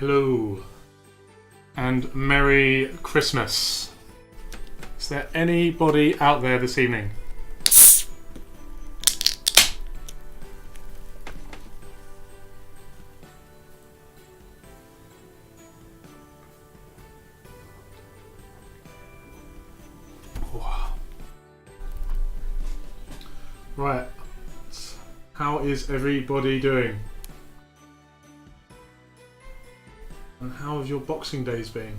Hello and Merry Christmas. Is there anybody out there this evening? Wow. Right, how is everybody doing? And how have your Boxing Days been?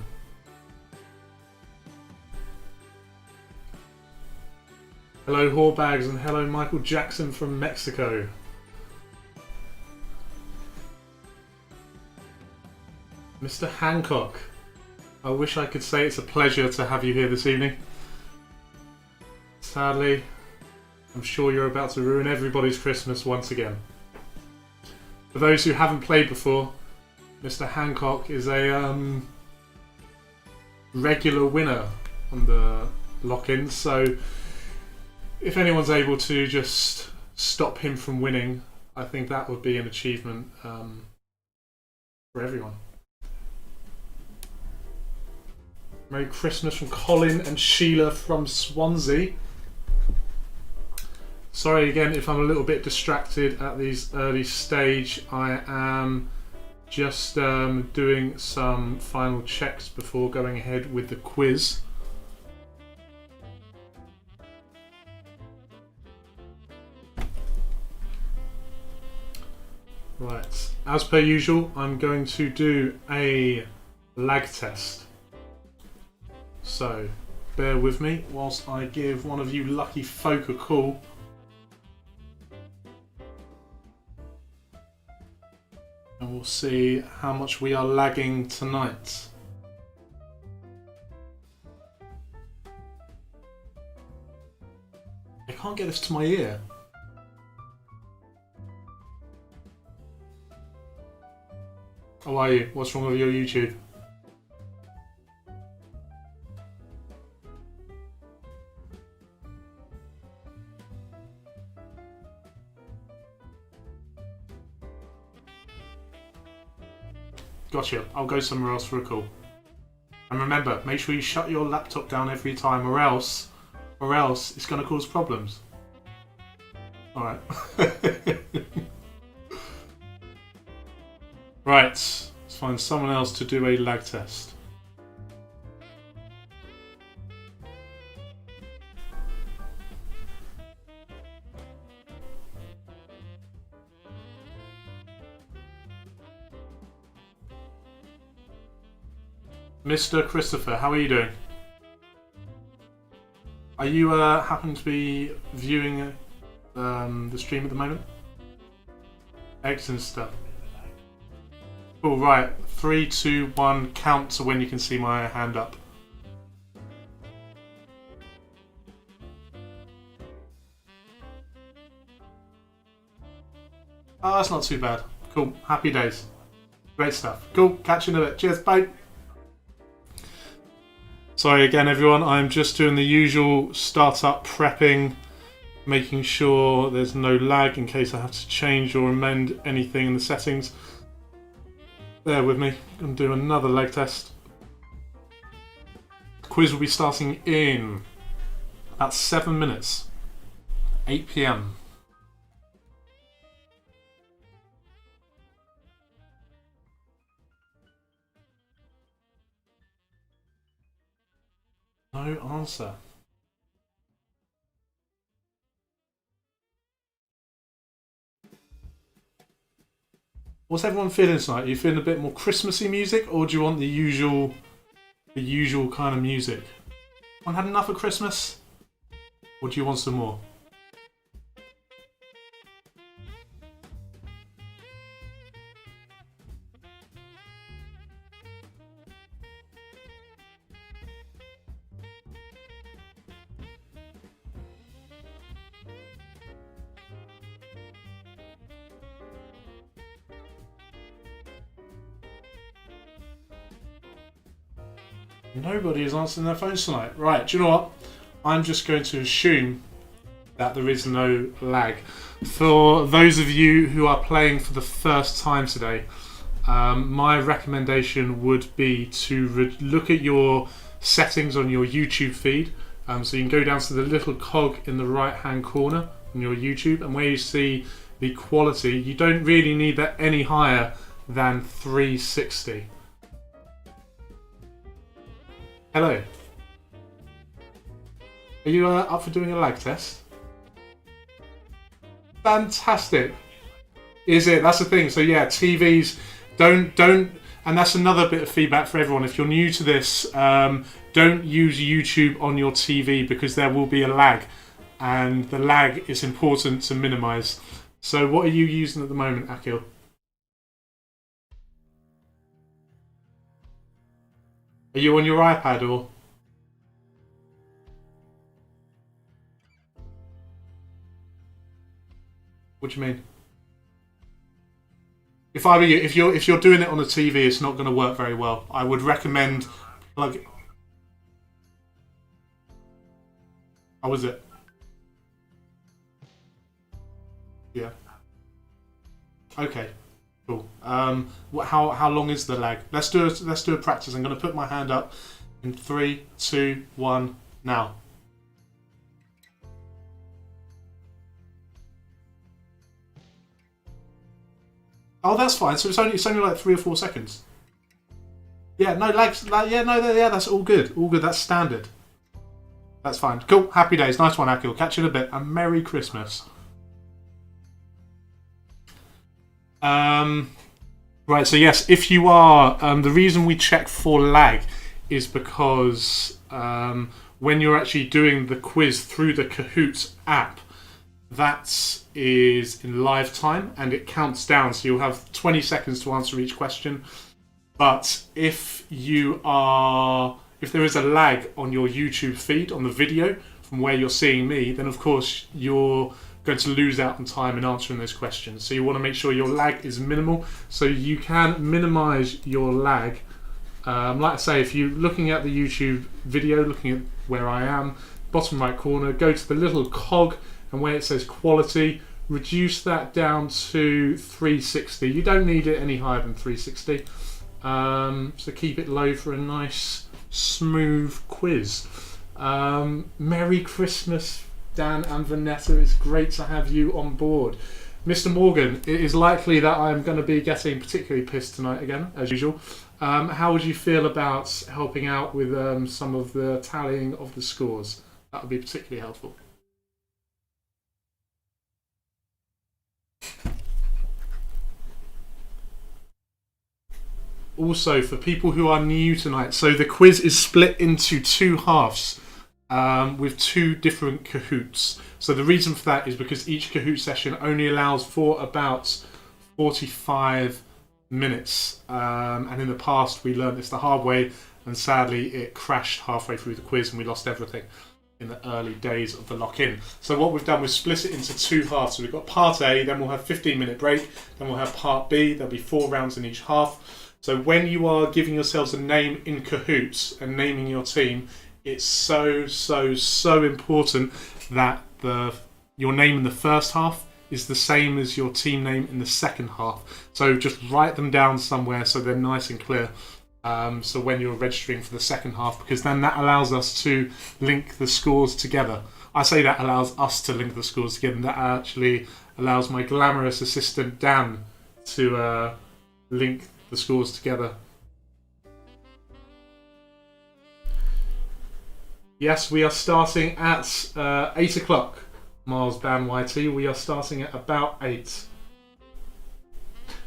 Hello Horbags and hello Michael Jackson from Mexico. Mr. Hancock, I wish I could say it's a pleasure to have you here this evening. Sadly, I'm sure you're about to ruin everybody's Christmas once again. For those who haven't played before, Mr. Hancock is a regular winner on the lock-ins, so if anyone's able to just stop him from winning, I think that would be an achievement for everyone. Merry Christmas from Colin and Sheila from Swansea. Sorry again if I'm a little bit distracted at this early stage. I am just doing some final checks before going ahead with the quiz. Right, as per usual, I'm going to do a lag test. So, bear with me whilst I give one of you lucky folk a call. And we'll see how much we are lagging tonight. I can't get this to my ear. How are you? What's wrong with your YouTube? Gotcha. I'll go somewhere else for a call. And remember, make sure you shut your laptop down every time, or else it's going to cause problems. All right. Right. Let's find someone else to do a lag test. Mr. Christopher, how are you doing? Are you happen to be viewing the stream at the moment? Excellent stuff. All right, 3, 2, 1, count to when you can see my hand up. Oh, that's not too bad. Cool, happy days. Great stuff. Cool, catch you in a bit. Cheers, bye. Sorry again everyone, I'm just doing the usual startup prepping, making sure there's no lag in case I have to change or amend anything in the settings. Bear with me, I'm going to do another lag test. The quiz will be starting in about 7 minutes, 8 PM. No answer. What's everyone feeling tonight? Are you feeling a bit more Christmassy music, or do you want the usual kind of music? One had enough of Christmas? Or do you want some more? Nobody is answering their phones tonight. Right, do you know what? I'm just going to assume that there is no lag. For those of you who are playing for the first time today, my recommendation would be to look at your settings on your YouTube feed. So you can go down to the little cog in the right hand corner on your YouTube, and where you see the quality, you don't really need that any higher than 360. Hello. Are you up for doing a lag test? Fantastic. Is it? That's the thing. So yeah, TVs don't, and that's another bit of feedback for everyone. If you're new to this, don't use YouTube on your TV because there will be a lag, and the lag is important to minimise. So what are you using at the moment, Akil? Are you on your iPad or? What do you mean? If I were you, if you're doing it on a TV, it's not going to work very well. I would recommend plug. How was it? Yeah. Okay. Cool. How long is the lag? Let's do a practice. I'm going to put my hand up in 3, 2, 1, now. Oh, that's fine. So it's only like 3 or 4 seconds. Yeah, no lags. Yeah, no, yeah, that's all good. All good. That's standard. That's fine. Cool. Happy days. Nice one, Akil. Catch you in a bit. And Merry Christmas. Right. So yes, if you are, the reason we check for lag is because when you're actually doing the quiz through the Kahoot app, that is in live time and it counts down, so you'll have 20 seconds to answer each question. But if there is a lag on your YouTube feed on the video from where you're seeing me, then of course you're going to lose out on time in answering those questions. So you want to make sure your lag is minimal, so you can minimize your lag. Like I say, if you're looking at the YouTube video, looking at where I am, bottom right corner, go to the little cog, and where it says quality, reduce that down to 360. You don't need it any higher than 360. So keep it low for a nice, smooth quiz. Merry Christmas, Dan and Vanessa. It's great to have you on board. Mr. Morgan, it is likely that I'm going to be getting particularly pissed tonight again, as usual. How would you feel about helping out with some of the tallying of the scores? That would be particularly helpful. Also, for people who are new tonight, so the quiz is split into 2 halves with 2 different Kahoots. So the reason for that is because each Kahoot session only allows for about 45 minutes. And in the past, we learned this the hard way, and sadly, it crashed halfway through the quiz and we lost everything in the early days of the lock-in. So what we've done, we've split it into 2 halves. So we've got part A, then we'll have 15-minute break, then we'll have part B. There'll be 4 rounds in each half. So when you are giving yourselves a name in Kahoots and naming your team, it's so important that your name in the first half is the same as your team name in the second half. So just write them down somewhere so they're nice and clear. So when you're registering for the second half, because then that allows us to link the scores together. I say that allows us to link the scores together, and that actually allows my glamorous assistant Dan to link the scores together. Yes, we are starting at 8 o'clock, Miles Dan YT. We are starting at about 8.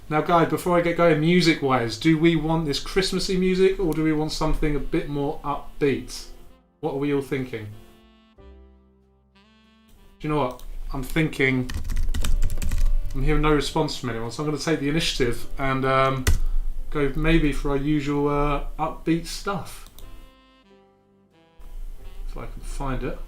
Now, guys, before I get going, music-wise, do we want this Christmassy music or do we want something a bit more upbeat? What are we all thinking? Do you know what? I'm hearing no response from anyone, so I'm going to take the initiative and go maybe for our usual upbeat stuff. If I can find it.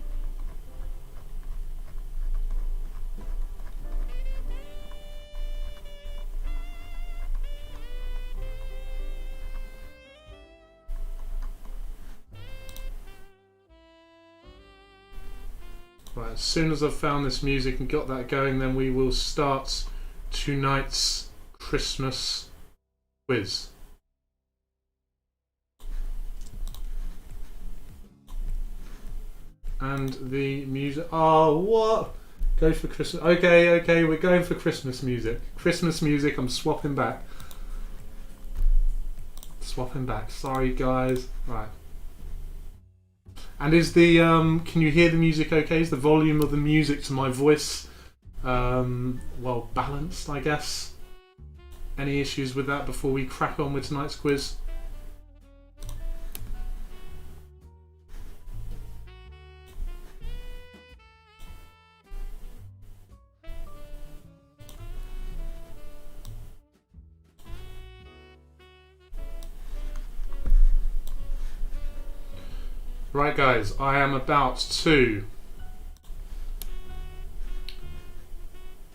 Right, as soon as I've found this music and got that going, then we will start tonight's Christmas quiz. And the music. Oh, what? Go for Christmas. Okay, we're going for Christmas music. Christmas music, I'm swapping back. Sorry, guys. Right. And is the can you hear the music okay? Is the volume of the music to my voice well balanced, I guess? Any issues with that before we crack on with tonight's quiz? Right, guys, I am about to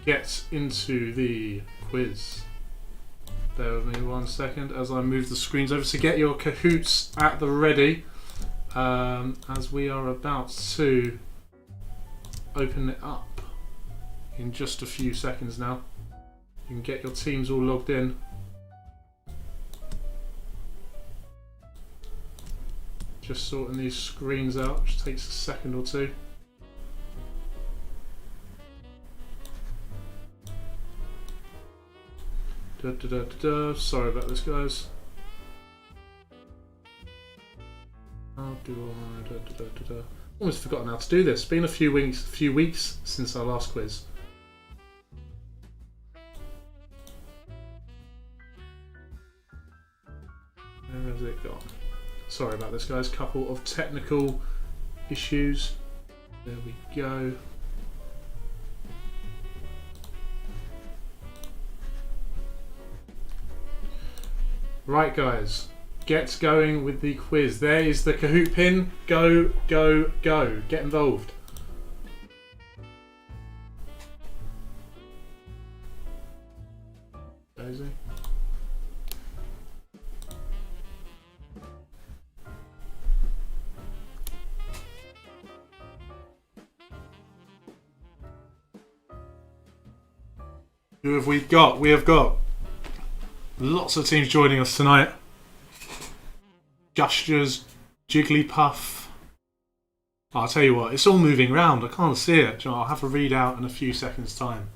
get into the quiz. Bear with me 1 second as I move the screens over. So get your Kahoots at the ready as we are about to open it up in just a few seconds now. You can get your teams all logged in. Just sorting these screens out, which takes a second or two. Sorry about this, guys. How do I? Almost forgotten how to do this. Been a few weeks since our last quiz. Where has it gone? Sorry about this, guys. Couple of technical issues. There we go. Right, guys. Get going with the quiz. There is the Kahoot pin. Go, go, go. Get involved. Daisy. Who have we got? We have got lots of teams joining us tonight. Gustures, Jigglypuff. I'll tell you what, it's all moving around. I can't see it. I'll have a readout in a few seconds' time.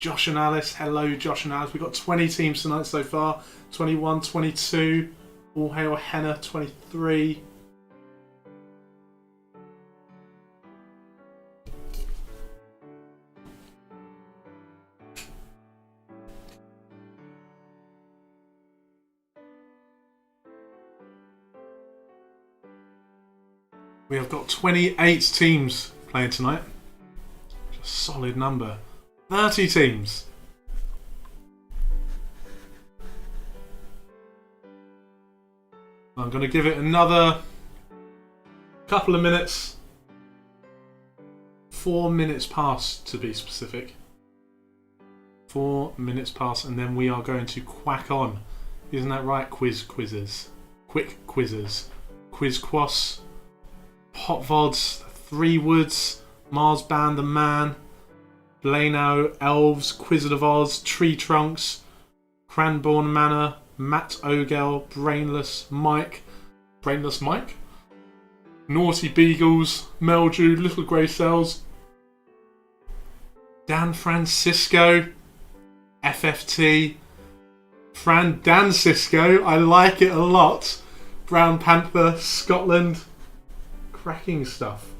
Josh and Alice. Hello, Josh and Alice. We've got 20 teams tonight so far. 21, 22. All hail Henna, 23. We have got 28 teams playing tonight. Just a solid number. 30 teams. I'm going to give it another couple of minutes. 4 minutes past, to be specific. 4 minutes past, and then we are going to quack on. Isn't that right? Quizzes. Quick quizzes. Quizquas. Hot Vods, Three Woods, Mars Band the Man, Blano, Elves, Quizzard of Oz, Tree Trunks, Cranbourne Manor, Matt Ogel, Brainless Mike, Naughty Beagles, Meldew, Little Grey Cells, Dan Francisco, FFT, Dan Cisco, I like it a lot, Brown Panther, Scotland. Cracking stuff.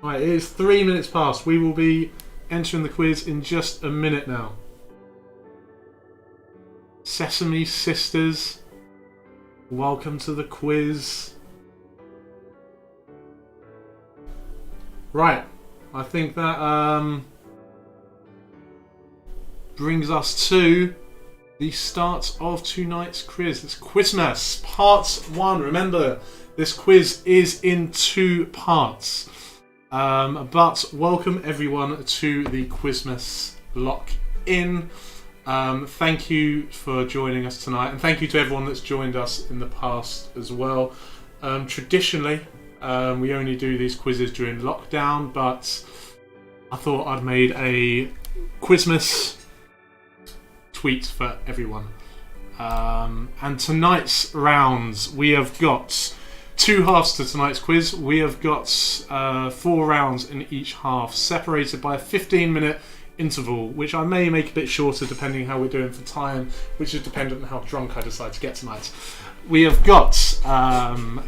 Right, it is 3 minutes past. We will be entering the quiz in just a minute now. Sesame Sisters, welcome to the quiz. Right, I think that brings us to the start of tonight's quiz. It's Quizmas Part 1. Remember, this quiz is in 2 parts. But welcome everyone to the Quizmas Lock-In. Thank you for joining us tonight, and thank you to everyone that's joined us in the past as well. Traditionally, we only do these quizzes during lockdown, but I thought I'd made a Quizmas tweet for everyone. And tonight's rounds, we have got 2 halves to tonight's quiz. We have got 4 rounds in each half, separated by a 15-minute interval, which I may make a bit shorter depending how we're doing for time, which is dependent on how drunk I decide to get tonight. We have got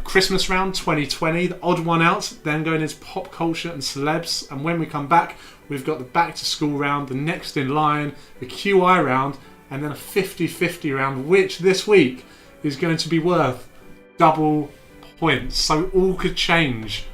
Christmas round 2020, the odd one out, then going into pop culture and celebs, and when we come back, we've got the back to school round, the next in line, the QI round, and then a 50-50 round, which this week is going to be worth double points. So all could change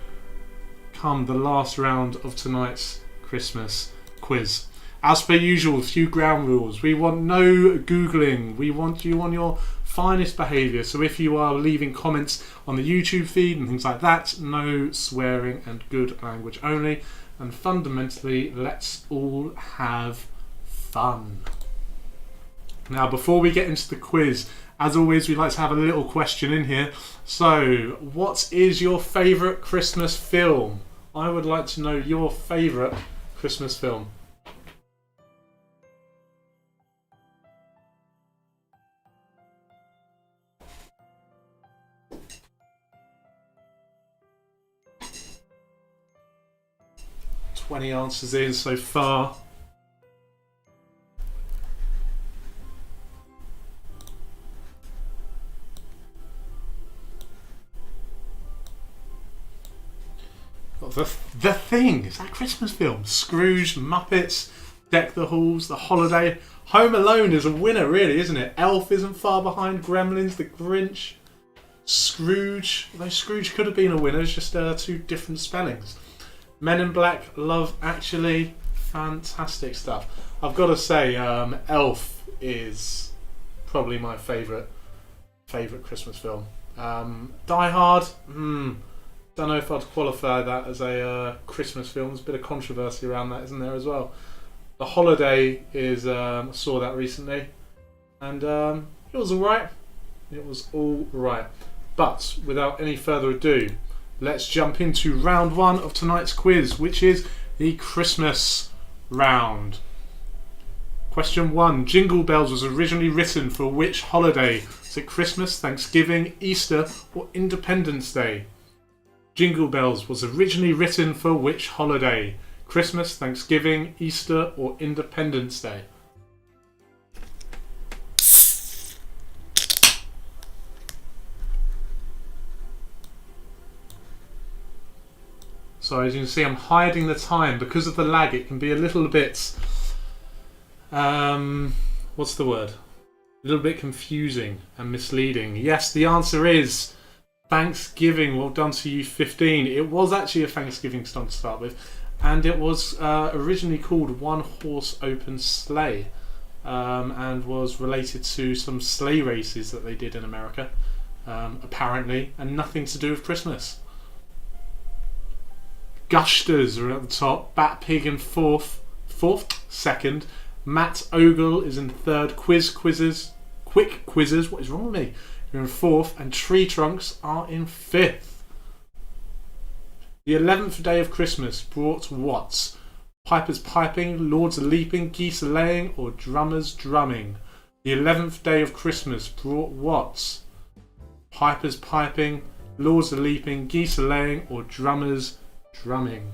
come the last round of tonight's Christmas quiz. As per usual, a few ground rules. We want no Googling. We want you on your finest behaviour. So if you are leaving comments on the YouTube feed and things like that, no swearing and good language only. And fundamentally, let's all have fun. Now, before we get into the quiz, as always, we'd like to have a little question in here. So, what is your favourite Christmas film? I would like to know your favourite Christmas film. Twenty answers in so far. The Thing, is that a Christmas film? Scrooge, Muppets, Deck the Halls, The Holiday. Home Alone is a winner, really, isn't it? Elf isn't far behind, Gremlins, The Grinch, Scrooge. Although Scrooge could have been a winner, it's just 2 different spellings. Men in Black, Love Actually, fantastic stuff. I've got to say, Elf is probably my favourite Christmas film. Die Hard, don't know if I'd qualify that as a Christmas film. There's a bit of controversy around that, isn't there, as well? The Holiday is, I saw that recently, and it was alright. It was alright. But without any further ado, let's jump into round 1 of tonight's quiz, which is the Christmas round. Question 1. Jingle Bells was originally written for which holiday? Is it Christmas, Thanksgiving, Easter, or Independence Day? Jingle Bells was originally written for which holiday? Christmas, Thanksgiving, Easter, or Independence Day? So as you can see, I'm hiding the time. Because of the lag, it can be a little bit... what's the word? A little bit confusing and misleading. Yes, the answer is Thanksgiving. Well done to you, 15. It was actually a Thanksgiving song to start with, and it was originally called One Horse Open Sleigh, and was related to some sleigh races that they did in America, apparently, and nothing to do with Christmas. Gushters are at the top, Bat Pig in second, Matt Ogle is in third, Quick Quizzes, what is wrong with me? You're in fourth, and Tree Trunks are in fifth. The 11th day of Christmas brought what? Pipers piping, lords a leaping, geese a laying, or drummers drumming? The 11th day of Christmas brought what? Pipers piping, lords a leaping, geese a laying, or drummers drumming?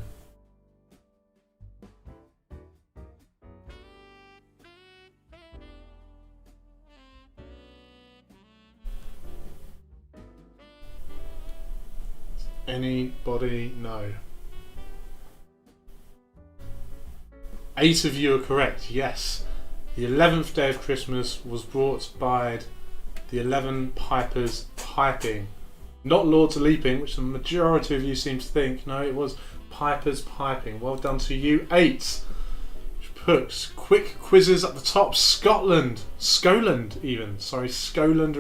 Anybody know? 8 of you are correct, yes. The 11th day of Christmas was brought by the 11 pipers piping. Not lords a leaping, which the majority of you seem to think. No, it was pipers piping. Well done to you, 8. Which puts Quick Quizzes at the top. Scotland are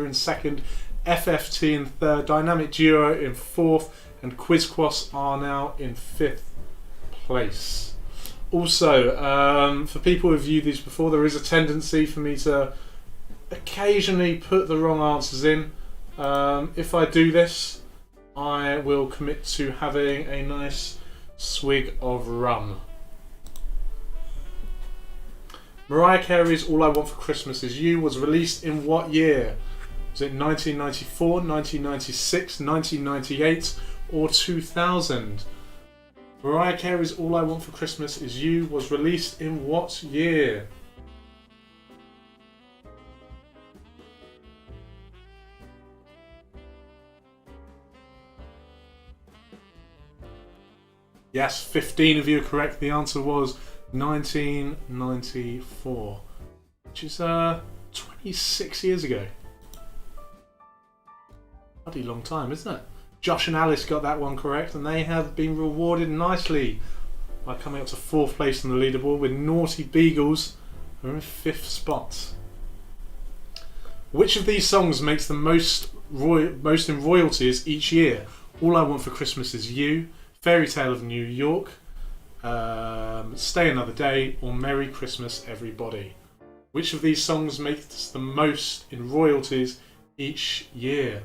in second. FFT in third. Dynamic Duo in fourth. And Quizquas are now in 5th place. Also, for people who have viewed these before, there is a tendency for me to occasionally put the wrong answers in. If I do this, I will commit to having a nice swig of rum. Mariah Carey's All I Want for Christmas Is You was released in what year? Was it 1994, 1996, 1998 or 2000? Mariah Carey's All I Want for Christmas Is You was released in what year? Yes, 15 of you are correct. The answer was 1994, which is 26 years ago. Bloody long time, isn't it? Josh and Alice got that one correct, and they have been rewarded nicely by coming up to 4th place on the leaderboard, with Naughty Beagles who are in 5th spot. Which of these songs makes the most in royalties each year? All I Want for Christmas Is You, Fairy Tale of New York, Stay Another Day, or Merry Christmas Everybody? Which of these songs makes the most in royalties each year?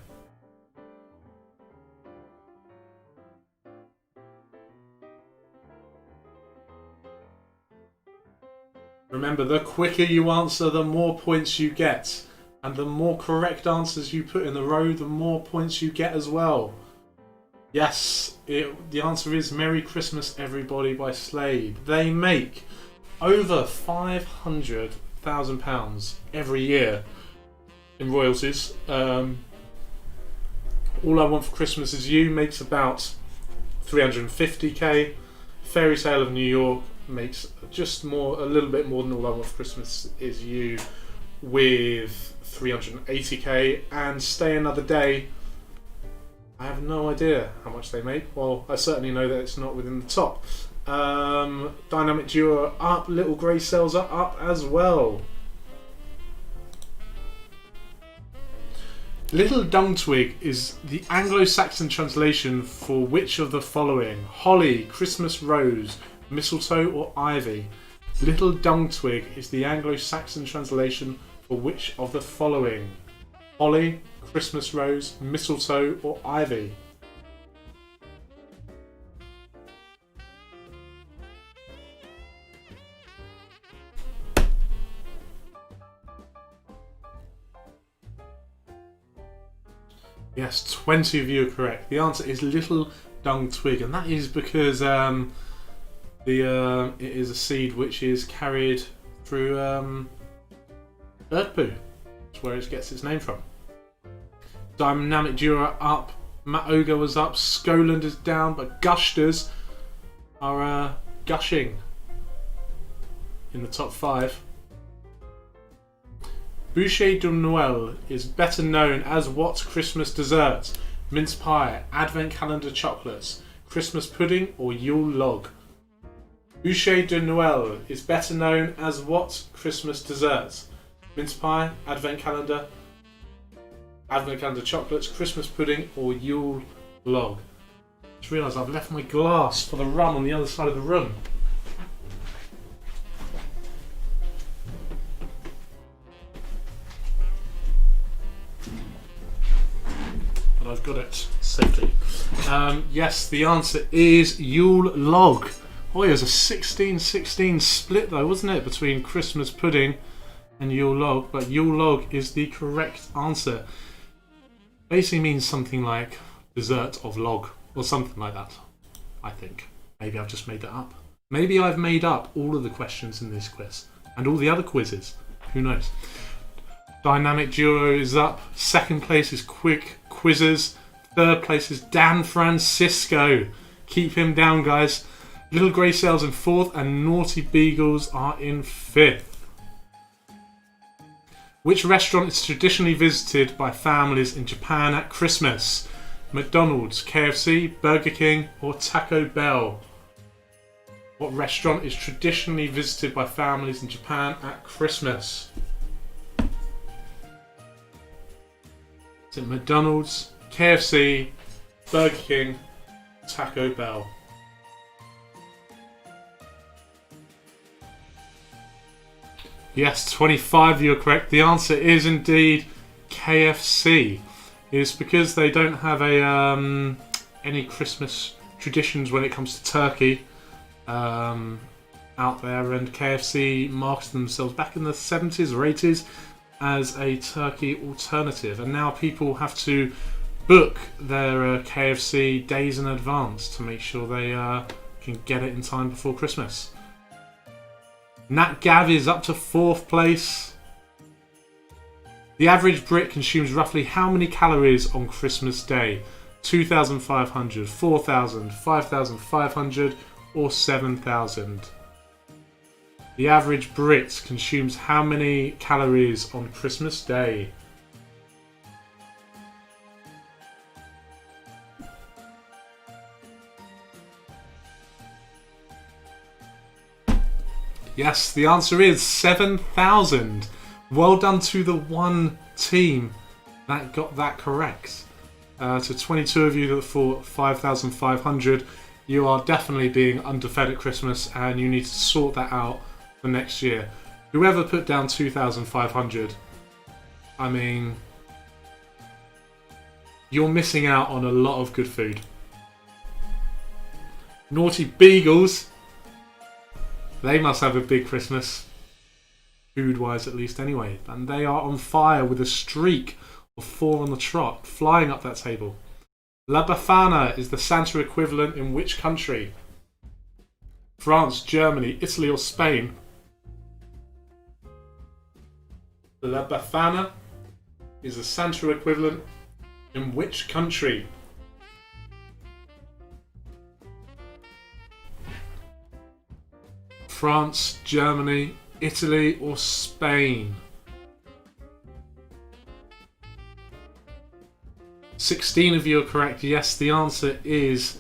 Remember, the quicker you answer, the more points you get. And the more correct answers you put in the row, the more points you get as well. Yes, the answer is Merry Christmas Everybody by Slade. They make over £500,000 every year in royalties. All I Want for Christmas Is You makes about 350k. Fairy Tale of New York makes a little bit more than All I Want for Christmas Is You, with 380k. And Stay Another Day, I have no idea how much they make. Well, I certainly know that it's not within the top. Dynamic Duo are up, Little Grey Cells are up as well. Little Dung Twig is the Anglo-Saxon translation for which of the following? Holly, Christmas rose, mistletoe or ivy? Little Dung Twig is the Anglo-Saxon translation for which of the following? Holly, Christmas rose, mistletoe or ivy? Yes, 20 of you are correct. The answer is Little Dung Twig, and that is because it is a seed which is carried through bird poo. That's where it gets its name from. Dynamic Duo are up, Matt Oger was up, Skoland is down, but Gushters are gushing in the top 5. Boucher de Noël is better known as what Christmas dessert? Mince pie, advent calendar chocolates, Christmas pudding or Yule log? Boucher de Noël is better known as what Christmas dessert? Mince pie, advent calendar chocolates, Christmas pudding or Yule log? I just realised I've left my glass for the rum on the other side of the room. But I've got it safely. Yes, the answer is Yule log. Oh, it was a 16-16 split though, wasn't it, between Christmas pudding and Yule log? But Yule log is the correct answer. Basically means something like dessert of log or something like that, I think. Maybe I've just made that up. Maybe I've made up all of the questions in this quiz and all the other quizzes. Who knows? Dynamic Duo is up. 2nd place is Quick Quizzes. 3rd place is Dan Francisco. Keep him down, guys. Little Grey Cells in 4th and Naughty Beagles are in 5th. Which restaurant is traditionally visited by families in Japan at Christmas? McDonald's, KFC, Burger King or Taco Bell? What restaurant is traditionally visited by families in Japan at Christmas? Is it McDonald's, KFC, Burger King, Taco Bell? Yes, 25 you're correct. The answer is indeed KFC. It's because they don't have any Christmas traditions when it comes to turkey. out there, and KFC marketed themselves back in the 70s or 80s as a turkey alternative, and now people have to book their KFC days in advance to make sure they can get it in time before Christmas. Nat Gav is up to 4th place. The average Brit consumes roughly how many calories on Christmas Day? 2,500, 4,000, 5,500 or 7,000? The average Brit consumes how many calories on Christmas Day? Yes, the answer is 7,000. Well done to the one team that got that correct. To 22 of you that thought 5,500, you are definitely being underfed at Christmas, and you need to sort that out for next year. Whoever put down 2,500, I mean, you're missing out on a lot of good food. Naughty Beagles, they must have a big Christmas, food-wise at least anyway, and they are on fire with a streak of 4 on the trot, flying up that table. La Befana is the Santa equivalent in which country? France, Germany, Italy or Spain? La Befana is the Santa equivalent in which country? France, Germany, Italy or Spain? 16 of you are correct. Yes, the answer is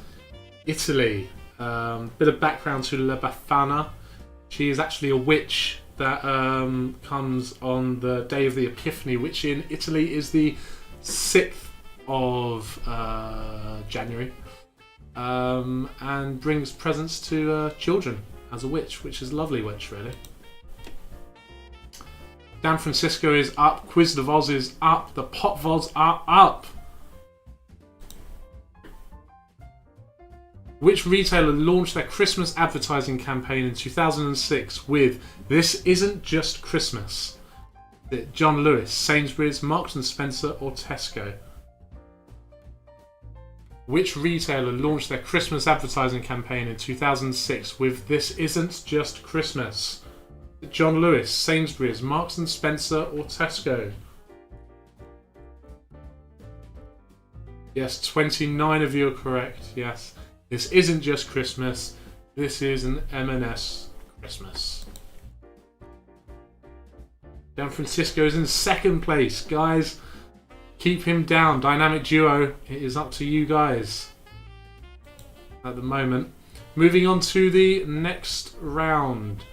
Italy. Bit of background to La Befana. She is actually a witch that comes on the day of the Epiphany, which in Italy is the 6th of January, and brings presents to children as a witch, which is a lovely witch, really. Dan Francisco is up. Quiz of Oz is up. The Pop Vods are up. Which retailer launched their Christmas advertising campaign in 2006 with "This isn't just Christmas"? Is it John Lewis, Sainsbury's, Marks and Spencer or Tesco? Which retailer launched their Christmas advertising campaign in 2006 with "This isn't just Christmas"? Is it John Lewis, Sainsbury's, Marks and Spencer or Tesco? Yes, 29 of you are correct. Yes. This isn't just Christmas, this is an M&S Christmas. Dan Francisco is in 2nd place. Guys, keep him down. Dynamic duo, it is up to you guys at the moment. Moving on to the next round,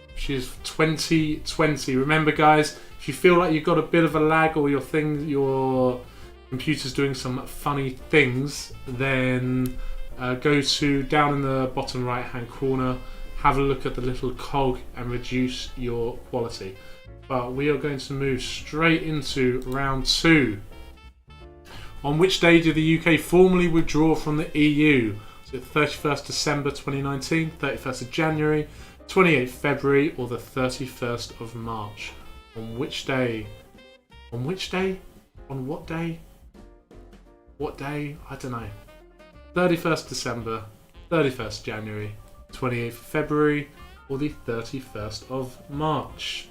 which is 2020. Remember guys, if you feel like you've got a bit of a lag or your computer's doing some funny things, then go to down in the bottom right hand corner, have a look at the little cog and reduce your quality. But we are going to move straight into round 2. On which day did the UK formally withdraw from the EU? Was it 31st December 2019, 31st of January, 28th February or the 31st of March? On which day? On which day? On what day? What day? I don't know. 31st December, 31st January, 28th February or the 31st of March?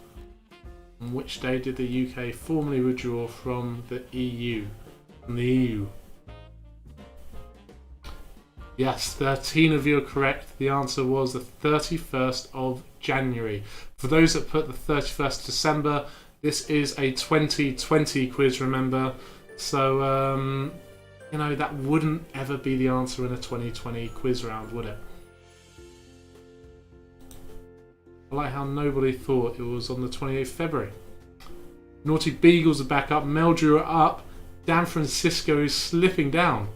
On which day did the UK formally withdraw from the EU? From the EU. Yes, 13 of you are correct. The answer was the 31st of January. For those that put the 31st December, this is a 2020 quiz, remember. So, you know, that wouldn't ever be the answer in a 2020 quiz round, would it? I like how nobody thought it was on the 28th February. Naughty Beagles are back up. Meldrew are up. Dan Francisco is slipping down.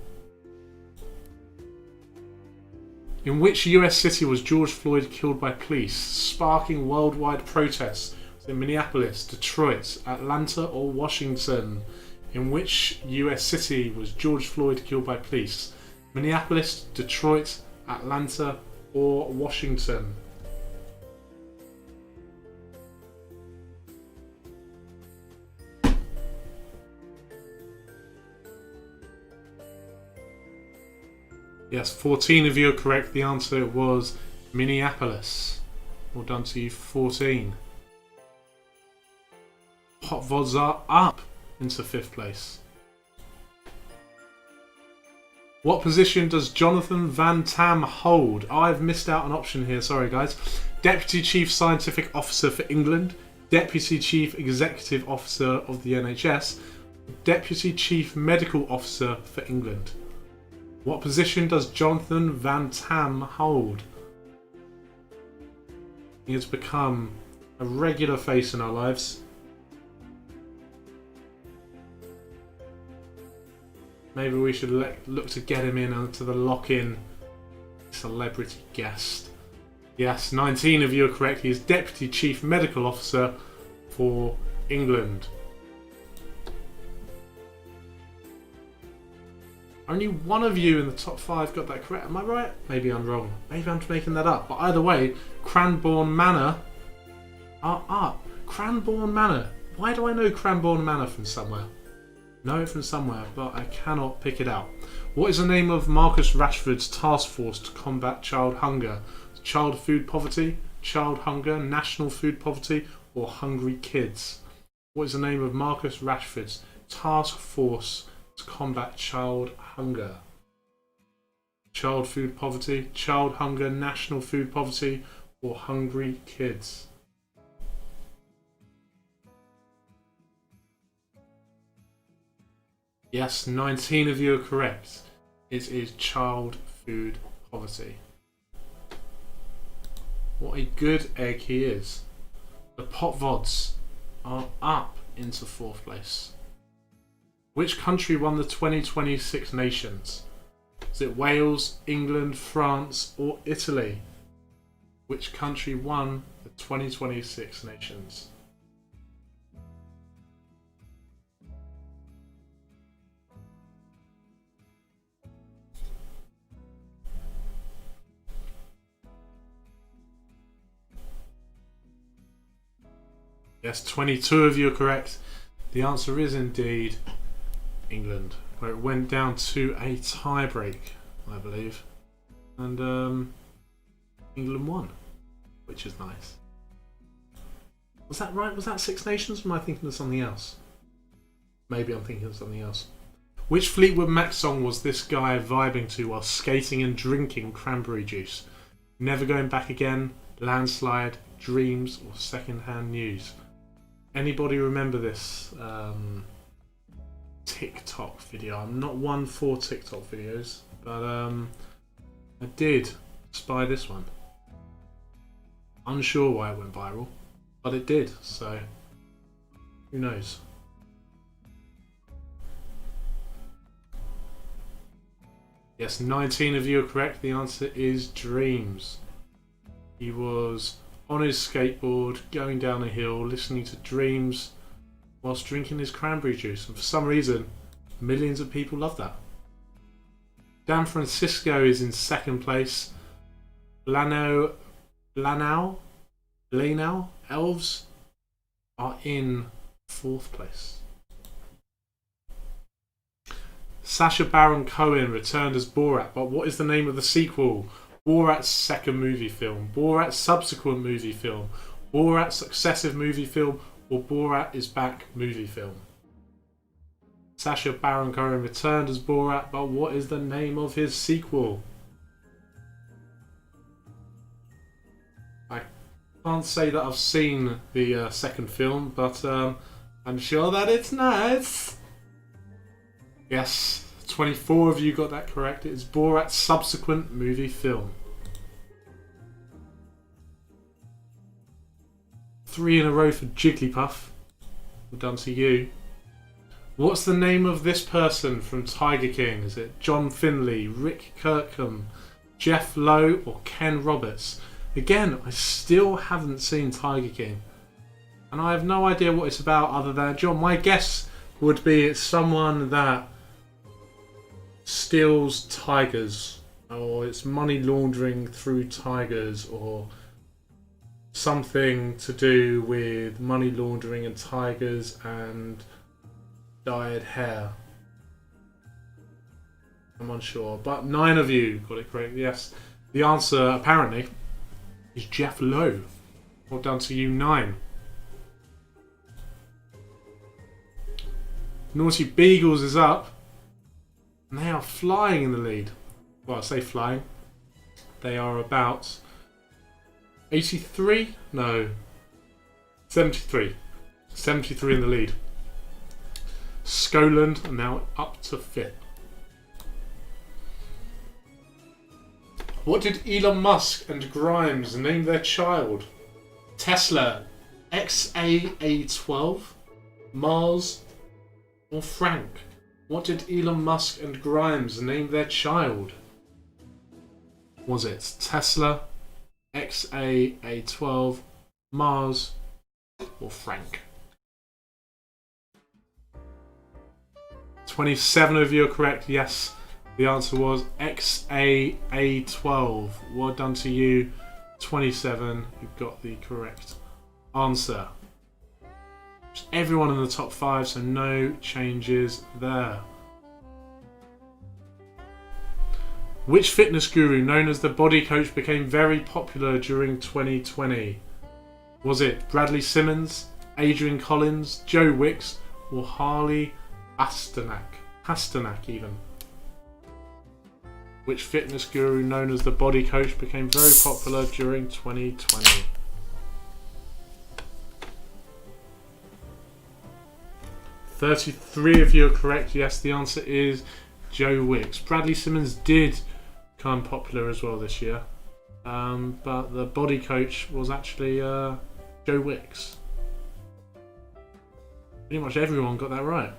In which US city was George Floyd killed by police, sparking worldwide protests? Was it Minneapolis, Detroit, Atlanta or Washington? In which US city was George Floyd killed by police? Minneapolis, Detroit, Atlanta or Washington? Yes, 14 of you are correct. The answer was Minneapolis. Well done to you, 14. Hot Vods are up into 5th place. What position does Jonathan Van Tam hold? I've missed out an option here, sorry guys. Deputy Chief Scientific Officer for England, Deputy Chief Executive Officer of the NHS, Deputy Chief Medical Officer for England. What position does Jonathan Van Tam hold? He has become a regular face in our lives. Maybe we should look to get him in onto the lock-in celebrity guest. Yes, 19 of you are correct. He is Deputy Chief Medical Officer for England. Only one of you in the top 5 got that correct. Am I right? Maybe I'm wrong. Maybe I'm making that up. But either way, Cranbourne Manor are up. Cranbourne Manor. Why do I know Cranbourne Manor from somewhere? Know it from somewhere, but I cannot pick it out. What is the name of Marcus Rashford's task force to combat child hunger? Child food poverty, child hunger, national food poverty, or hungry kids? What is the name of Marcus Rashford's task force to combat child hunger? Child food poverty, child hunger, national food poverty, or hungry kids? Yes, 19 of you are correct. It is child food poverty. What a good egg he is. The Pot Vods are up into 4th place. Which country won the 2026 Nations? Is it Wales, England, France, or Italy? Which country won the 2026 Nations? Yes, 22 of you are correct. The answer is indeed England, where it went down to a tie-break, I believe. And England won, which is nice. Was that right? Was that Six Nations, or am I thinking of something else? Maybe I'm thinking of something else. Which Fleetwood Mac song was this guy vibing to while skating and drinking cranberry juice? Never Going Back Again, Landslide, Dreams, or Secondhand News? Anybody remember this TikTok video? I'm not one for TikTok videos, but I did spy this one. Unsure why it went viral, but it did, so who knows? Yes, 19 of you are correct. The answer is Dreams. He was on his skateboard, going down a hill, listening to Dreams whilst drinking his cranberry juice. And for some reason, millions of people love that. Dan Francisco is in 2nd place. Lanao Elves are in 4th place. Sacha Baron Cohen returned as Borat, but what is the name of the sequel? Borat's second movie film, Borat's subsequent movie film, Borat's successive movie film, or Borat is Back movie film? Sacha Baron Cohen returned as Borat, but what is the name of his sequel? I can't say that I've seen the second film, but I'm sure that it's nice. Yes, 24 of you got that correct. It is Borat's subsequent movie film. 3 in a row for Jigglypuff. Well done to you. What's the name of this person from Tiger King? Is it John Finlay, Rick Kirkham, Jeff Lowe, or Ken Roberts? Again, I still haven't seen Tiger King, and I have no idea what it's about other than, John, my guess would be it's someone that steals tigers, or it's money laundering through tigers, or something to do with money laundering and tigers and dyed hair. I'm unsure. But 9 of you got it correct. Yes. The answer, apparently, is Jeff Lowe. Well done to you, 9. Naughty Beagles is up. And they are flying in the lead. Well, I say flying. They are about 83? No. 73. 73 in the lead. Skoland are now up to 5th. What did Elon Musk and Grimes name their child? Tesla, XAA12, Mars, or Frank? What did Elon Musk and Grimes name their child? Was it Tesla, XAA12, Mars, or Frank? 27 of you are correct. Yes, the answer was XAA12. Well done to you. 27, you got the correct answer. Just everyone in the top 5, so no changes there. Which fitness guru known as the Body Coach became very popular during 2020? Was it Bradley Simmons, Adrian Collins, Joe Wicks, or Harley Pasternak? Pasternak even. Which fitness guru known as the Body Coach became very popular during 2020? "33 of you are correct. Yes, the answer is Joe Wicks. Bradley Simmons did become popular as well this year, but the Body Coach was actually Joe Wicks. Pretty much everyone got that right.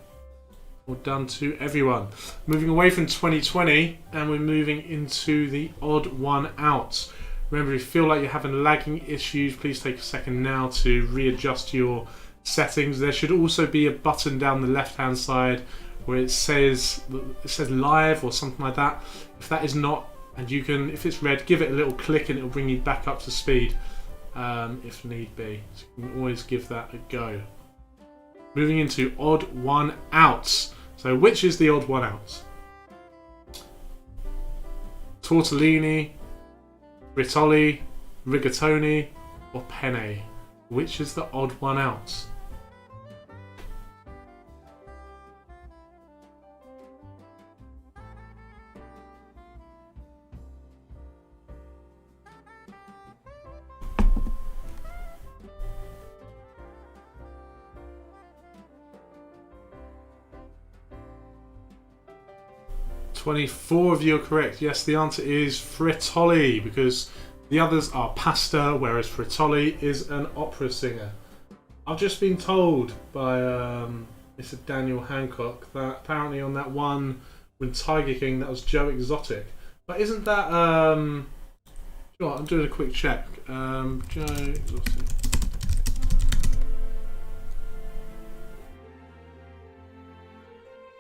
Well done to everyone. Moving away from 2020 and we're moving into the odd one out. Remember, if you feel like you're having lagging issues, please take a second now to readjust your settings. There should also be a button down the left hand side where it says live or something like that. If that is not, and you can, if it's red, give it a little click and it'll bring you back up to speed if need be. So you can always give that a go. Moving into odd one outs. So which is the odd one out? Tortellini, Rittoli, Rigatoni, or Penne? Which is the odd one out? "24 of you are correct. Yes, the answer is Frittoli, because the others are pasta, whereas Frittoli is an opera singer. I've just been told by Mr. Daniel Hancock that apparently on that one with Tiger King, that was Joe Exotic. But isn't that... you know what, I'm doing a quick check. Joe Exotic.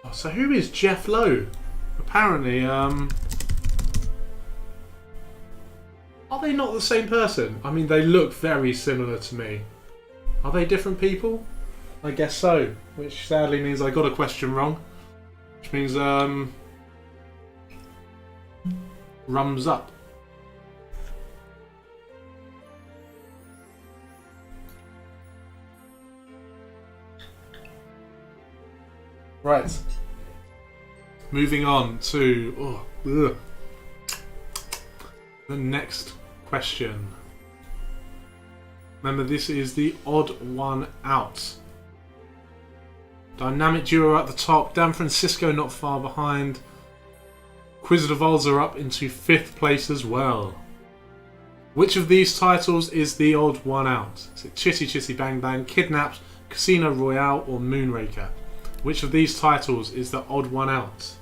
Oh, so who is Jeff Lowe? Apparently, are they not the same person? I mean, they look very similar to me. Are they different people? I guess so. Which sadly means I got a question wrong. Which means, rums up. Right. Moving on to the next question. Remember, this is the odd one out. Dynamic duo at the top. Dan Francisco not far behind. Quiz de Vols are up into 5th place as well. Which of these titles is the odd one out? Is it Chitty Chitty Bang Bang, Kidnapped, Casino Royale, or Moonraker? Which of these titles is the odd one out?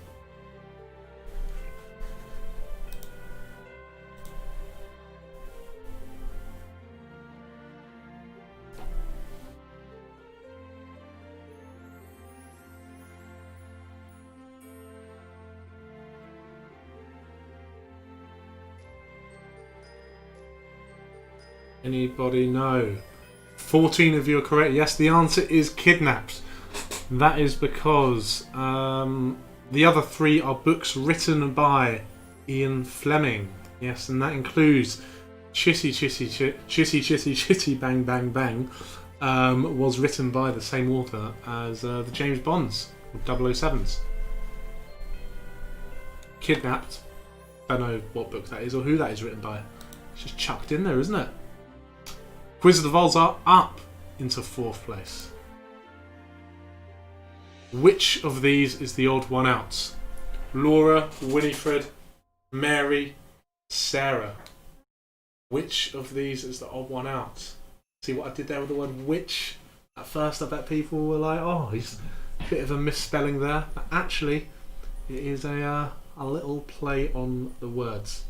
Anybody know? 14 of you are correct. Yes, the answer is Kidnapped. That is because The other 3 are books written by Ian Fleming. Yes, and that includes Chitty Bang Bang Bang was written by the same author as the James Bonds, 007s. Kidnapped. Don't know what book that is or who that is written by. It's just chucked in there, isn't it? Quiz of the Vols are up into 4th place. Which of these is the odd one out? Laura, Winifred, Mary, Sarah. Which of these is the odd one out? See what I did there with the word which? At first I bet people were like, oh, he's a bit of a misspelling there. But actually, it is a little play on the words.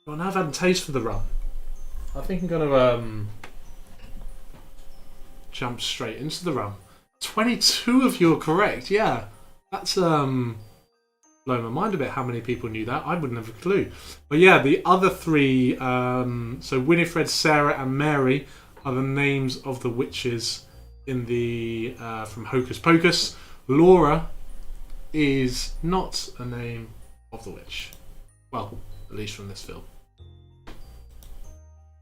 Well, now I've had a taste for the rum, I think I'm going to jump straight into the rum. 22 of you are correct, yeah. That's blown my mind a bit how many people knew that. I wouldn't have a clue. But yeah, the other 3, so Winifred, Sarah and Mary are the names of the witches in the from Hocus Pocus. Laura is not a name of the witch. Well, at least from this film.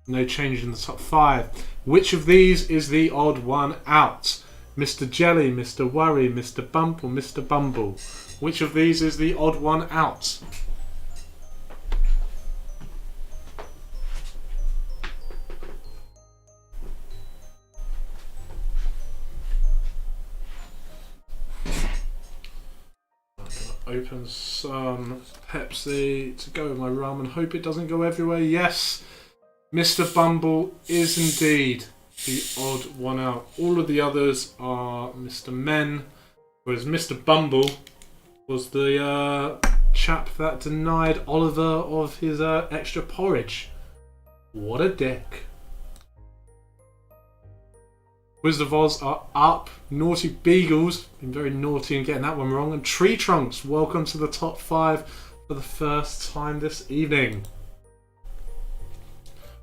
No change in the top 5. Which of these is the odd one out? Mr. Jelly, Mr. Worry, Mr. Bump or Mr. Bumble? Which of these is the odd one out? I'm going to open some Pepsi to go with my rum and hope it doesn't go everywhere. Yes, Mr. Bumble is indeed the odd one out. All of the others are Mr. Men, whereas Mr. Bumble was the chap that denied Oliver of his extra porridge. What a dick. Wizard of Oz are up. Naughty Beagles, been very naughty and getting that one wrong. And Tree Trunks, welcome to the top 5 for the first time this evening.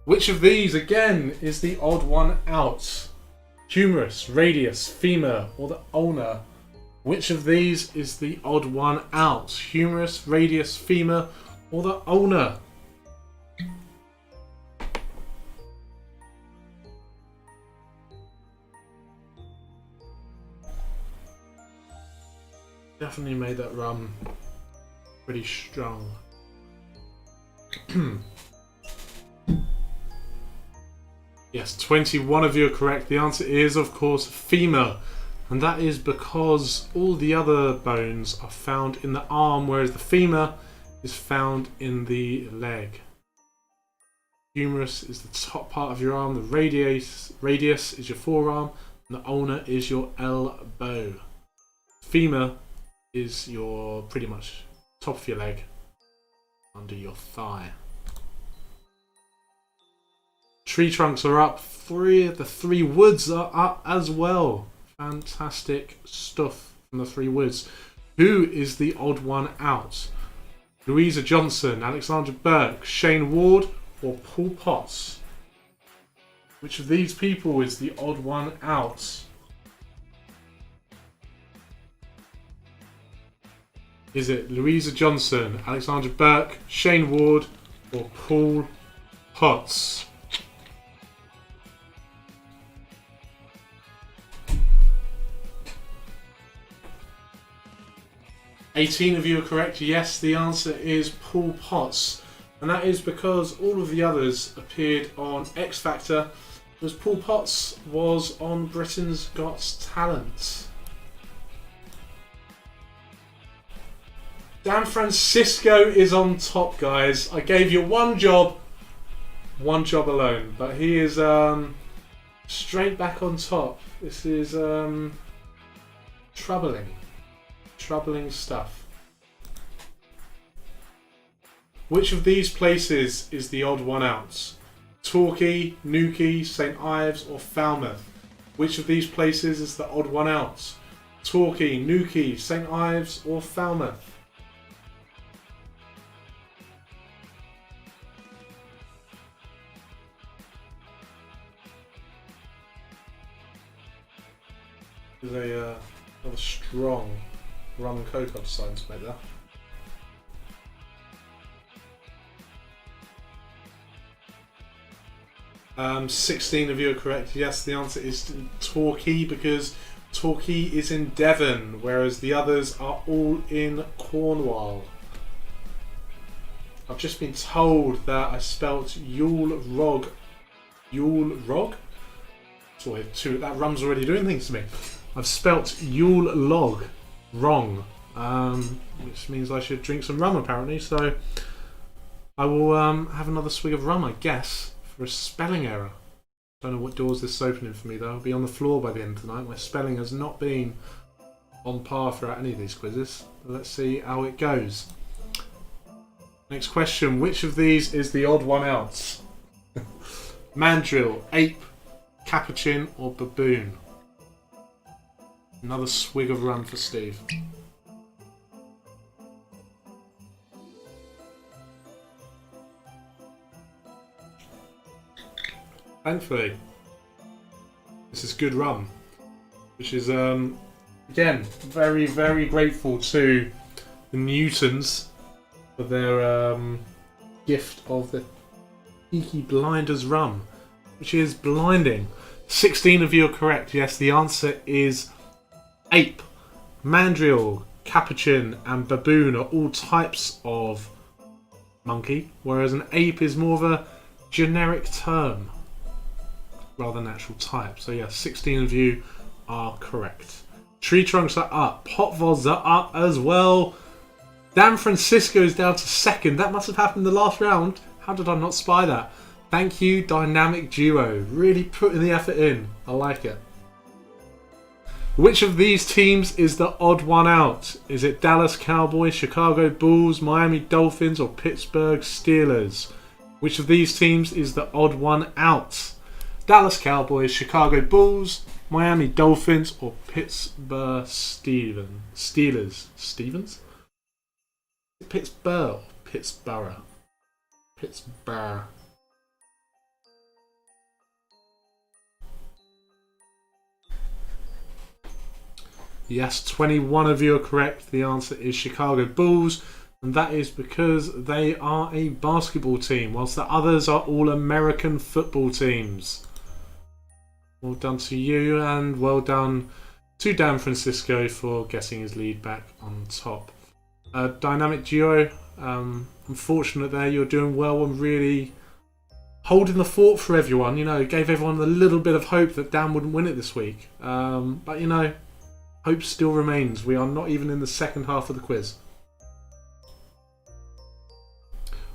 Which of these, again, is the odd one out? Humerus, radius, femur, or the ulna? Which of these is the odd one out? Humerus, radius, femur, or the ulna? Definitely made that rum pretty strong. Yes, 21 of you are correct. The answer is, of course, femur. And that is because all the other bones are found in the arm, whereas the femur is found in the leg. Humerus is the top part of your arm. The radius is your forearm. And the ulna is your elbow. Femur is your pretty much top of your leg, under your thigh. Tree Trunks are up. The 3 woods are up as well. Fantastic stuff from the 3 woods. Who is the odd one out? Louisa Johnson, Alexandra Burke, Shane Ward, or Paul Potts? Which of these people is the odd one out? Is it Louisa Johnson, Alexandra Burke, Shane Ward, or Paul Potts? $18 of you are correct. Yes, the answer is Paul Potts. And that is because all of the others appeared on X Factor, whereas Paul Potts was on Britain's Got Talent. Dan Francisco is on top, guys. I gave you one job alone, but he is straight back on top. This is troubling stuff. Which of these places is the odd one out? Torquay, Newquay, St Ives, or Falmouth? Which of these places is the odd one out? Torquay, Newquay, St Ives, or Falmouth? Is a strong rum and coke I've decided to make there. Um, 16 of you are correct. Yes, the answer is Torquay, because Torquay is in Devon, whereas the others are all in Cornwall. I've just been told that I spelt Yule Rog. Yule Rog? Sorry, that rum's already doing things to me. I've spelt Yule Log wrong, which means I should drink some rum apparently. So I will have another swig of rum, I guess, for a spelling error. Don't know what doors this is opening for me though. I'll be on the floor by the end of tonight. My spelling has not been on par throughout any of these quizzes. But let's see how it goes. Next question. Which of these is the odd one out? Mandrill, ape, capuchin or baboon? Another swig of rum for Steve. Thankfully, this is good rum, which is again very, very grateful to the Newtons for their gift of the Peaky Blinders rum, which is blinding. 16 of you are correct. Yes, the answer is ape. Mandrill, capuchin and baboon are all types of monkey, whereas an ape is more of a generic term rather than actual type. So yeah, 16 of you are correct. Tree trunks are up. Potvods are up as well. Dan Francisco's down to second. That must have happened in the last round. How did I not spy that? Thank you, Dynamic Duo. Really putting the effort in. I like it. Which of these teams is the odd one out? Is it Dallas Cowboys, Chicago Bulls, Miami Dolphins or Pittsburgh Steelers? Which of these teams is the odd one out? Dallas Cowboys, Chicago Bulls, Miami Dolphins or Pittsburgh Steelers? Stevens? Pittsburgh. Pittsburgh. Pittsburgh. Yes, 21 of you are correct. The answer is Chicago Bulls, and that is because they are a basketball team, whilst the others are all American football teams. Well done to you, and well done to Dan Francisco for getting his lead back on top. Dynamic Duo, unfortunate there. You're doing well and really holding the fort for everyone. You know, gave everyone a little bit of hope that Dan wouldn't win it this week. But you know, hope still remains. We are not even in the second half of the quiz.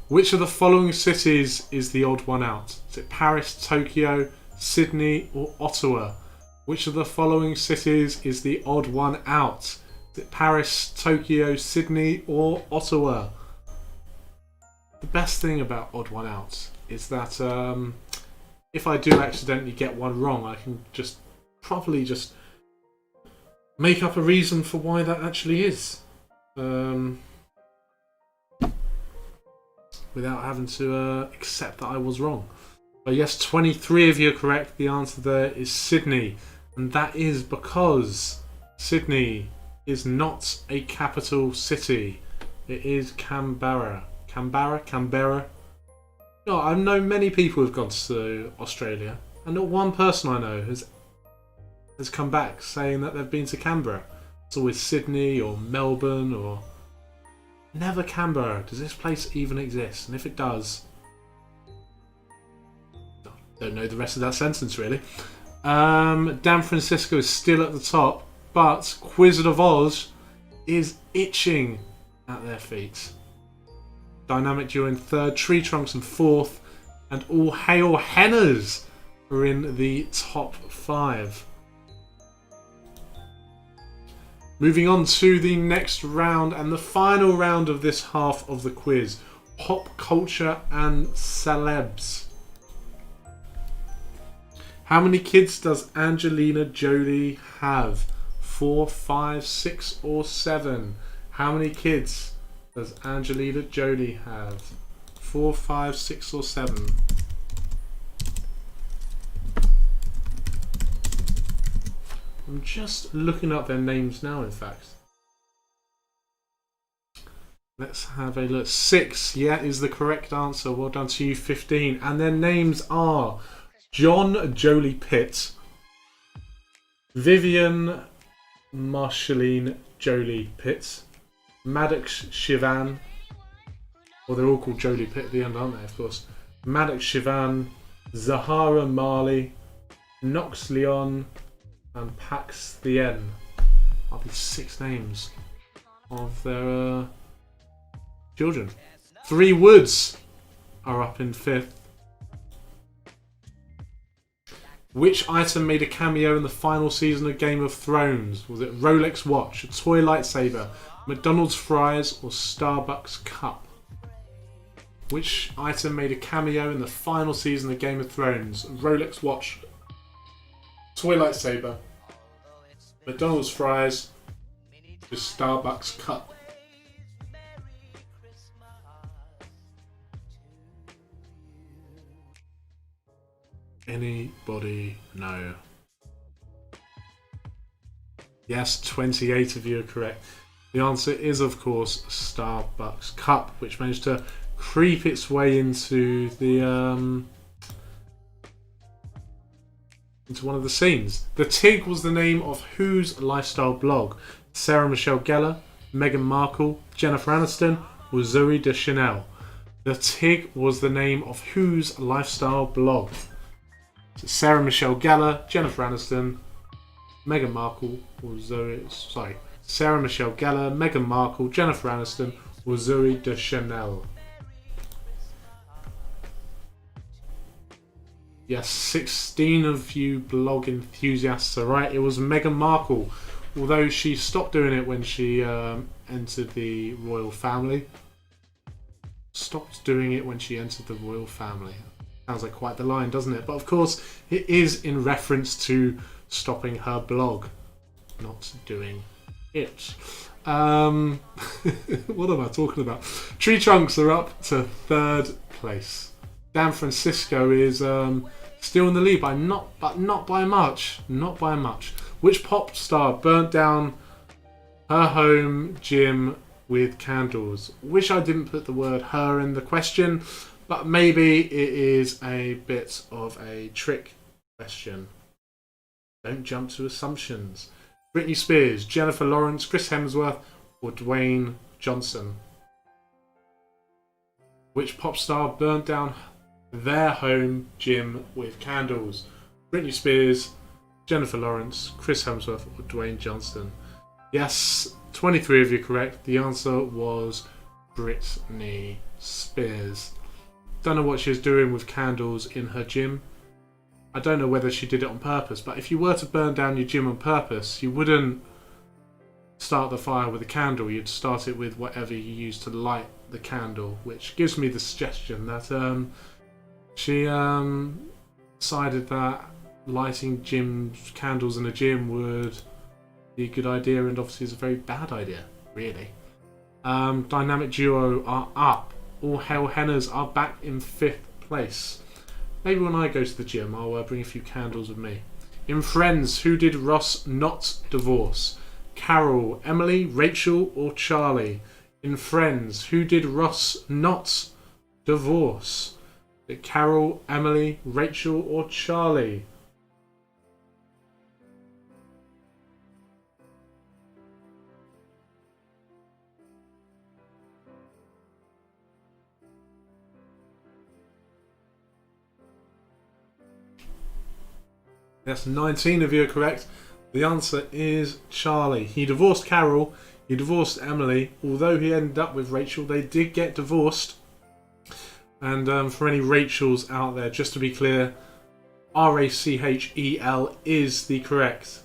Which of the following cities is the odd one out? Is it Paris, Tokyo, Sydney or Ottawa? Which of the following cities is the odd one out? Is it Paris, Tokyo, Sydney or Ottawa? The best thing about odd one out is that if I do accidentally get one wrong, I can just properly just make up a reason for why that actually is, without having to accept that I was wrong. But yes, 23 of you are correct. The answer there is Sydney, and that is because Sydney is not a capital city. It is Canberra. Canberra. No, I know many people who've gone to Australia, and not one person I know has come back saying that they've been to Canberra. It's always Sydney or Melbourne or never Canberra. Does this place even exist? And if it does, don't know the rest of that sentence really. Dan Francisco is still at the top, but Wizard of Oz is itching at their feet. Dynamic Duo in third, Tree Trunks in fourth, and All Hail Henners are in the top 5. Moving on to the next round and the final round of this half of the quiz. Pop culture and celebs. How many kids does Angelina Jolie have? 4, 5, 6 or 7? How many kids does Angelina Jolie have? 4, 5, 6 or 7? I'm just looking up their names now, in fact. Let's have a look. 6, yeah, is the correct answer. Well done to you. 15. And their names are John Jolie Pitt, Vivian Marceline Jolie Pitt, Maddox Shivan, well, they're all called Jolie Pitt at the end, aren't they, of course. Maddox Shivan, Zahara Marley, Knox Leon, and Pax Thien are the 6 names of their children. 3 Woods are up in 5th. Which item made a cameo in the final season of Game of Thrones? Was it Rolex watch, a toy lightsaber, McDonald's fries, or Starbucks cup? Which item made a cameo in the final season of Game of Thrones? Rolex watch, toy lightsaber, McDonald's fries, or Starbucks cup? Anybody know? Yes, 28 of you are correct. The answer is, of course, Starbucks cup, which managed to creep its way into the into one of the scenes. The Tig was the name of whose lifestyle blog? Sarah Michelle Gellar, Meghan Markle, Jennifer Aniston, or Zoe Deschanel? The Tig was the name of whose lifestyle blog? So Sarah Michelle Gellar, Jennifer Aniston, Meghan Markle, or Sarah Michelle Gellar, Meghan Markle, Jennifer Aniston, or Zoe Deschanel? Yes, 16 of you blog enthusiasts are right. It was Meghan Markle, although she stopped doing it when she entered the royal family. Stopped doing it when she entered the royal family. Sounds like quite the line, doesn't it? But of course, it is in reference to stopping her blog, not doing it. What am I talking about? Tree Trunks are up to 3rd place. Dan Francisco is still in the lead, but not by much. Not by much. Which pop star burnt down her home gym with candles? Wish I didn't put the word "her" in the question, but maybe it is a bit of a trick question. Don't jump to assumptions. Britney Spears, Jennifer Lawrence, Chris Hemsworth, or Dwayne Johnson? Which pop star burnt down their home gym with candles? Britney Spears, Jennifer Lawrence, Chris Hemsworth, or Dwayne Johnson? Yes, 23 of you correct. The answer was Britney Spears. Don't know what she was doing with candles in her gym. I don't know whether she did it on purpose, but if you were to burn down your gym on purpose, you wouldn't start the fire with a candle. You'd start it with whatever you use to light the candle, which gives me the suggestion that she decided that lighting candles in a gym would be a good idea, and obviously is a very bad idea, really. Dynamic Duo are up. All Hell Hennas are back in 5th place. Maybe when I go to the gym, I'll bring a few candles with me. In Friends, who did Ross not divorce? Carol, Emily, Rachel, or Charlie? In Friends, who did Ross not divorce? Carol, Emily, Rachel, or Charlie? That's 19 of you are correct. The answer is Charlie. He divorced Carol, he divorced Emily. Although he ended up with Rachel, they did get divorced. And for any Rachels out there, just to be clear, Rachel is the correct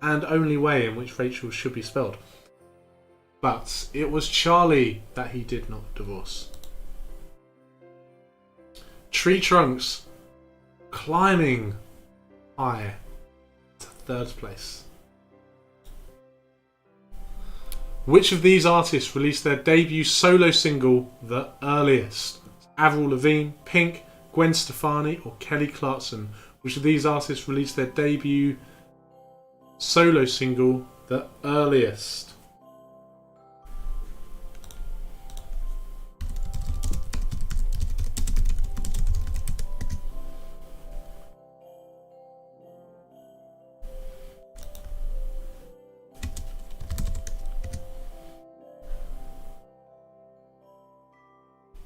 and only way in which Rachel should be spelled. But it was Charlie that he did not divorce. Tree Trunks climbing high to 3rd place. Which of these artists released their debut solo single the earliest? Avril Lavigne, Pink, Gwen Stefani, or Kelly Clarkson? Which of these artists released their debut solo single the earliest?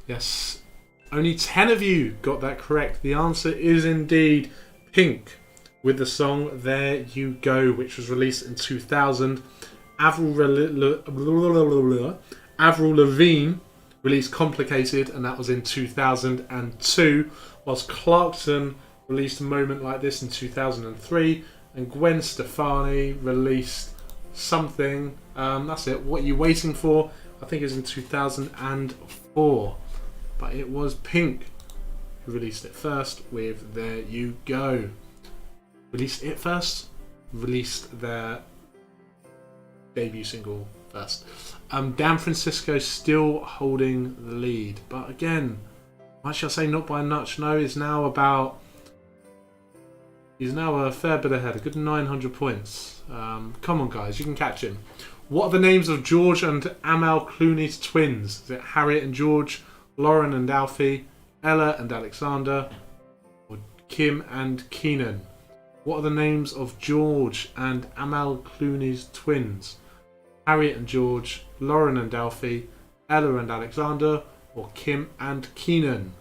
Yes, only 10 of you got that correct. The answer is indeed Pink, with the song There You Go, which was released in 2000. Avril Lavigne released Complicated, and that was in 2002, whilst Clarkson released A Moment Like This in 2003, and Gwen Stefani released Something, that's it, What You Waiting For, I think it was in 2004. But it was Pink who released it first with There You Go. Released it first? Released their debut single first. Dan Francisco still holding the lead. But again, I shall say not by much. No, he's now a fair bit ahead. A good 900 points. Come on, guys. You can catch him. What are the names of George and Amal Clooney's twins? Is it Harriet and George, Lauren and Alfie, Ella and Alexander, or Kim and Keenan? What are the names of George and Amal Clooney's twins? Harriet and George, Lauren and Alfie, Ella and Alexander, or Kim and Keenan?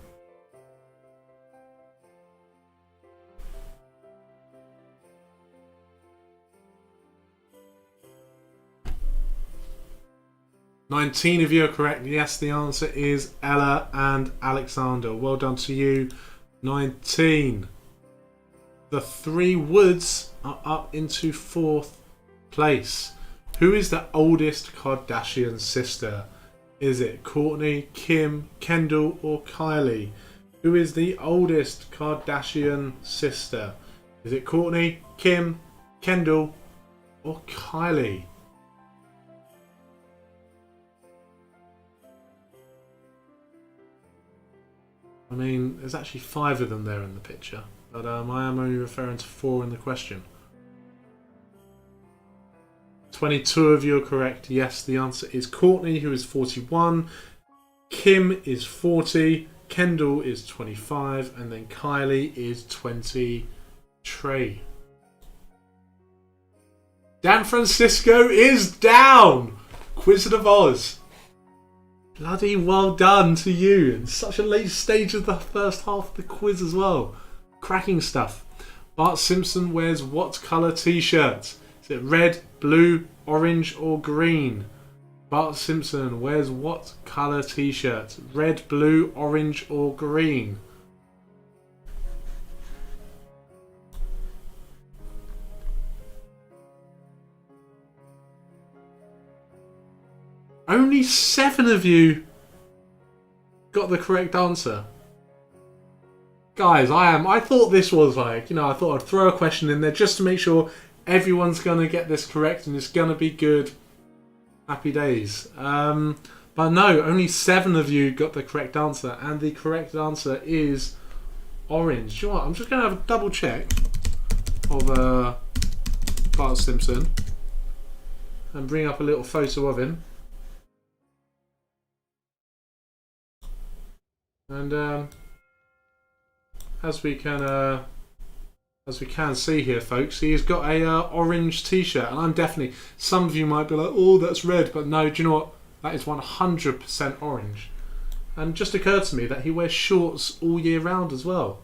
"19 of you are correct. Yes, the answer is Ella and Alexander. Well done to you. 19. The Three Woods are up into 4th place. Who is the oldest Kardashian sister? Is it Kourtney, Kim, Kendall, or Kylie? Who is the oldest Kardashian sister? Is it Kourtney, Kim, Kendall, or Kylie? I mean, there's actually 5 of them there in the picture, but I am only referring to 4 in the question. 22 of you are correct. Yes, the answer is Kourtney, who is 41. Kim is 40. Kendall is 25. And then Kylie is 23. Dan Francisco is down! Wizard of Oz. Bloody well done to you. In such a late stage of the first half of the quiz as well. Cracking stuff. Bart Simpson wears what colour t-shirt? Is it red, blue, orange, or green? Bart Simpson wears what colour t-shirt? Red, blue, orange, or green? Only 7 of you got the correct answer. Guys, I thought this was I thought I'd throw a question in there just to make sure everyone's going to get this correct and it's going to be good. Happy days. But no, only 7 of you got the correct answer, and the correct answer is orange. Do you know what? I'm just going to have a double check of Bart Simpson and bring up a little photo of him. And as we can see here, folks, he's got a orange t-shirt, and I'm definitely, some of you might be like, oh, that's red, but no, do you know what? That is 100% orange. And just occurred to me that he wears shorts all year round as well.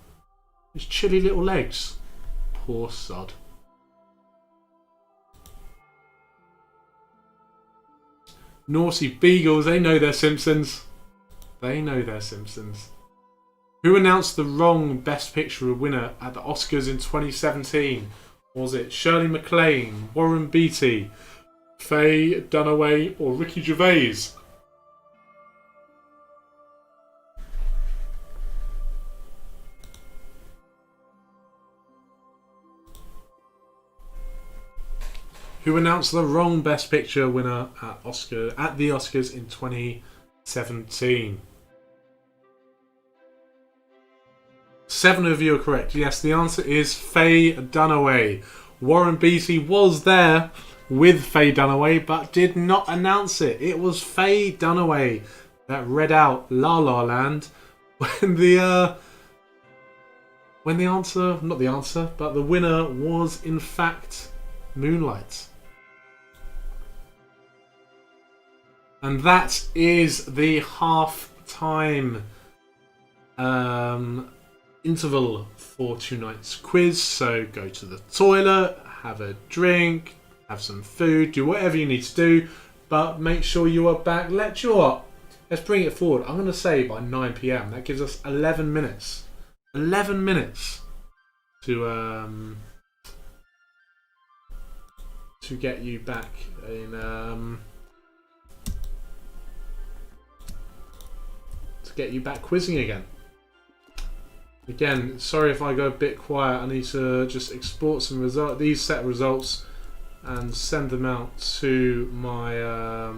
His chilly little legs. Poor sod. Naughty Beagles, they know their Simpsons. They know their Simpsons. Who announced the wrong Best Picture winner at the Oscars in 2017? Was it Shirley MacLaine, Warren Beatty, Faye Dunaway, or Ricky Gervais? Who announced the wrong Best Picture winner at the Oscars in 2017? 7 of you are correct. Yes, the answer is Faye Dunaway. Warren Beatty was there with Faye Dunaway, but did not announce it. It was Faye Dunaway that read out La La Land when the winner was in fact Moonlight. And that is the half time interval for tonight's quiz. So go to the toilet, have a drink, have some food, do whatever you need to do, but make sure you are back. Let's bring it forward. I'm going to say by 9 p.m. That gives us 11 minutes. 11 minutes to get you back in quizzing again. Again, sorry if I go a bit quiet. I need to just export some these set of results and send them out to my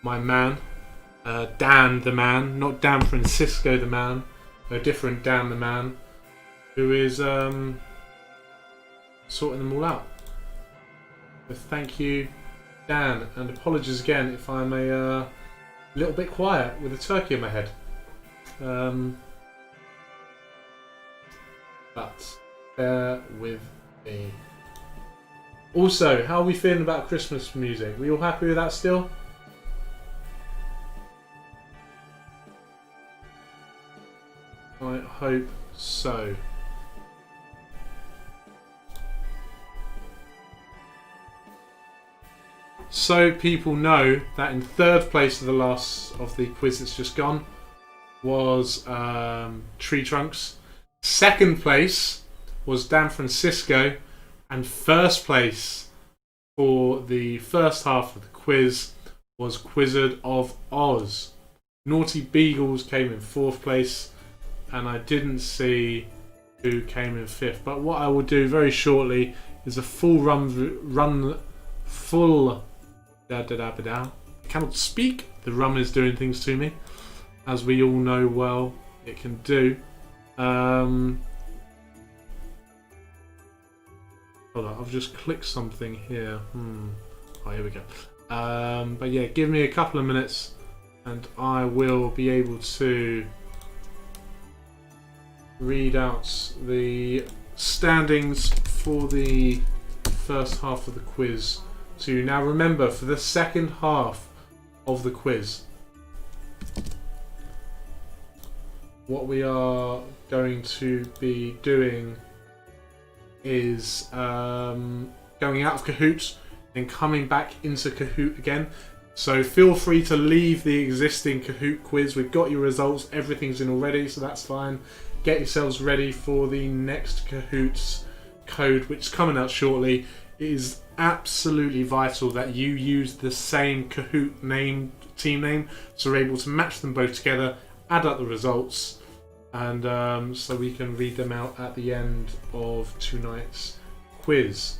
my man, Dan the man, not Dan Francisco the man, a different Dan the man, who is sorting them all out. So thank you, Dan, and apologies again if I'm a little bit quiet with a turkey in my head. But bear with me. Also, how are we feeling about Christmas music? We all happy with that still? I hope so. So people know that in third place of the quiz that's just gone was Tree Trunks. Second place was Dan Francisco, and first place for the first half of the quiz was Wizard of Oz. Naughty Beagles came in fourth place, and I didn't see who came in fifth. But what I will do very shortly is a full I cannot speak. The rum is doing things to me, as we all know well it can do. Hold on, I've just clicked something here. Oh, here we go. But yeah, give me a couple of minutes and I will be able to read out the standings for the first half of the quiz to you. Now remember, for the second half of the quiz, what we are going to be doing is going out of Kahoot and coming back into Kahoot again. So feel free to leave the existing Kahoot quiz. We've got your results, everything's in already, so that's fine. Get yourselves ready for the next Kahoot's code, which is coming out shortly. It is absolutely vital that you use the same Kahoot team name, so we're able to match them both together, add up the results, and so we can read them out at the end of tonight's quiz.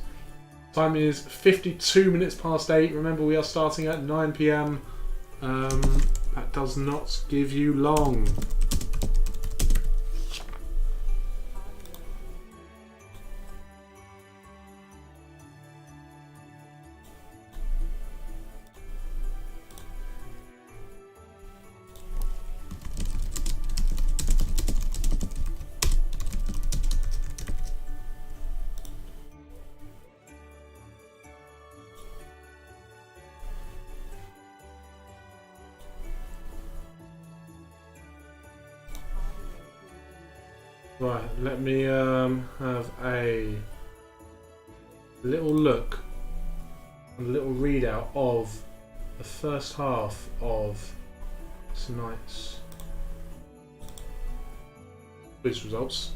Time is 52 minutes past 8. Remember, we are starting at 9 p.m. That does not give you long. Right, let me have a little look, a little readout of the first half of tonight's quiz results.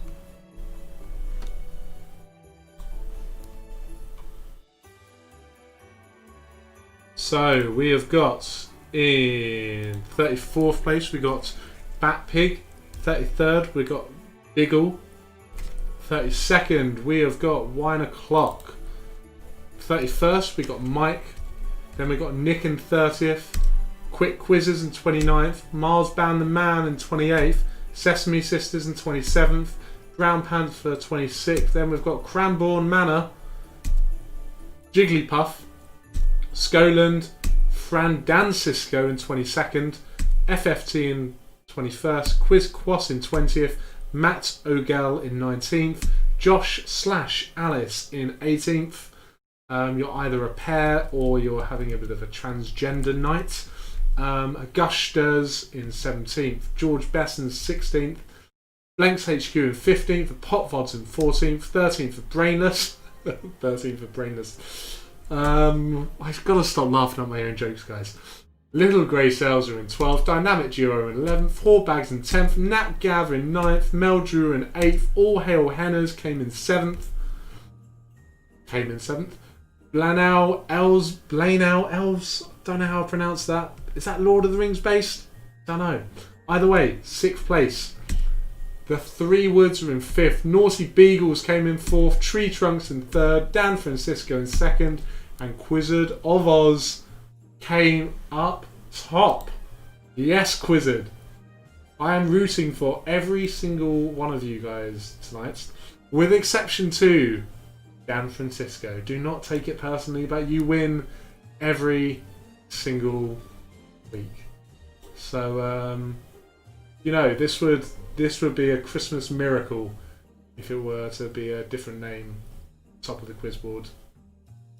So we have got in 34th place we got Bat Pig. 33rd we got Biggle. 32nd we have got Wine O'Clock. 31st we got Mike. Then we got Nick in 30th. Quick Quizzes in 29th. Miles Bound the Man in 28th. Sesame Sisters in 27th. Brown Panther 26th. Then we've got Cranbourne Manor, Jigglypuff, Skoland, Fran Dancisco in 22nd. FFT in 21st. Quiz Quas in 20th. Matt O'Gell in 19th, Josh/Alice in 18th. You're either a pair or you're having a bit of a transgender night. Augustas in 17th, George Besson's 16th, Blanks HQ in 15th, Pop Vods in 14th, 13th of Brainless. 13th of Brainless. I've got to stop laughing at my own jokes, guys. Little Grey Sales are in 12th, Dynamic Duo in 11th, Four Bags in 10th, Nat Gav in 9th, Mel Drew in 8th, All Hail Henners came in 7th. Blanau Elves, don't know how I pronounce that. Is that Lord of the Rings based? Don't know. Either way, 6th place. The Three Woods are in 5th, Naughty Beagles came in 4th, Tree Trunks in 3rd, Dan Francisco in 2nd, and Quizzard of Oz came up top. Yes, Quizzard. I am rooting for every single one of you guys tonight, with exception to Dan Francisco. Do not take it personally, but you win every single week. So, you know, this would be a Christmas miracle if it were to be a different name top of the quiz board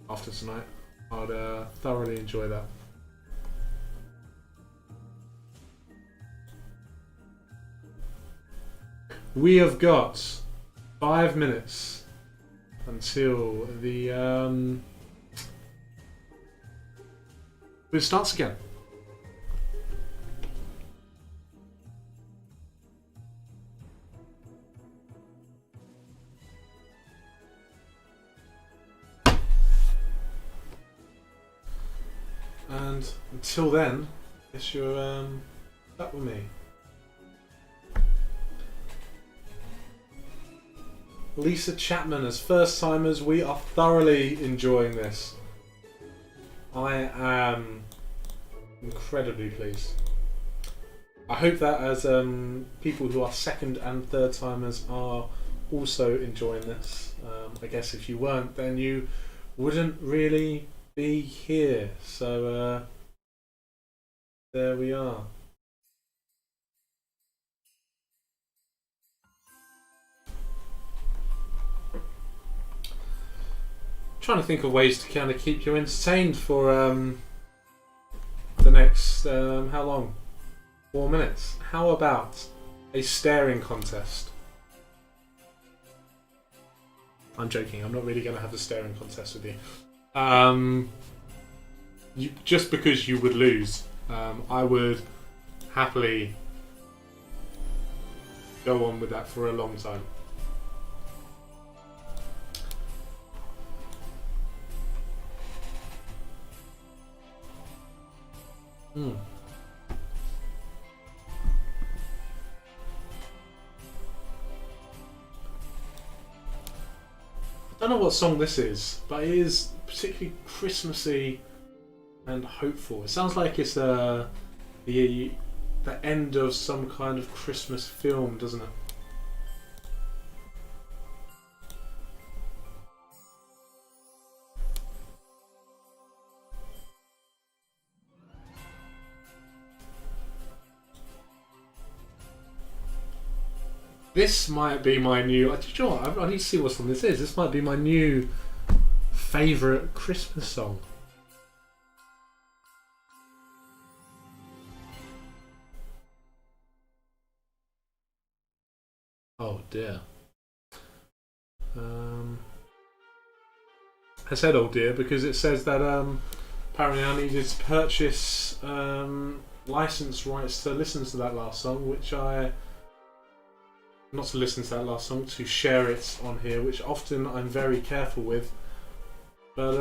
after tonight. I'd thoroughly enjoy that. We have got 5 minutes until the quiz starts again. And until then, I guess you're stuck with me. Lisa Chapman as first timers, we are thoroughly enjoying this. I am incredibly pleased. I hope that as people who are second and third timers are also enjoying this. I guess if you weren't, then you wouldn't really be here. So there we are. Trying to think of ways to kind of keep you entertained for the next how long? 4 minutes. How about a staring contest? I'm joking. I'm not really going to have a staring contest with you. Just because you would lose, I would happily go on with that for a long time. I don't know what song this is, but it is particularly Christmassy and hopeful. It sounds like it's the end of some kind of Christmas film, doesn't it? This might be my new... Do you know what? I need to see what song this is. This might be my new favourite Christmas song. Oh dear. I said oh dear because it says that apparently I needed to purchase license rights to listen to that last song, which I... Not to listen to that last song, to share it on here, which often I'm very careful with. But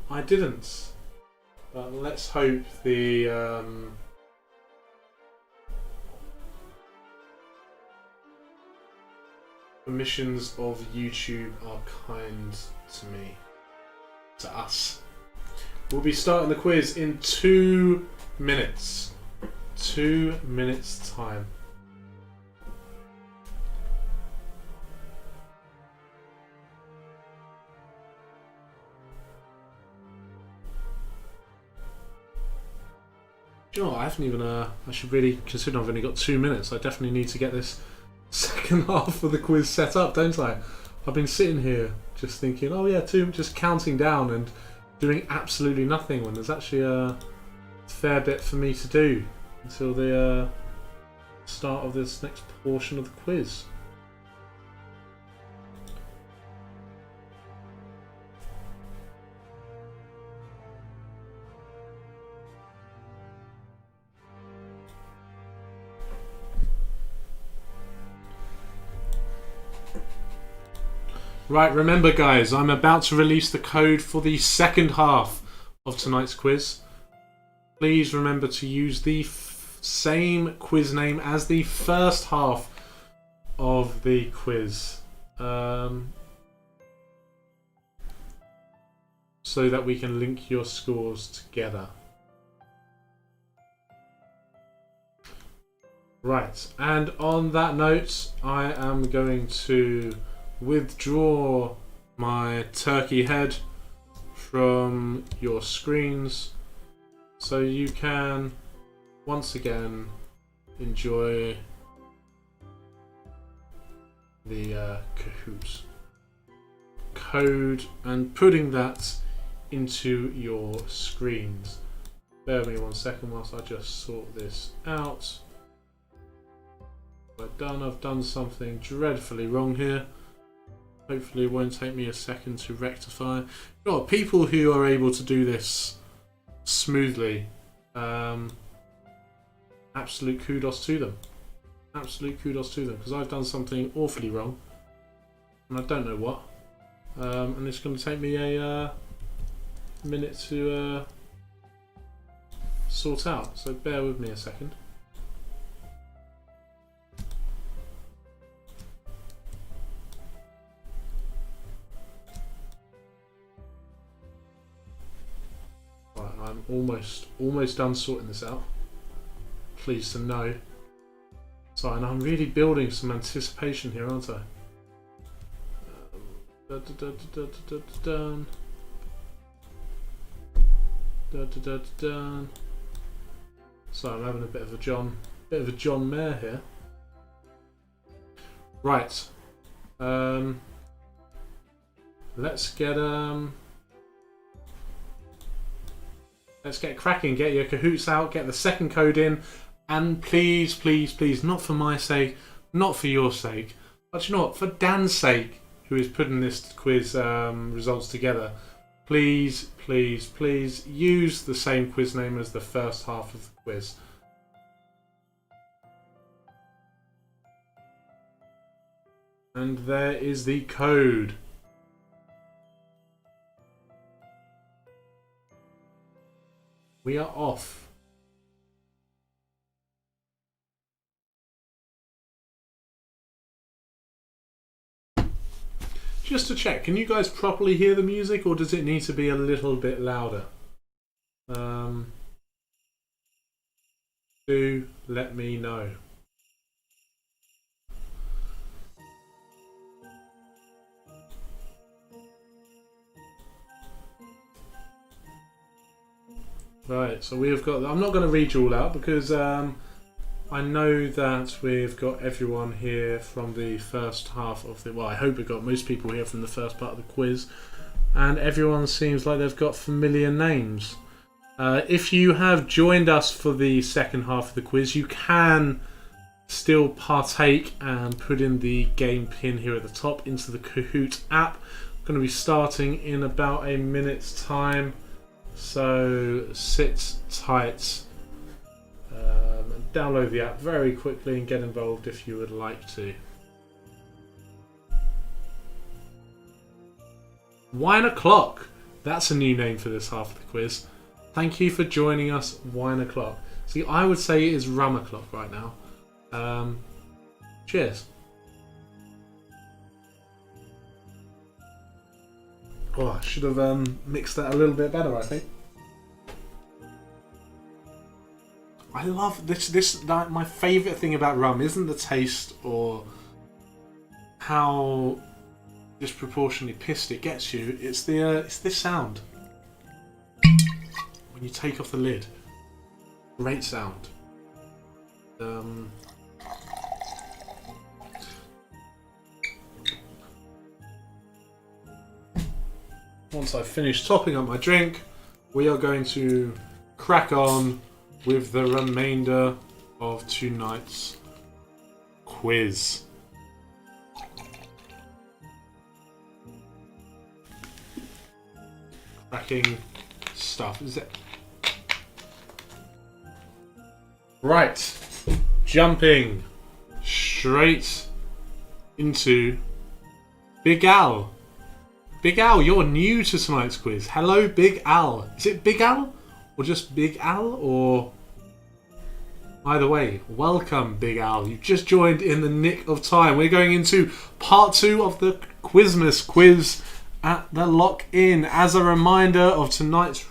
I didn't. But let's hope the permissions of YouTube are kind to me. To us. We'll be starting the quiz in 2 minutes. 2 minutes time. Do you know what? I haven't even. I should really consider I've only got 2 minutes. I definitely need to get this second half of the quiz set up, don't I? I've been sitting here just thinking, oh yeah, just counting down and doing absolutely nothing when there's actually a fair bit for me to do until the start of this next portion of the quiz. Right, remember guys, I'm about to release the code for the second half of tonight's quiz. Please remember to use the same quiz name as the first half of the quiz. So that we can link your scores together. Right, and on that note, I am going to withdraw my turkey head from your screens so you can once again enjoy the Kahoot code and putting that into your screens. Bear with me 1 second whilst I just sort this out. I've done something dreadfully wrong here. Hopefully it won't take me a second to rectify. You know, people who are able to do this smoothly, absolute kudos to them. Absolute kudos to them, because I've done something awfully wrong and I don't know what. And it's going to take me a minute to sort out, so bear with me a second. I'm almost done sorting this out. Pleased to know. So, and I'm really building some anticipation here, aren't I? So I'm having a bit of a John Mayer here. Right. Let's get cracking, get your Kahoots out, get the second code in, and please, please, please, not for my sake, not for your sake, but you know what, for Dan's sake, who is putting this quiz results together, please, please, please use the same quiz name as the first half of the quiz. And there is the code. We are off. Just to check, can you guys properly hear the music, or does it need to be a little bit louder? Do let me know. Right, so we've got... I'm not going to read you all out because I know that we've got everyone here from the first half of the... Well, I hope we've got most people here from the first part of the quiz. And everyone seems like they've got familiar names. If you have joined us for the second half of the quiz, you can still partake and put in the game pin here at the top into the Kahoot app. I'm going to be starting in about a minute's time. So sit tight, and download the app very quickly and get involved if you would like to. Wine O'Clock. That's a new name for this half of the quiz. Thank you for joining us, Wine O'Clock. See, I would say it is Rum O'Clock right now. Cheers. Oh, I should have mixed that a little bit better, I think. I love this. My favourite thing about rum isn't the taste or how disproportionately pissed it gets you. It's this sound when you take off the lid. Great sound. Once I've finished topping up my drink, we are going to crack on with the remainder of tonight's quiz. Cracking stuff, is it? Right, jumping straight into Big Al. Big Al, you're new to tonight's quiz. Hello, Big Al. Is it Big Al? Or just Big Al? Or either way, welcome, Big Al. You've just joined in the nick of time. We're going into part 2 of the Quizmas quiz at the lock-in. As a reminder of tonight's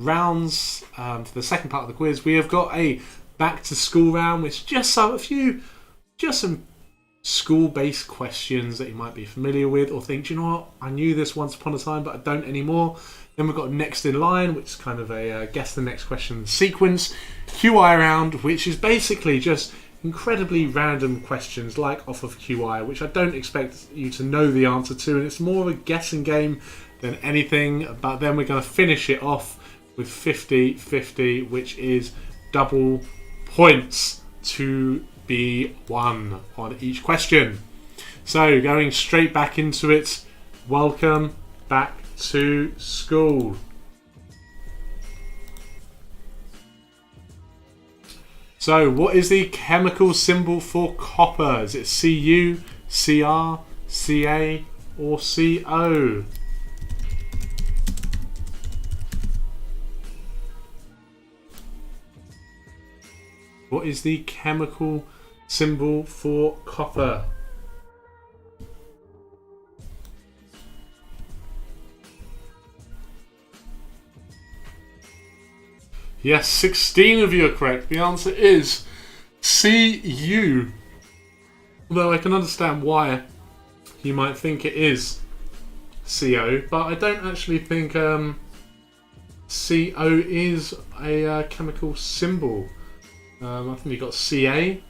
rounds, for the second part of the quiz, we have got a back-to-school round, which just some school-based questions that you might be familiar with or think, do you know what, I knew this once upon a time, but I don't anymore. Then we've got next in line, which is kind of a guess the next question sequence. QI round, which is basically just incredibly random questions like off of QI, which I don't expect you to know the answer to, and it's more of a guessing game than anything. But then we're going to finish it off with 50-50, which is double points to be won on each question. So going straight back into it, welcome back to school. So what is the chemical symbol for copper? Is it Cu, Cr, Ca or Co? What is the chemical symbol for copper? Yes, 16 of you are correct. The answer is Cu. Although I can understand why you might think it is Co, but I don't actually think Co is a chemical symbol. I think you've got Ca,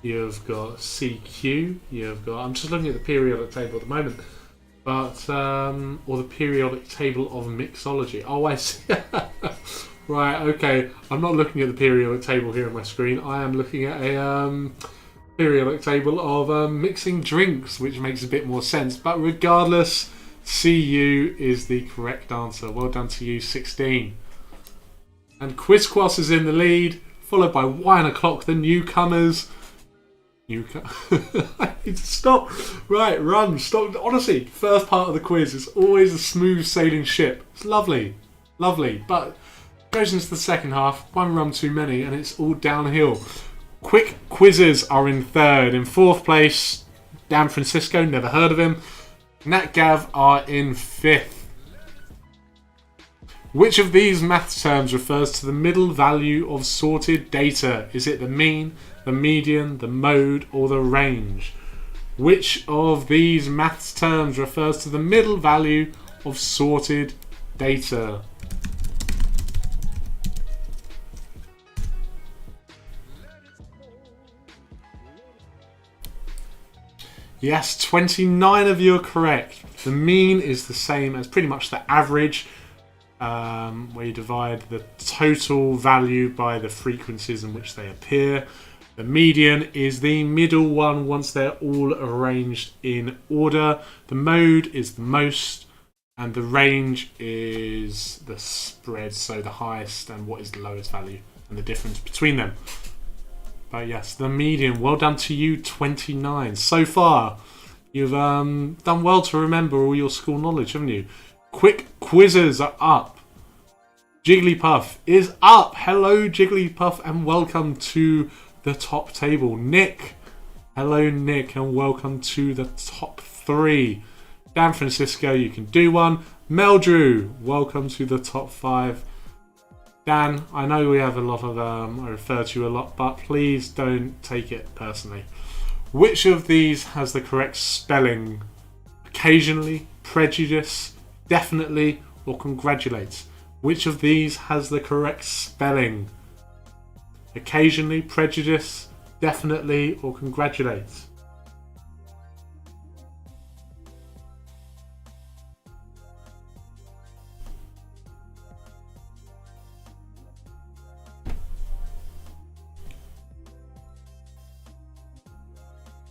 you've got Cq, you've got... I'm just looking at the periodic table at the moment. But, or the periodic table of mixology. Oh, I see. Right, okay. I'm not looking at the periodic table here on my screen. I am looking at a periodic table of mixing drinks, which makes a bit more sense. But regardless, Cu is the correct answer. Well done to you, 16. And Quizmas is in the lead, followed by 1 o'clock, the newcomers. I need to stop. Right, run, stop. Honestly, first part of the quiz is always a smooth sailing ship. It's lovely, lovely. But goes into the second half, 1 run too many, and it's all downhill. Quick quizzes are in third. In fourth place, Dan Francisco, never heard of him. Nat Gav are in fifth. Which of these maths terms refers to the middle value of sorted data? Is it the mean, the median, the mode, or the range? Which of these maths terms refers to the middle value of sorted data? Yes, 29 of you are correct. The mean is the same as pretty much the average, where you divide the total value by the frequencies in which they appear. The median is the middle one once they're all arranged in order. The mode is the most, and the range is the spread, so the highest and what is the lowest value, and the difference between them. But yes, the median. Well done to you, 29. So far, you've done well to remember all your school knowledge, haven't you? Quick quizzes are up. Jigglypuff is up. Hello, Jigglypuff, and welcome to the top table. Nick. Hello, Nick, and welcome to the top 3. Dan Francisco, you can do one. Meldrew, welcome to the top 5. Dan, I know we have a lot of, I refer to you a lot, but please don't take it personally. Which of these has the correct spelling? Occasionally, prejudice, definitely, or congratulate? Which of these has the correct spelling? Occasionally, prejudice, definitely, or congratulate?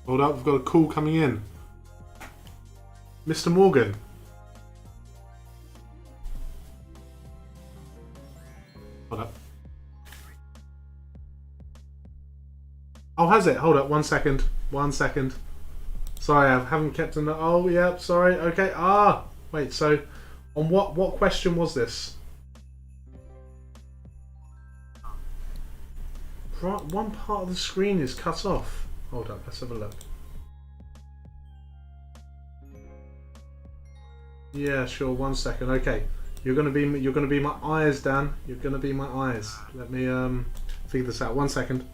Hold up, we've got a call coming in. Mr. Morgan. Hold up. Oh, has it? Hold up, 1 second. 1 second. Sorry, I haven't kept an... Oh, yeah, sorry. Okay. Ah, wait, so on what question was this? Right, one part of the screen is cut off. Hold up, let's have a look. Yeah, sure. 1 second. Okay, you're gonna be my eyes, Dan. You're gonna be my eyes. Let me figure this out. 1 second.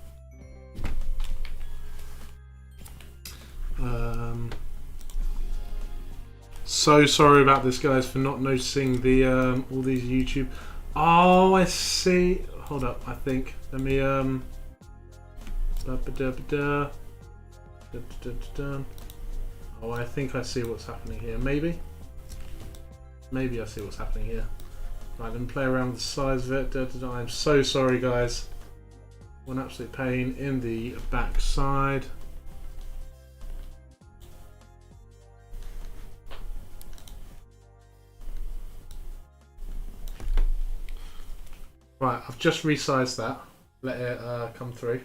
So sorry about this, guys, for not noticing the all these YouTube. Oh, I see. Hold up. I think. Let me Oh, I think I see what's happening here. Maybe I see what's happening here. Right, let me play around with the size of it. I'm so sorry, guys. One absolute pain in the backside. Right, I've just resized that. Let it come through. Is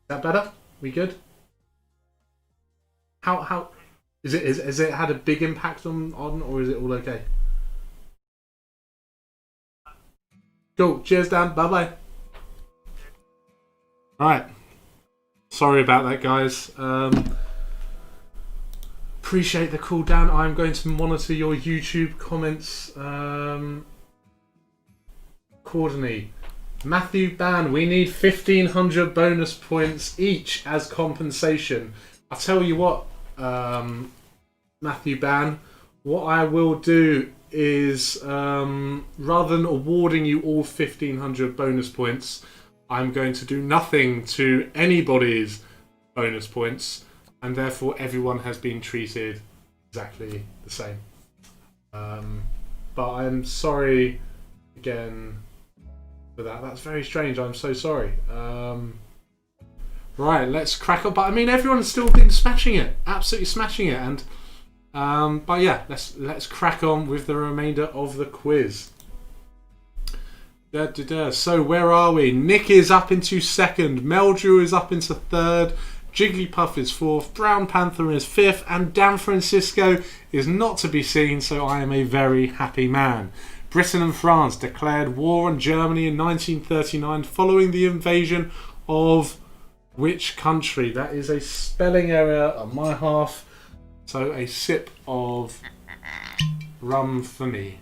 that better? We good? How is it? Has it had a big impact on, or is it all okay? Cool. Cheers, Dan. Bye bye. Right. Sorry about that, guys. Appreciate the call, Dan. I'm going to monitor your YouTube comments accordingly. Matthew Ban, we need 1,500 bonus points each as compensation. I'll tell you what, Matthew Ban, what I will do is, rather than awarding you all 1,500 bonus points, I'm going to do nothing to anybody's bonus points, and therefore everyone has been treated exactly the same. But I'm sorry again for that. That's very strange. I'm so sorry. Right, let's crack up. But I mean, everyone's still been smashing it, absolutely smashing it, and but yeah, let's crack on with the remainder of the quiz. So where are we? Nick is up into second, Meldrew is up into third, Jigglypuff is fourth, Brown Panther is fifth, and Dan Francisco is not to be seen, so I am a very happy man. Britain and France declared war on Germany in 1939 following the invasion of which country? That is a spelling error on my half, so a sip of rum for me.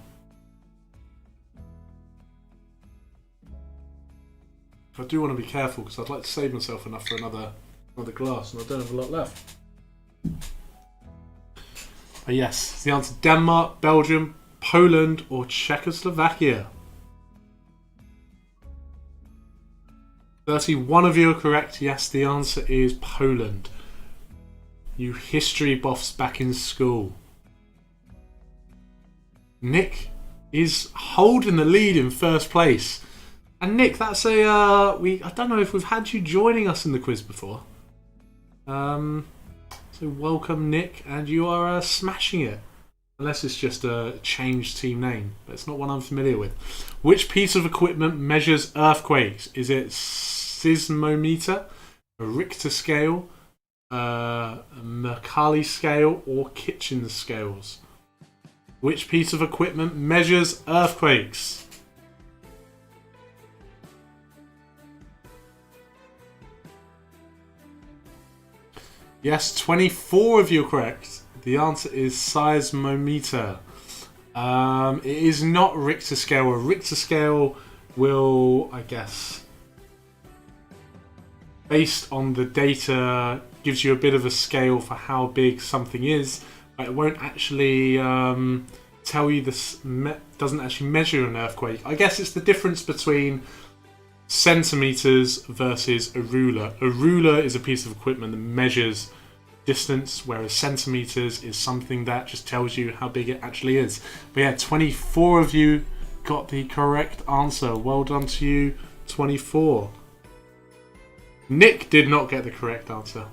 I do want to be careful because I'd like to save myself enough for another glass, and I don't have a lot left. Yes, the answer: Denmark, Belgium, Poland, or Czechoslovakia. 31 of you are correct. Yes, the answer is Poland. You history buffs back in school. Nick is holding the lead in first place. And Nick, that's a I don't know if we've had you joining us in the quiz before. So welcome, Nick, and you are smashing it. Unless it's just a changed team name, but it's not one I'm familiar with. Which piece of equipment measures earthquakes? Is it seismometer, a Richter scale, a Mercalli scale, or kitchen scales? Which piece of equipment measures earthquakes? Yes, 24 of you are correct. The answer is seismometer. It is not Richter scale. A Richter scale will, I guess, based on the data, gives you a bit of a scale for how big something is, but it won't actually tell you this. Doesn't actually measure an earthquake. I guess it's the difference between centimeters versus a ruler. A ruler is a piece of equipment that measures distance, whereas centimeters is something that just tells you how big it actually is. But yeah, 24 of you got the correct answer. Well done to you, 24. Nick did not get the correct answer.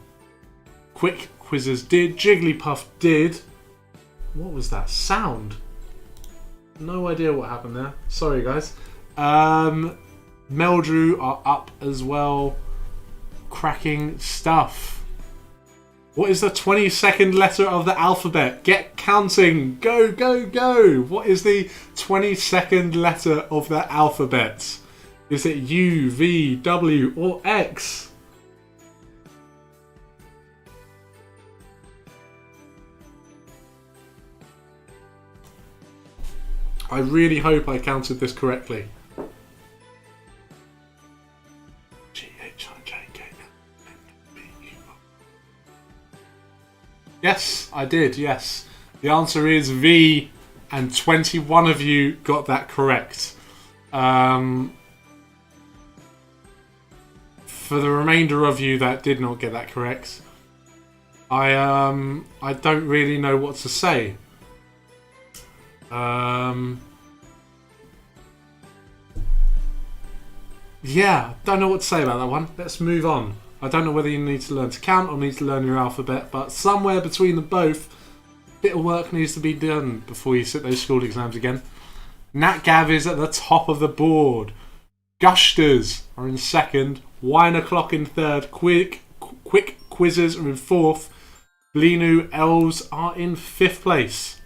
Quick Quizzes did. Jigglypuff did. What was that sound? No idea what happened there. Sorry, guys. Meldrew are up as well. Cracking stuff. What is the 22nd letter of the alphabet? Get counting. Go, go, go. What is the 22nd letter of the alphabet? Is it U, V, W, or X? I really hope I counted this correctly. Yes, I did, yes. The answer is V, and 21 of you got that correct. For the remainder of you that did not get that correct, I don't really know what to say. Yeah, don't know what to say about that one. Let's move on. I don't know whether you need to learn to count or need to learn your alphabet, but somewhere between them both, a bit of work needs to be done before you sit those school exams again. NatGav is at the top of the board. Gushters are in second. Wine O'Clock in third. Quick Quizzes are in fourth. Blinu Elves are in fifth place.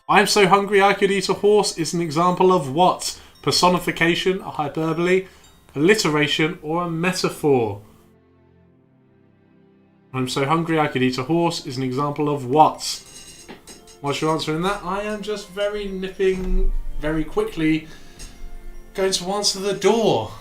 I'm so hungry I could eat a horse is an example of what? Personification, a hyperbole, alliteration, or a metaphor? I'm so hungry I could eat a horse is an example of what? What's your answer in that? I am just very quickly going to answer the door.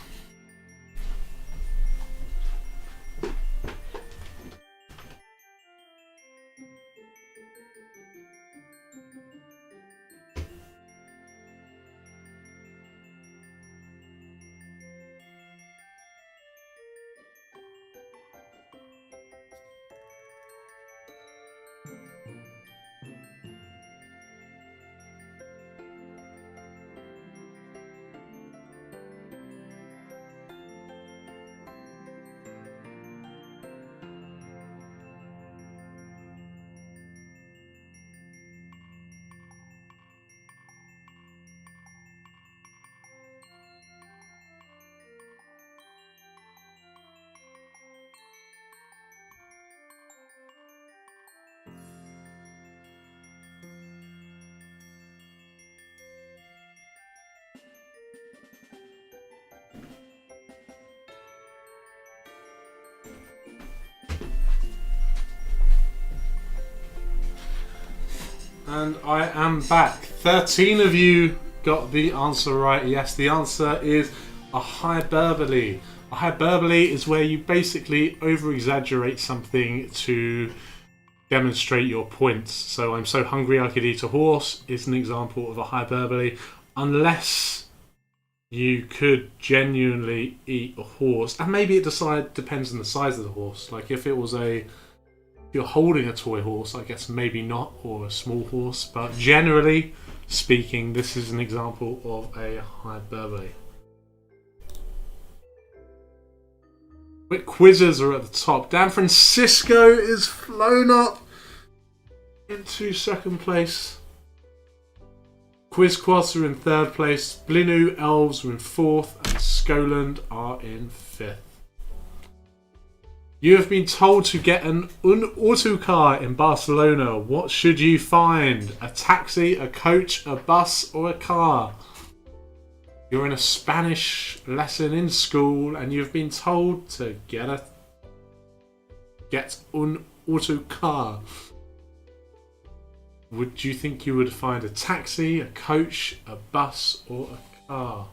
And I am back. 13 of you got the answer right. Yes, the answer is a hyperbole. A hyperbole is where you basically over-exaggerate something to demonstrate your points. So I'm so hungry I could eat a horse is an example of a hyperbole. Unless you could genuinely eat a horse. And maybe it depends on the size of the horse. Like if you're holding a toy horse, I guess maybe not, or a small horse, but generally speaking, this is an example of a hyperbole. Quick Quizzes are at the top. Dan Francisco is flown up into second place. Quizquads are in third place. Blinu Elves are in fourth, and Skoland are in fifth. You have been told to get an autocar in Barcelona. What should you find? A taxi, a coach, a bus, or a car? You're in a Spanish lesson in school and you've been told to get un autocar. Would you think you would find a taxi, a coach, a bus, or a car?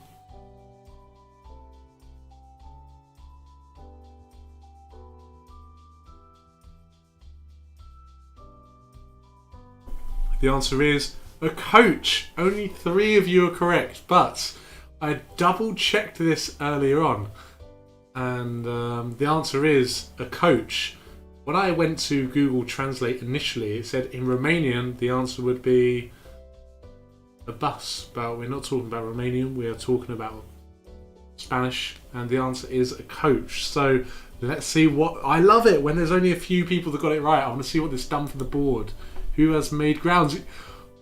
The answer is a coach. Only 3 of you are correct, but I double checked this earlier on, and the answer is a coach. When I went to Google Translate initially, it said in Romanian the answer would be a bus, but we're not talking about Romanian, we are talking about Spanish, and the answer is a coach. So Let's see what... I love it when there's only a few people that got it right. I want to see what this done for the board. Who has made grounds?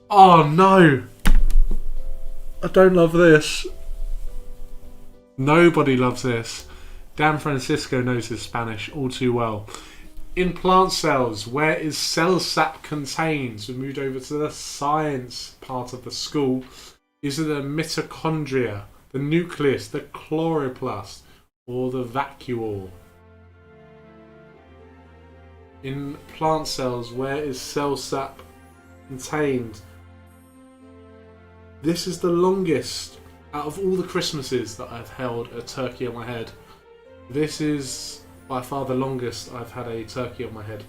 Oh, no. I don't love this. Nobody loves this. Dan Francisco knows his Spanish all too well. In plant cells, where is cell sap contained? So we moved over to the science part of the school. Is it the mitochondria, the nucleus, the chloroplast, or the vacuole? In plant cells, where is cell sap contained? This is the longest out of all the Christmases that I've held a turkey on my head. This is by far the longest I've had a turkey on my head.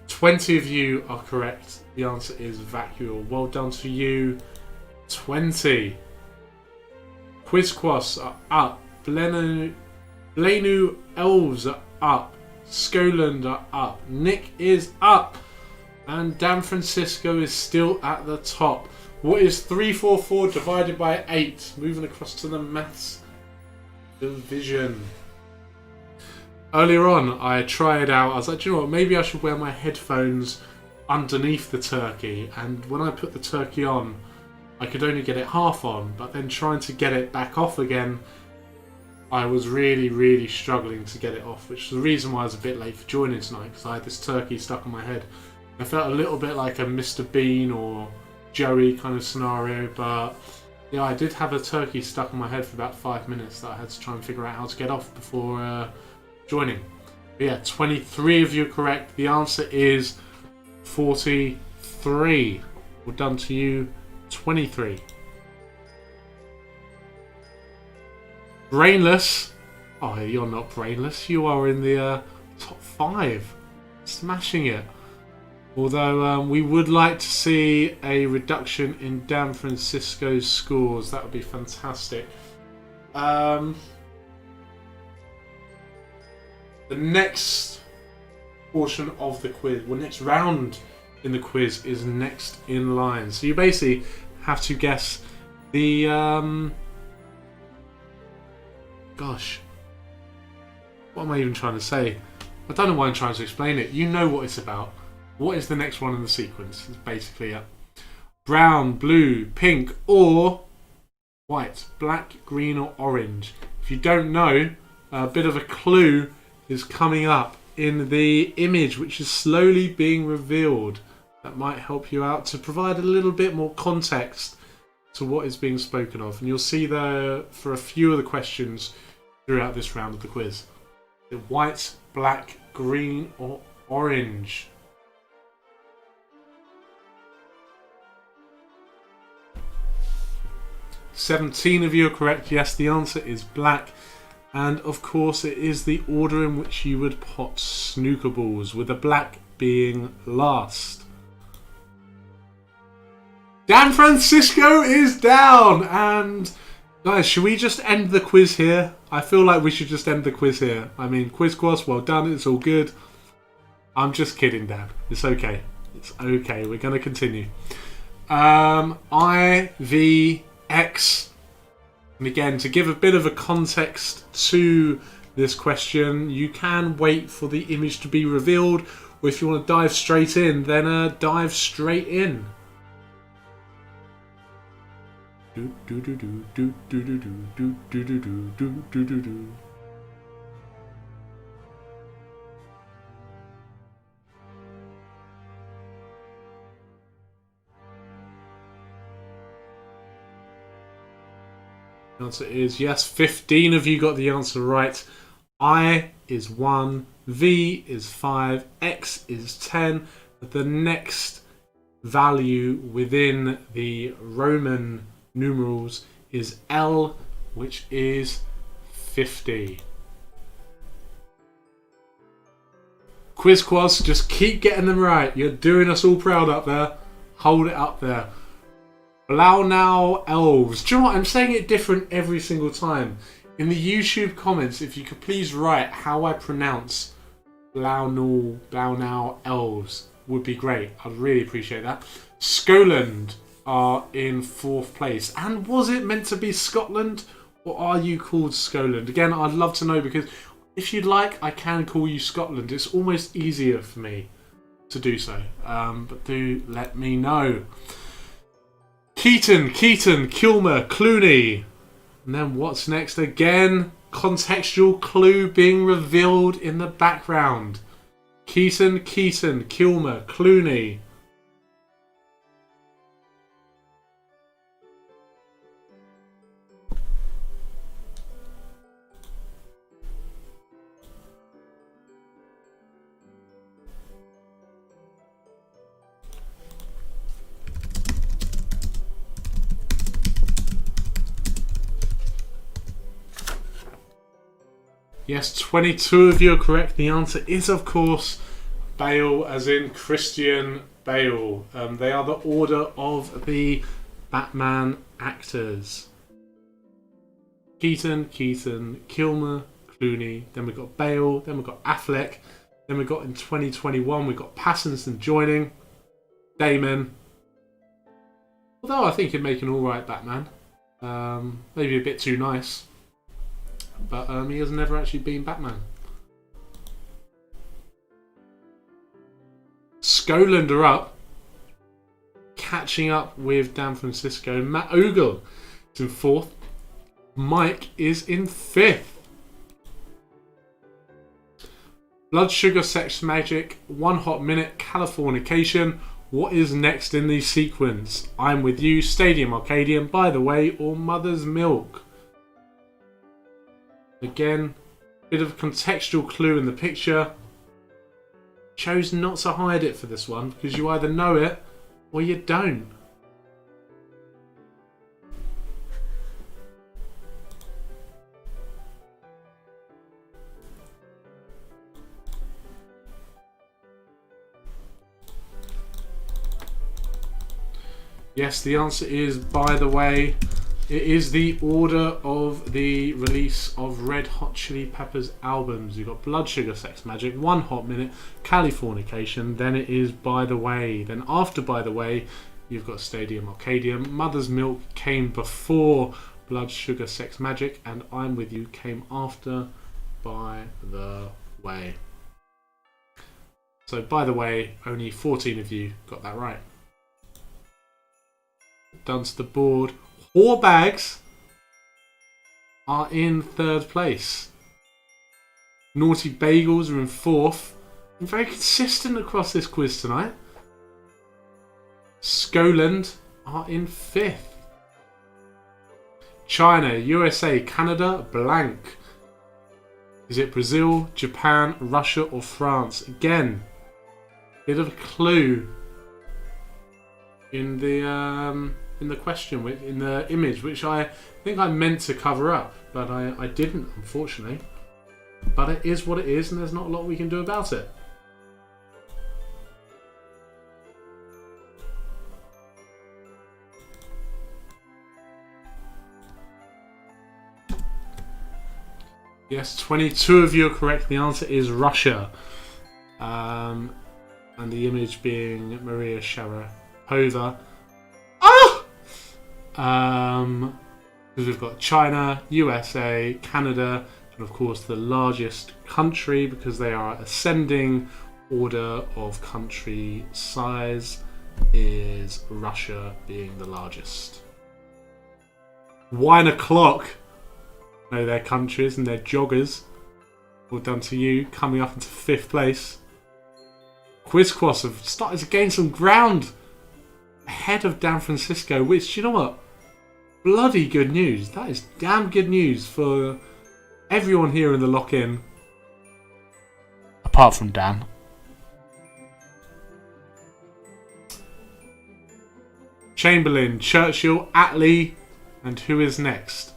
20 of you are correct. The answer is vacuole. Well done to you. 20. Quizquas are up. Blenu Elves are up. Skoland are up. Nick is up. And Dan Francisco is still at the top. What is 344 divided by 8? Moving across to the maths division. Earlier on, I tried out. I was like, do you know what? Maybe I should wear my headphones underneath the turkey. And when I put the turkey on, I could only get it half on. But then trying to get it back off again, I was really, really struggling to get it off. Which is the reason why I was a bit late for joining tonight. Because I had this turkey stuck on my head. I felt a little bit like a Mr. Bean or Joey kind of scenario. But yeah, I did have a turkey stuck on my head for about 5 minutes that I had to try and figure out how to get off before joining. But yeah, 23 of you are correct. The answer is 43. Well done to you, 23. Brainless. Oh, you're not brainless. You are in the top 5. Smashing it. Although we would like to see a reduction in Dan Francisco's scores. That would be fantastic. The next portion of the quiz, well, next round in the quiz is next in line. So you basically have to guess the gosh, what am I even trying to say? I don't know why I'm trying to explain it. You know what it's about. What is the next one in the sequence? It's basically it. Brown, blue, pink, or white, black, green, or orange. If you don't know, a bit of a clue is coming up in the image, which is slowly being revealed. That might help you out to provide a little bit more context to what is being spoken of. And you'll see there for a few of the questions throughout this round of the quiz. The white, black, green, or orange. "17 of you are correct. Yes, the answer is black. And of course it is the order in which you would pot snooker balls, with the black being last. Dan Francisco is down! And guys, should we just end the quiz here? I feel like we should just end the quiz here. I mean, Quizquas, well done, it's all good. I'm just kidding, Dan. It's okay. It's okay, we're going to continue. IVX. And again, to give a bit of a context to this question, you can wait for the image to be revealed, or if you want to dive straight in, then dive straight in. The answer is yes. 15 of you got the answer right. I is 1, V is 5, X is 10. The next value within the Roman numerals is L, which is 50. Quizquas, just keep getting them right. You're doing us all proud up there. Hold it up there. Blaunau Elves. Do you know what? I'm saying it different every single time. In the YouTube comments, if you could please write how I pronounce Blaunau Elves, would be great. I'd really appreciate that. Skoland are in 4th place. And was it meant to be Scotland? Or are you called Skoland? Again, I'd love to know, because If you'd like, I can call you Scotland. It's almost easier for me to do so. But do let me know. Keaton, Kilmer, Clooney. And then what's next again? Contextual clue being revealed in the background. Keaton, Kilmer, Clooney. Yes, 22 of you are correct. The answer is, of course, Bale, as in Christian Bale. They are the order of the Batman actors. Keaton, Kilmer, Clooney. Then we've got Bale. Then we've got Affleck. Then we've got in 2021, we've got Pattinson joining. Damon. Although I think he'd make an alright Batman. Maybe a bit too nice. But he has never actually been Batman. Scotland are up. Catching up with Dan Francisco. Matt Ogle is in 4th. Mike is in 5th. Blood, Sugar, Sex, Magic, 1 Hot Minute, Californication. What is next in the sequence? I'm With You, Stadium Arcadium, By the Way, or Mother's Milk? Again, bit of a contextual clue in the picture. Chose not to hide it for this one because you either know it or you don't. Yes, the answer is By the Way. It is the order of the release of Red Hot Chili Peppers albums. You've got Blood, Sugar, Sex, Magic, 1 Hot Minute, Californication, then it is By the Way. Then after By the Way, you've got Stadium Arcadium. Mother's Milk came before Blood, Sugar, Sex, Magic, and I'm With You came after By the Way. So By the Way, only 14 of you got that right. Done to the board. Whore Bags are in 3rd place. Naughty Bagels are in 4th. Been very consistent across this quiz tonight. Scotland are in 5th. China, USA, Canada, blank. Is it Brazil, Japan, Russia, or France? Again, bit of a clue in the question, in the image, which I think I meant to cover up, but I didn't, unfortunately. But it is what it is, and there's not a lot we can do about it. Yes, 22 of you are correct. The answer is Russia. And the image being Maria Sharapova. Because we've got China, USA, Canada, and of course the largest country, because they are ascending order of country size, is Russia being the largest. Wine O'Clock know their countries and their joggers. Well done to you, coming up into 5th place. Quizmas have started to gain some ground ahead of Dan Francisco, which, you know what? Bloody good news. That is damn good news for everyone here in the lock-in. Apart from Dan. Chamberlain, Churchill, Attlee, and who is next?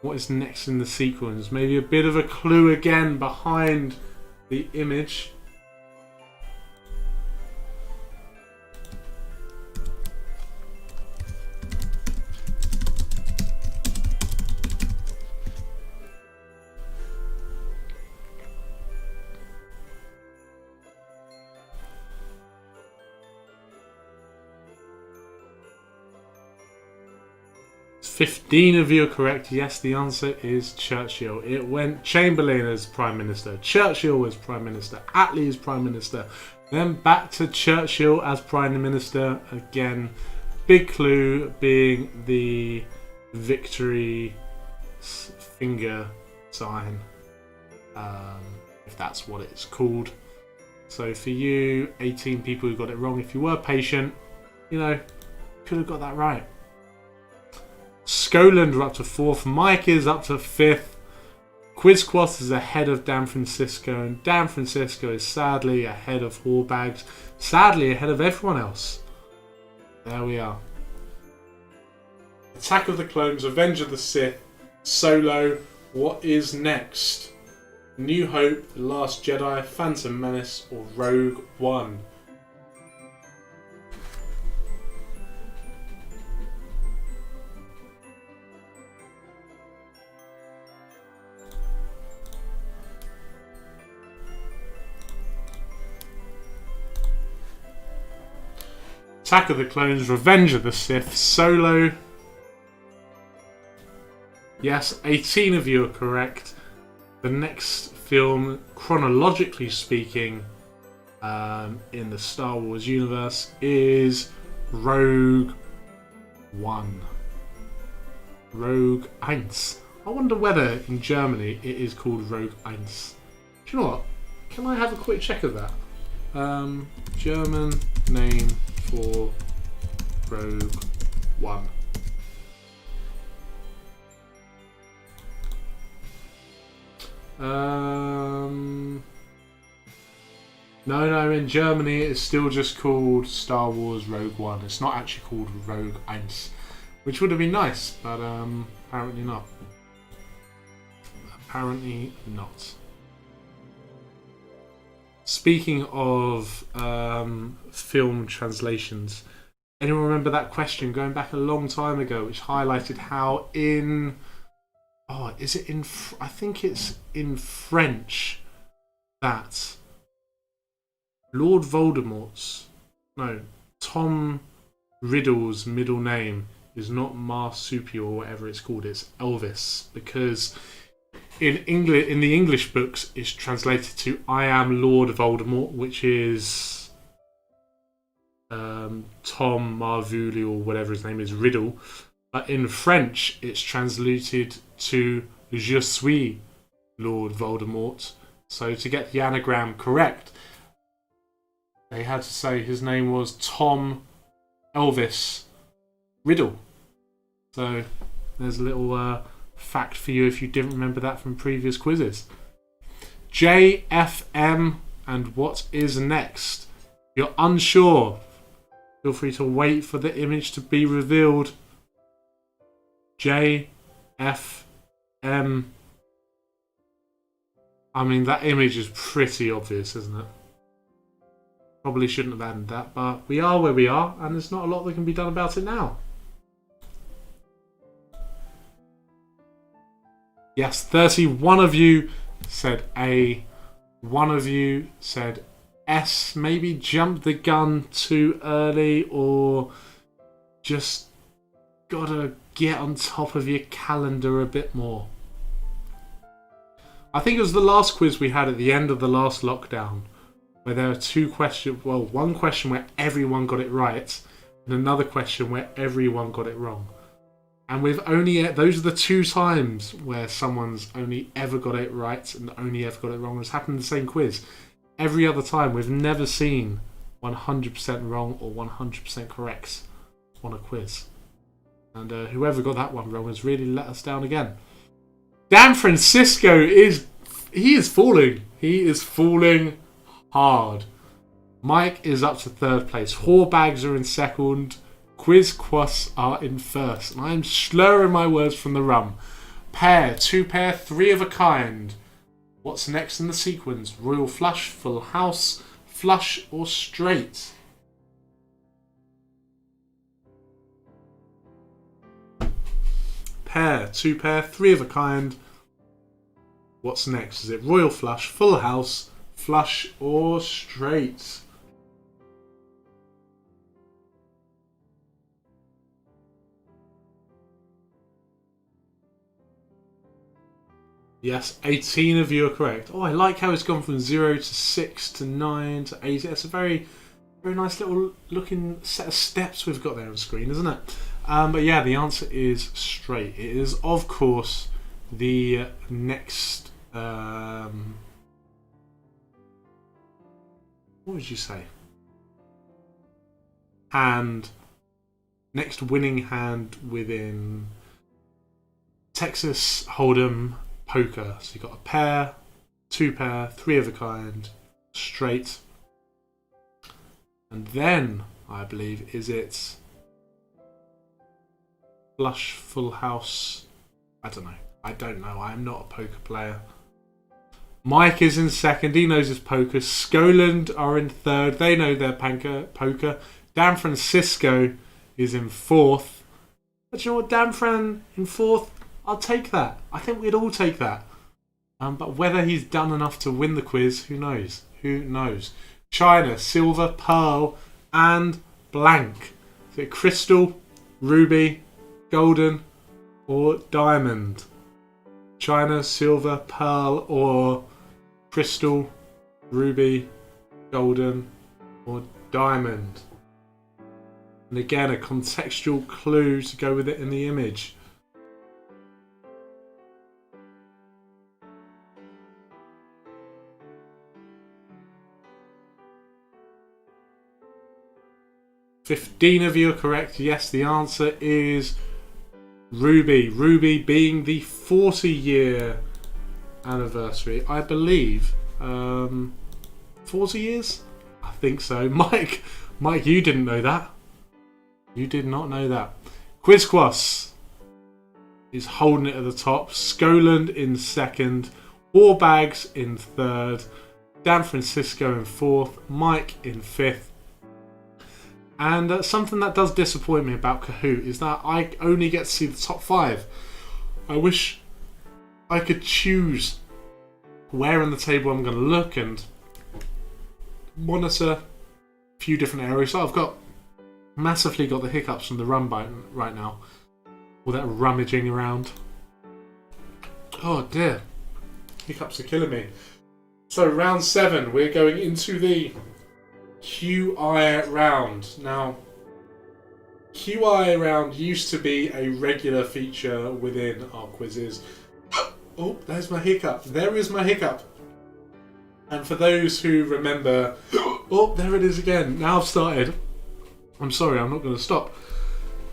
What is next in the sequence? Maybe a bit of a clue again behind the image. 15 of you are correct. Yes, the answer is Churchill. It went Chamberlain as Prime Minister, Churchill as Prime Minister, Attlee as Prime Minister, then back to Churchill as Prime Minister again. Big clue being the victory finger sign, if that's what it's called. So for you, 18 people who got it wrong, if you were patient, you know, could have got that right. Skoland are up to 4th. Mike is up to 5th. Quizquas is ahead of Dan Francisco, and Dan Francisco is sadly ahead of Horbags. Sadly ahead of everyone else. There we are. Attack of the Clones, Revenge of the Sith, Solo. What is next? New Hope, The Last Jedi, Phantom Menace, or Rogue One? Attack of the Clones, Revenge of the Sith, Solo. Yes, 18 of you are correct. The next film, chronologically speaking, in the Star Wars universe is Rogue One. Rogue Eins. I wonder whether in Germany it is called Rogue Eins. Do you know what? Can I have a quick check of that? German name for Rogue One. No, in Germany it's still just called Star Wars Rogue One. It's not actually called Rogue Eins, which would have been nice, but apparently not. Apparently not. Speaking of film translations, anyone remember that question going back a long time ago, which highlighted how in... Oh, is it in... I think it's in French that Lord Voldemort's... No, Tom Riddle's middle name is not Marsupial or whatever it's called. It's Elvis, because in the English books it's translated to I am Lord Voldemort, which is Tom Marvuli or whatever his name is, Riddle. But in French it's translated to Je suis Lord Voldemort. So to get the anagram correct, they had to say his name was Tom Elvis Riddle. So there's a little fact for you if you didn't remember that from previous quizzes. JFM and what is next? If you're unsure, feel free to wait for the image to be revealed. JFM. I mean, that image is pretty obvious, isn't it? Probably shouldn't have added that, but we are where we are, and there's not a lot that can be done about it now. Yes, 31 of you said A. 1 of you said S. Maybe jumped the gun too early, or just gotta get on top of your calendar a bit more. I think it was the last quiz we had at the end of the last lockdown, where there are two questions. Well, one question where everyone got it right, and another question where everyone got it wrong. And we've only... Those are the two times where someone's only ever got it right and only ever got it wrong. It's happened in the same quiz. Every other time, we've never seen 100% wrong or 100% correct on a quiz. And whoever got that one wrong has really let us down again. Dan Francisco is falling. He is falling hard. Mike is up to 3rd place. Horbags are in 2nd. Quizquas are in 1st. And I am slurring my words from the rum. Pair, 2 pair, 3 of a kind. What's next in the sequence? Royal flush, full house, flush or straight? Pair, 2 pair, 3 of a kind. What's next? Is it royal flush, full house, flush or straight? Yes, 18 of you are correct. Oh, I like how it's gone from 0 to 6 to 9 to 8. That's a very, very nice little looking set of steps we've got there on screen, isn't it? But yeah, the answer is straight. It is, of course, the next... what would you say? Hand. Next winning hand within Texas Hold'em poker. So you've got a pair, 2 pair, 3 of a kind, straight. And then, I believe, is it flush, full house? I don't know. I don't know. I'm not a poker player. Mike is in second. He knows his poker. Skoland are in third. They know their poker. Dan Francisco is in fourth. But you know what? Dan Fran in fourth, I'll take that. I think we'd all take that. But whether he's done enough to win the quiz, who knows? Who knows? China, silver, pearl, and blank. Is it crystal, ruby, golden, or diamond? China, silver, pearl, or crystal, ruby, golden, or diamond? And again, a contextual clue to go with it in the image. "15 of you are correct. Yes, the answer is ruby. Ruby being the 40-year anniversary, I believe. 40 years? I think so. Mike, you didn't know that. You did not know that. Quizmas is holding it at the top. Skoland in second. Warbags in third. Dan Francisco in fourth. Mike in fifth. And something that does disappoint me about Kahoot is that I only get to see the top 5. I wish I could choose where on the table I'm going to look and monitor a few different areas. So I've massively got the hiccups from the rum button right now. All that rummaging around. Oh dear. Hiccups are killing me. So round 7, we're going into the QI round. Now, QI round used to be a regular feature within our quizzes. Oh, there's my hiccup. There is my hiccup. And for those who remember... Oh, there it is again. Now I've started. I'm sorry, I'm not going to stop.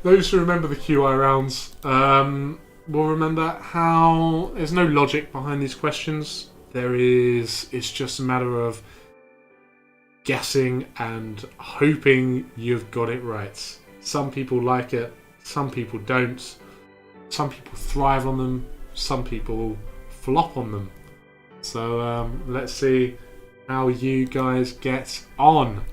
Those who remember the QI rounds will remember how there's no logic behind these questions. It's just a matter of guessing and hoping you've got it right. Some people like it, some people don't. Some people thrive on them, some people flop on them. So let's see how you guys get on.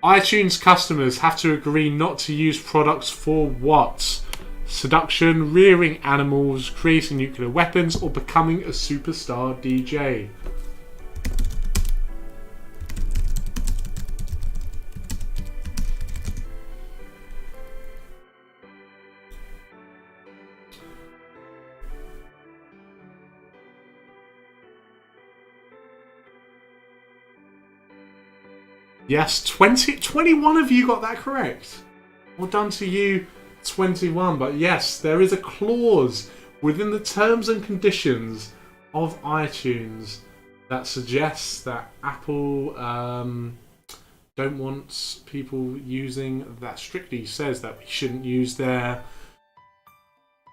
iTunes customers have to agree not to use products for what? Seduction, rearing animals, creating nuclear weapons, or becoming a superstar DJ? Yes, 21 of you got that correct. Well done to you, 21. But yes, there is a clause within the terms and conditions of iTunes that suggests that Apple don't want people using that. Strictly says that we shouldn't use their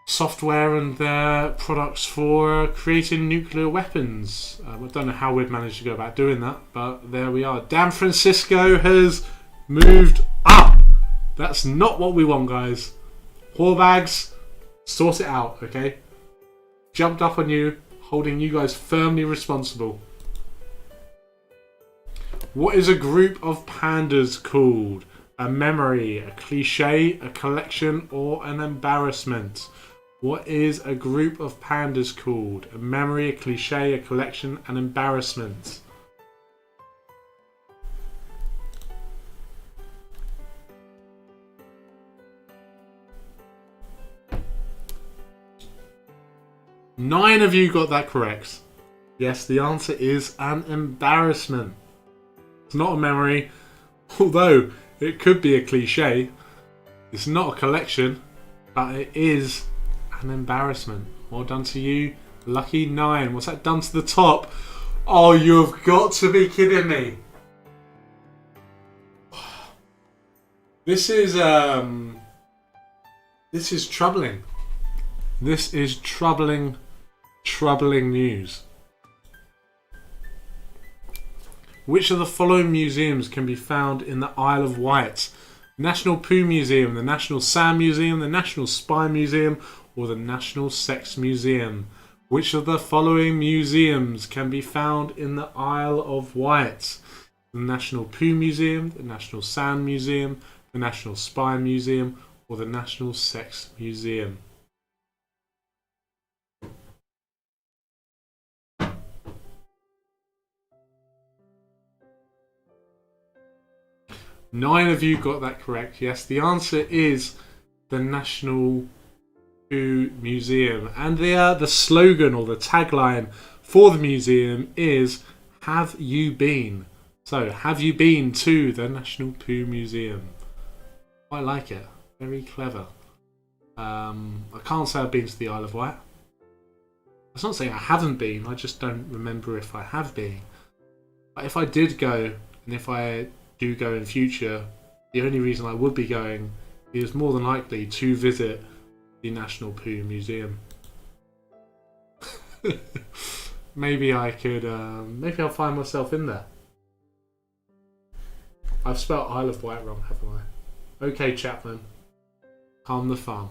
software and their products for creating nuclear weapons. I don't know how we'd managed to go about doing that, but there we are. Dan Francisco has moved up. That's not what we want, guys. Whorebags, sort it out, okay? Jumped up on you, holding you guys firmly responsible. What is a group of pandas called? A memory, a cliche, a collection, or an embarrassment? What is a group of pandas called? A memory, a cliche, a collection, an embarrassment? 9 of you got that correct. Yes, the answer is an embarrassment. It's not a memory, although it could be a cliche. It's not a collection, but it is an embarrassment. Well done to you, lucky 9. What's that done to the top? Oh, you've got to be kidding me. This is troubling. This is troubling news. Which of the following museums can be found in the Isle of Wight? National Poo Museum, the National Sand Museum, the National Spy Museum, or the National Sex Museum? Which of the following museums can be found in the Isle of Wight? The National Poo Museum, the National Sand Museum, the National Spy Museum, or the National Sex Museum? Nine of you got that correct. Yes, the answer is the National Poo Museum. And the slogan or the tagline for the museum is, "Have you been?" So, have you been to the National Poo Museum? I like it. Very clever. I can't say I've been to the Isle of Wight. That's not saying I haven't been. I just don't remember if I have been. But if I did go, and if I do go in future, the only reason I would be going is more than likely to visit the National Poo Museum. Maybe I could, maybe I'll find myself in there. I've spelt Isle of Wight wrong, haven't I? Okay, Chapman. Calm the farm.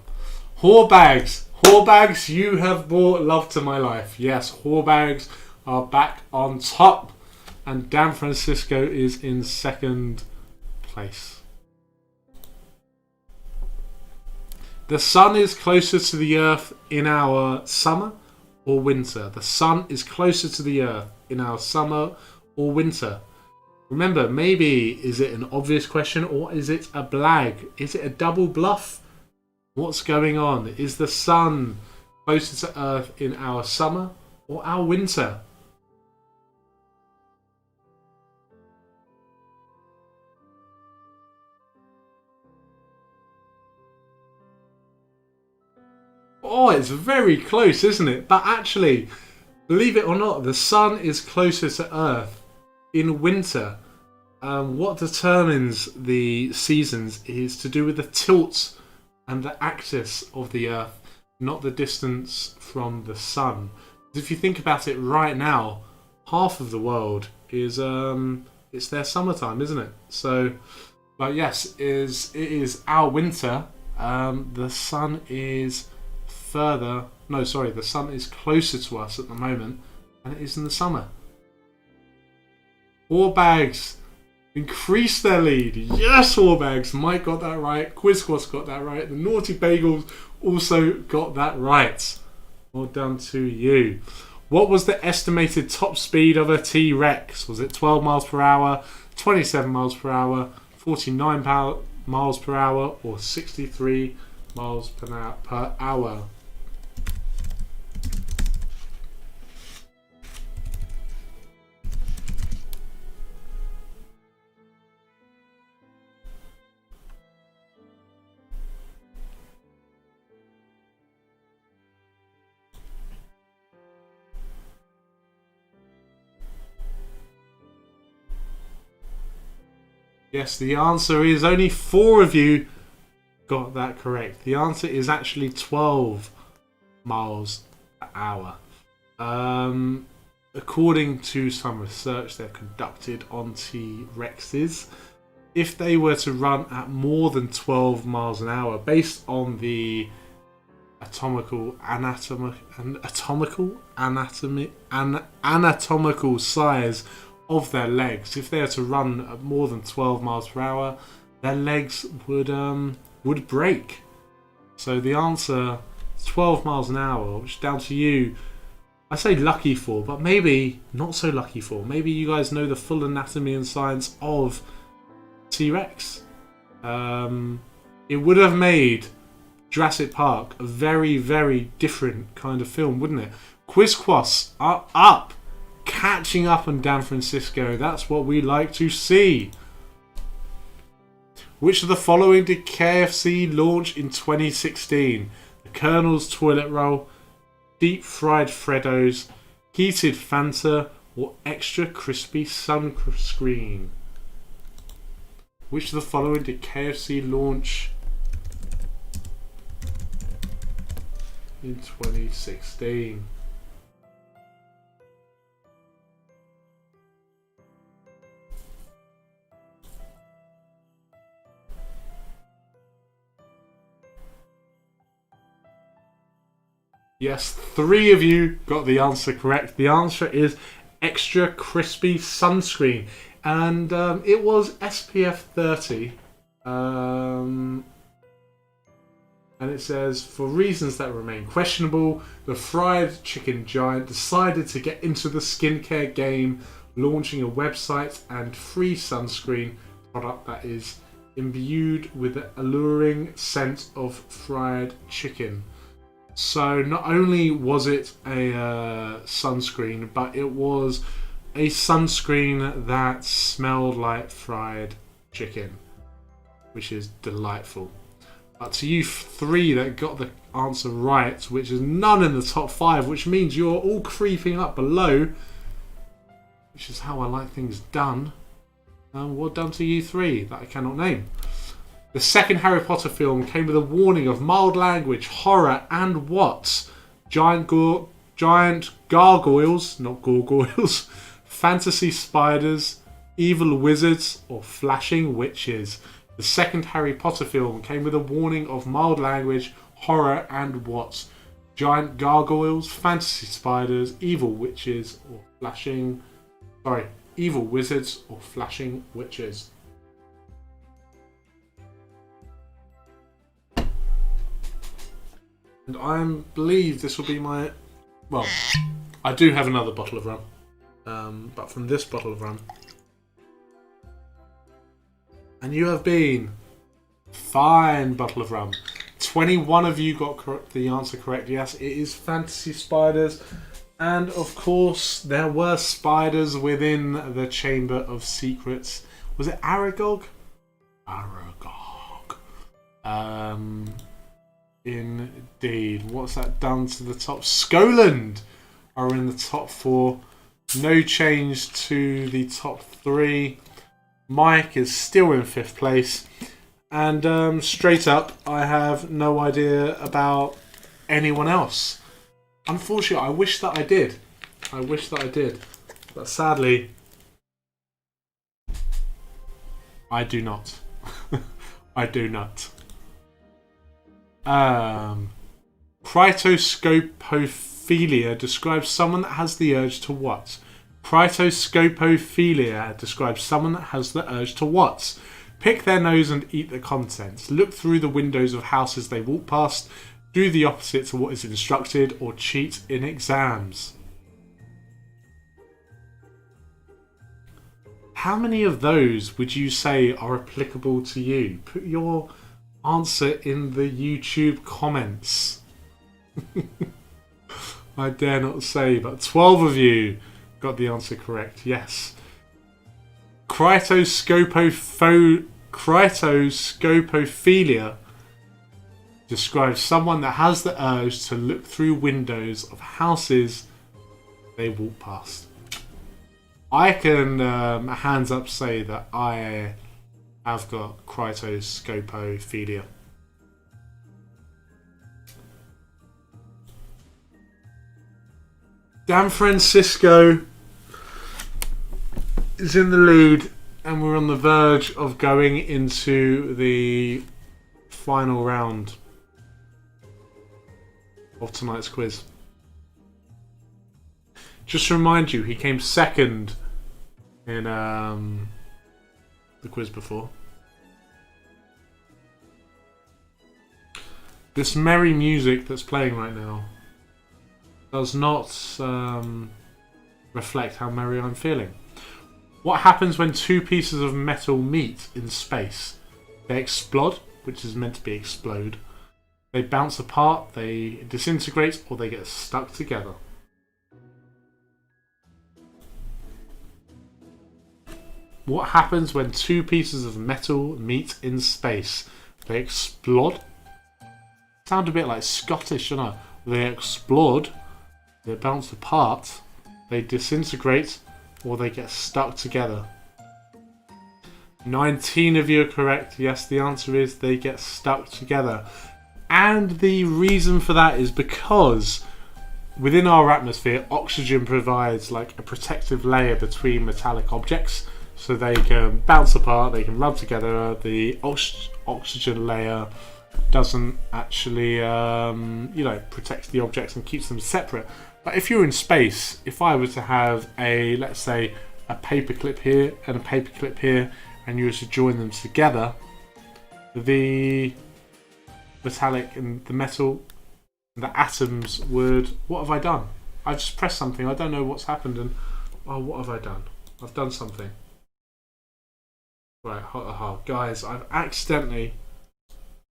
Whorebags! Whorebags, you have brought love to my life. Yes, whorebags are back on top. And Dan Francisco is in second place. The sun is closer to the earth in our summer or winter? The sun is closer to the earth in our summer or winter? Remember, maybe is it an obvious question or is it a blag? Is it a double bluff? What's going on? Is the sun closer to earth in our summer or our winter? Oh, it's very close, isn't it? But actually, believe it or not, the sun is closer to Earth in winter. What determines the seasons is to do with the tilt and the axis of the Earth, not the distance from the sun. If you think about it right now, half of the world is it's their summertime, isn't it? So, but yes, it is our winter. The sun is the sun is closer to us at the moment than it is in the summer. Whorebags increase their lead. Yes, Whorebags. Mike got that right. Quizmas got that right. The Naughty Bagels also got that right. Well done to you. What was the estimated top speed of a T-Rex? Was it 12 miles per hour, 27 miles per hour, 49 miles per hour, or 63 miles per hour? Yes, the answer is only 4 of you got that correct. The answer is actually 12 miles per hour. According to some research they've conducted on T-Rexes, if they were to run at more than 12 miles an hour, based on the anatomical size of their legs, if they were to run at more than 12 miles per hour, their legs would break. So the answer is 12 miles an hour, which is down to you. I say lucky for, but maybe not so lucky for. Maybe you guys know the full anatomy and science of T-Rex. It would have made Jurassic Park. A very, very different kind of film, wouldn't it? Quizmas are up. Catching up on Dan Francisco. That's what we like to see. Which of the following did KFC launch in 2016? The Colonel's Toilet Roll, Deep Fried Freddos, Heated Fanta, or Extra Crispy Sunscreen? Which of the following did KFC launch in 2016? Yes, 3 of you got the answer correct. The answer is Extra Crispy Sunscreen. And it was SPF 30. And it says, for reasons that remain questionable, the fried chicken giant decided to get into the skincare game, launching a website and free sunscreen product that is imbued with the alluring scent of fried chicken. So not only was it a sunscreen, but it was a sunscreen that smelled like fried chicken, which is delightful. But to you 3 that got the answer right, which is none in the top 5, which means you're all creeping up below, which is how I like things done. Well done to you 3 that I cannot name. The second Harry Potter film came with a warning of mild language, horror, and what? Giant gargoyles, not gargoyles, fantasy spiders, evil wizards, or flashing witches. The second Harry Potter film came with a warning of mild language, horror, and what? Giant gargoyles, fantasy spiders, evil witches, or flashing... Sorry, evil wizards, or flashing witches. And I believe this will be my... Well, I do have another bottle of rum. But from this bottle of rum. And you have been... Fine bottle of rum. 21 of you got the answer correct. Yes, it is fantasy spiders. And of course, there were spiders within the Chamber of Secrets. Was it Aragog? Aragog. Indeed. What's that done to the top? Skoland are in the top 4. No change to the top 3. Mike is still in 5th place. And straight up, I have no idea about anyone else. Unfortunately, I wish that I did. But sadly, I do not. I do not. Cryptoscopophilia describes someone that has the urge to what? Cryptoscopophilia describes someone that has the urge to what? Pick their nose and eat the contents. Look through the windows of houses they walk past. Do the opposite to what is instructed, or cheat in exams. How many of those would you say are applicable to you? Put your answer in the YouTube comments. I dare not say, but 12 of you got the answer correct. Yes. Cryptoscopophilia describes someone that has the urge to look through windows of houses they walk past. I can hands up say that I have got cryptoscopophilia. Dan Francisco is in the lead, and we're on the verge of going into the final round of tonight's quiz. Just to remind you, he came second in the quiz before. This merry music that's playing right now does not reflect how merry I'm feeling. What happens when 2 pieces of metal meet in space? They explode, which is meant to be explode. They bounce apart, they disintegrate, or they get stuck together. What happens when two pieces of metal meet in space? They explode. Sound a bit like Scottish, don't I? They explode, they bounce apart, they disintegrate, or they get stuck together. 19 of you are correct. Yes, the answer is they get stuck together. And the reason for that is because within our atmosphere, oxygen provides like a protective layer between metallic objects. So they can bounce apart, they can rub together. The oxygen layer doesn't actually, protect the objects and keeps them separate. But if you're in space, if I were to have let's say, a paperclip here and a paperclip here, and you were to join them together, the metallic and the metal, the atoms would... What have I done? I just pressed something. I don't know what's happened, and what have I done? I've done something. Right, guys, I've accidentally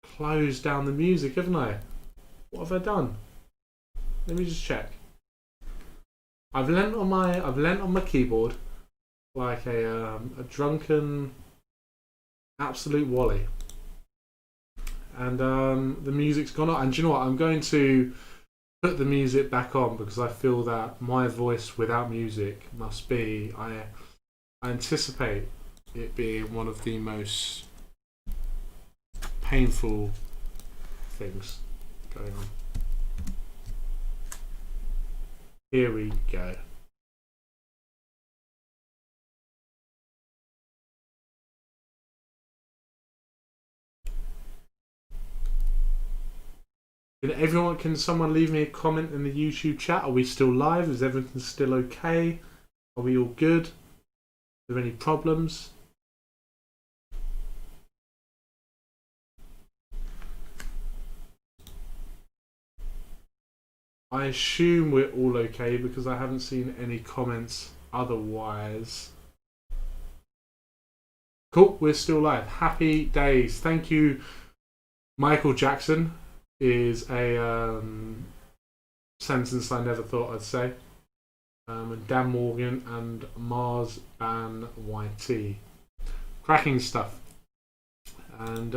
closed down the music, haven't I? What have I done? Let me just check. I've leant on my keyboard like a drunken absolute wally, and the music's gone on. And do you know what? I'm going to put the music back on because I feel that my voice without music must be... I anticipate it being one of the most painful things going on. Here we go. Can someone leave me a comment in the YouTube chat? Are we still live? Is everything still okay? Are we all good? Are there any problems? I assume we're all okay because I haven't seen any comments otherwise. Cool, we're still live. Happy days. Thank you. Michael Jackson is a sentence I never thought I'd say. And Dan Morgan and Mars Ban YT. Cracking stuff. And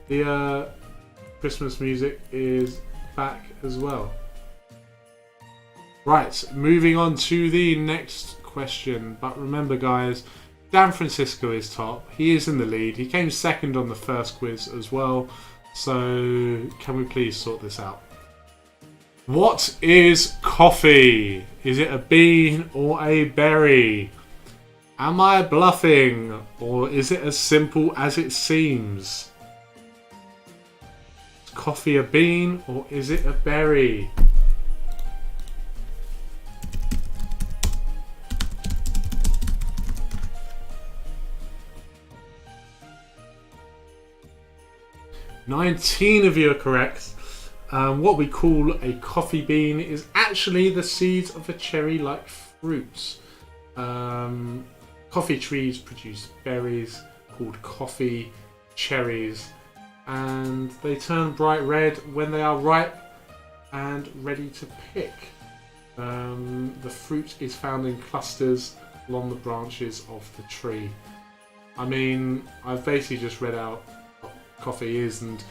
the Christmas music is back as well. Right, moving on to the next question. But remember, guys, Dan Francisco is top. He is in the lead. He came second on the first quiz as well. So can we please sort this out? What is coffee? Is it a bean or a berry? Am I bluffing, or is it as simple as it seems? Is coffee a bean or is it a berry? (19 of you are correct. What we call a coffee bean is actually the seeds of a cherry-like fruit. Coffee trees produce berries called coffee cherries, and they turn bright red when they are ripe and ready to pick. The fruit is found in clusters along the branches of the tree. I mean, I've basically just read out what coffee is, and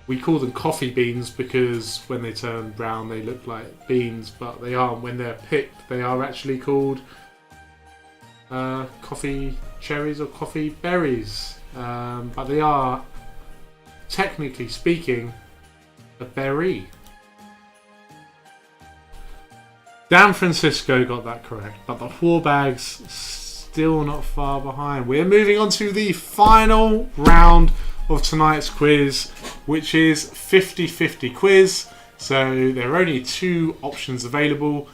we call them coffee beans because when they turn brown they look like beans, but they aren't. When they're picked they are actually called coffee cherries or coffee berries, but they are, technically speaking, a berry. Dan Francisco got that correct, but the four bags still not far behind. We're moving on to the final round of tonight's quiz, which is 50-50 quiz. So there are only two options available,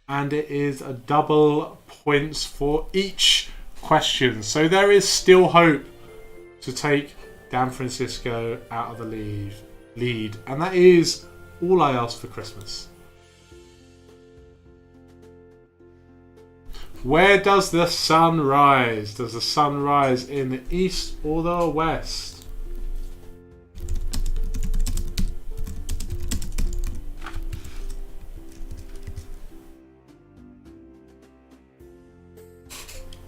and it is a double points for each question. So there is still hope to take Dan Francisco out of the lead, and that is all I ask for Christmas. Where does the sun rise? Does the sun rise in the east or the west?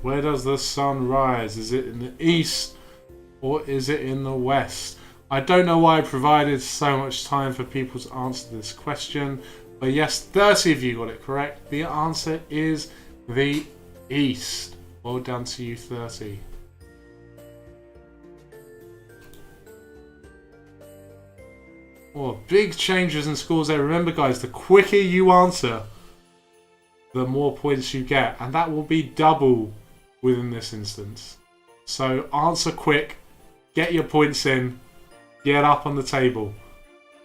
Where does the sun rise? Is it in the east or is it in the west? I don't know why I provided so much time for people to answer this question, but yes, 30 of you got it correct. The answer is the east. Well done to you, 30. Oh, big changes in scores there. Remember, guys, the quicker you answer, the more points you get. And that will be double within this instance. So answer quick, get your points in, get up on the table.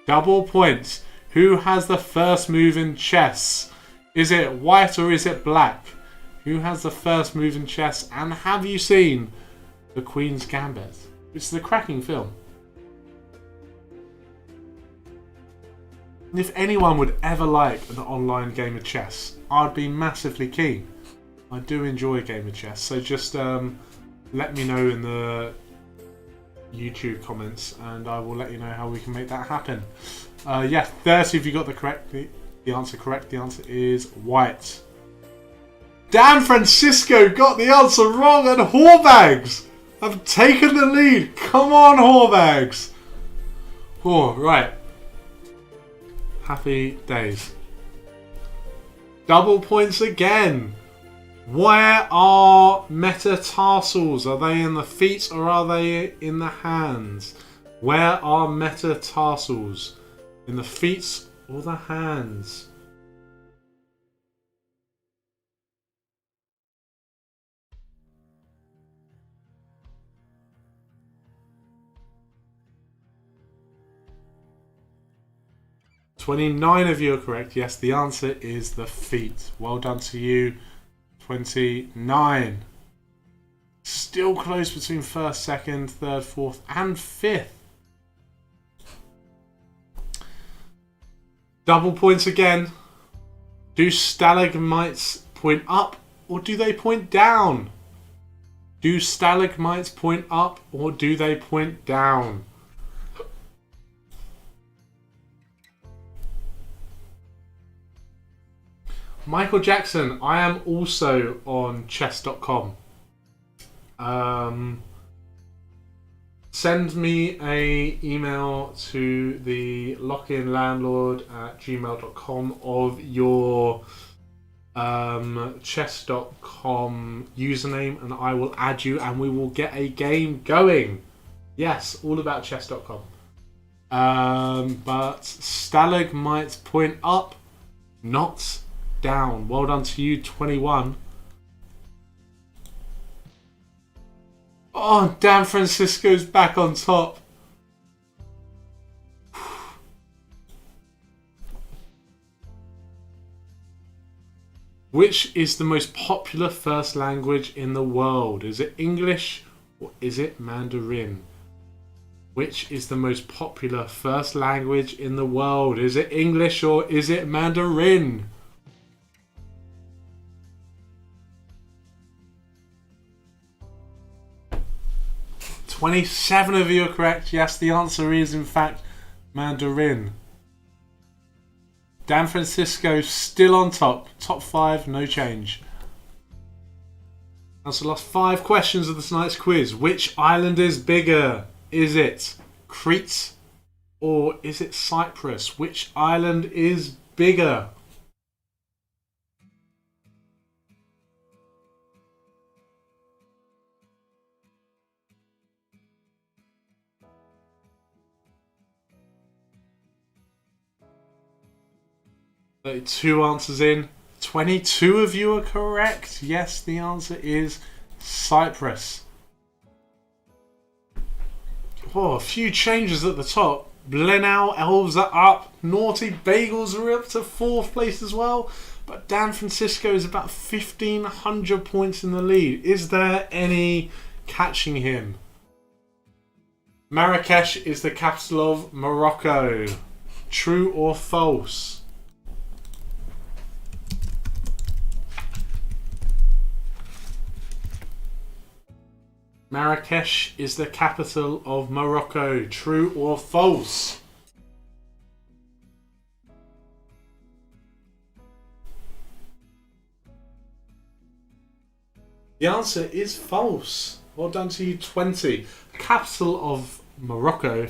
Double points. Who has the first move in chess? Is it white or is it black? Who has the first move in chess? And have you seen The Queen's Gambit? Which is a cracking film. And if anyone would ever like an online game of chess, I'd be massively keen. I do enjoy a game of chess, so just let me know in the YouTube comments and I will let you know how we can make that happen. Yeah, 30 if you got the answer correct. The answer is white. Dan Francisco got the answer wrong, and Horbags have taken the lead. Come on, Horbags. Oh, right. Happy days. Double points again. Where are metatarsals? Are they in the feet or are they in the hands? Where are metatarsals? In the feet or the hands? $29 of you are correct. Yes, the answer is the feet. Well done to you. 29. Still close between first, second, third, fourth, and fifth. Double points again. Do stalagmites point up or do they point down? Do stalagmites point up or do they point down? Michael Jackson, I am also on chess.com. Send me a email to the lockinlandlord@gmail.com of your chess.com username and I will add you and we will get a game going. Yes, all about chess.com. But stalagmites point up, not down. Well done to you, 21. Oh, Dan Francisco's back on top. Which is the most popular first language in the world? Is it English or is it Mandarin? Which is the most popular first language in the world? Is it English or is it Mandarin? $27 of you are correct. Yes, the answer is in fact Mandarin. Dan Francisco still on top. Top 5, no change. That's the last 5 questions of this night's quiz. Which island is bigger? Is it Crete or is it Cyprus? Which island is bigger? Two answers in. 22 of you are correct. Yes, the answer is Cyprus. Oh, a few changes at the top. Blenau Elves are up. Naughty Bagels are up to 4th place as well. But Dan Francisco is about 1,500 points in the lead. Is there any catching him? Marrakesh is the capital of Morocco. True or false? Marrakesh is the capital of Morocco. True or false? The answer is false. Well done to you, 20. The capital of Morocco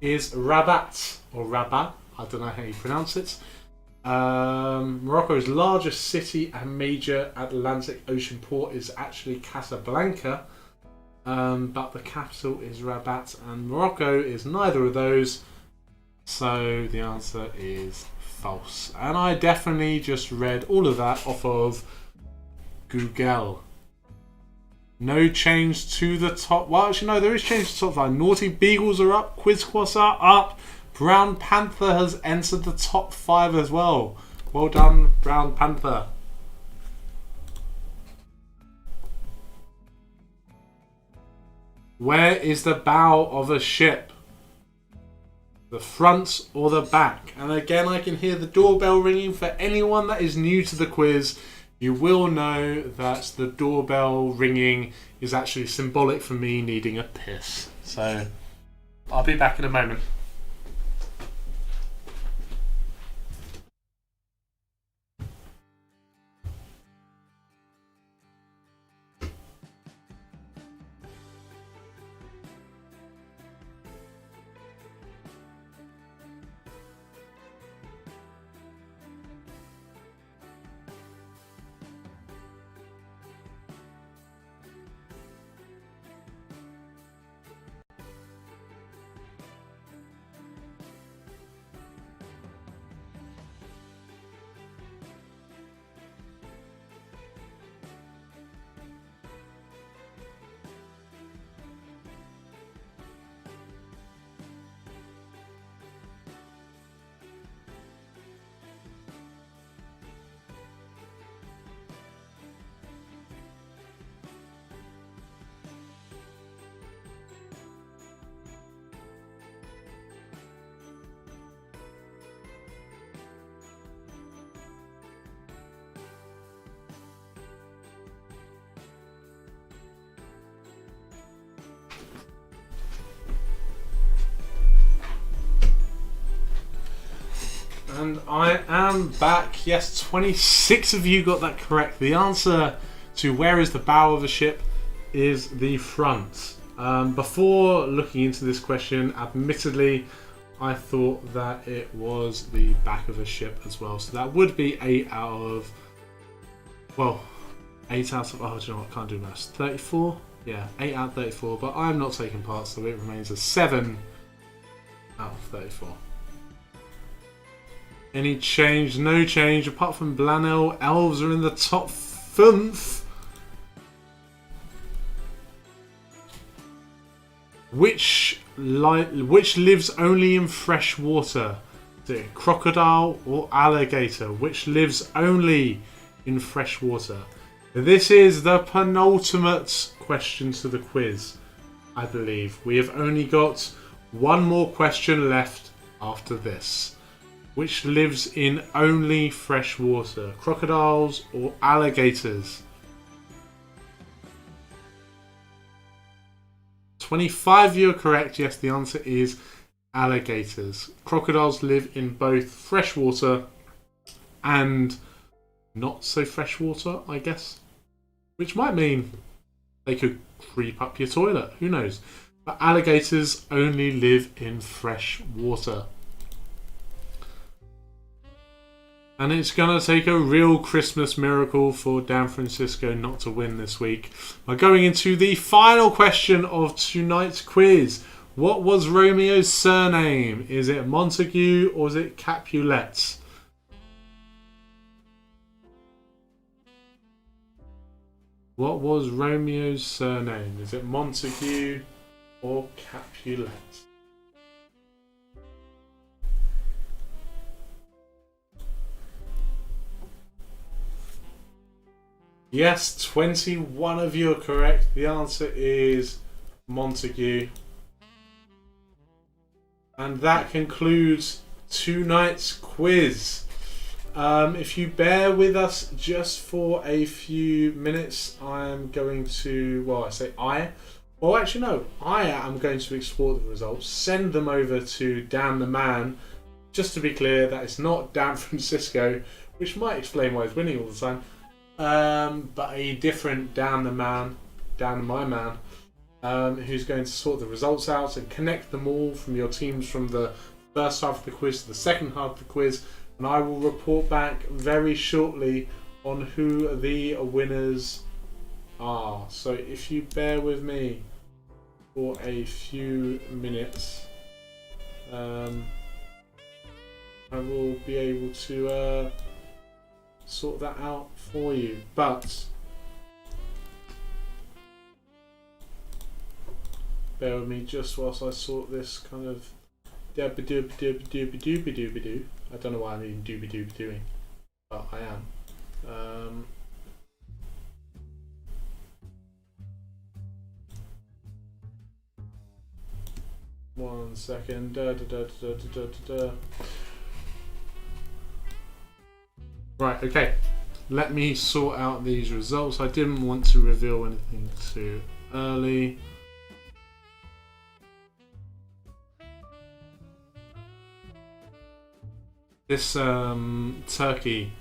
is Rabat, or Rabat. I don't know how you pronounce it. Morocco's largest city and major Atlantic Ocean port is actually Casablanca, but the capital is Rabat, and Morocco is neither of those, so the answer is false. And I definitely just read all of that off of Google. No change to the top. Well, actually, no, there is change to the top 5. Naughty Beagles are up. Quizmas are up. Brown Panther has entered the top 5 as well. Well done, Brown Panther. Where is the bow of a ship? The front or the back? And again, I can hear the doorbell ringing. For anyone that is new to the quiz, you will know that the doorbell ringing is actually symbolic for me needing a piss. So, I'll be back in a moment. And I am back. Yes, 26 of you got that correct. The answer to where is the bow of a ship is the front. Before looking into this question, admittedly, I thought that it was the back of a ship as well. So that would be 8 out of... Well, 8 out of... Oh, do you know what? I can't do maths. 34? Yeah, 8 out of 34. But I'm not taking part, so it remains a 7 out of 34. Any change? No change. Apart from Blanel, elves are in the top 5. Which lives only in fresh water? Is it crocodile or alligator? Which lives only in fresh water? This is the penultimate question to the quiz, I believe. We have only got one more question left after this. Which lives in only fresh water? Crocodiles or alligators? 25 you are correct. Yes, the answer is alligators. Crocodiles live in both fresh water and not so fresh water, I guess. Which might mean they could creep up your toilet. Who knows? But alligators only live in fresh water. And it's going to take a real Christmas miracle for Dan Francisco not to win this week. We're going into the final question of tonight's quiz. What was Romeo's surname? Is it Montague or is it Capulet? What was Romeo's surname? Is it Montague or Capulet? Yes, 21 of you are correct. The answer is Montague. And that concludes tonight's quiz. If you bear with us just for a few minutes, I am going to, I am going to export the results, send them over to Dan the Man. Just to be clear, that is not Dan Francisco, which might explain why he's winning all the time. but a different Dan my man, who's going to sort the results out and connect them all from your teams from the first half of the quiz to the second half of the quiz, and I will report back very shortly on who the winners are. So if you bear with me for a few minutes, I will be able to sort that out for you. But bear with me just whilst I sort this kind of dooby-dooby-dooby-dooby-dooby-doo. I don't know why I'm even dooby-dooby-dooing, but I am. One second. Right, okay. Let me sort out these results. I didn't want to reveal anything too early. This turkey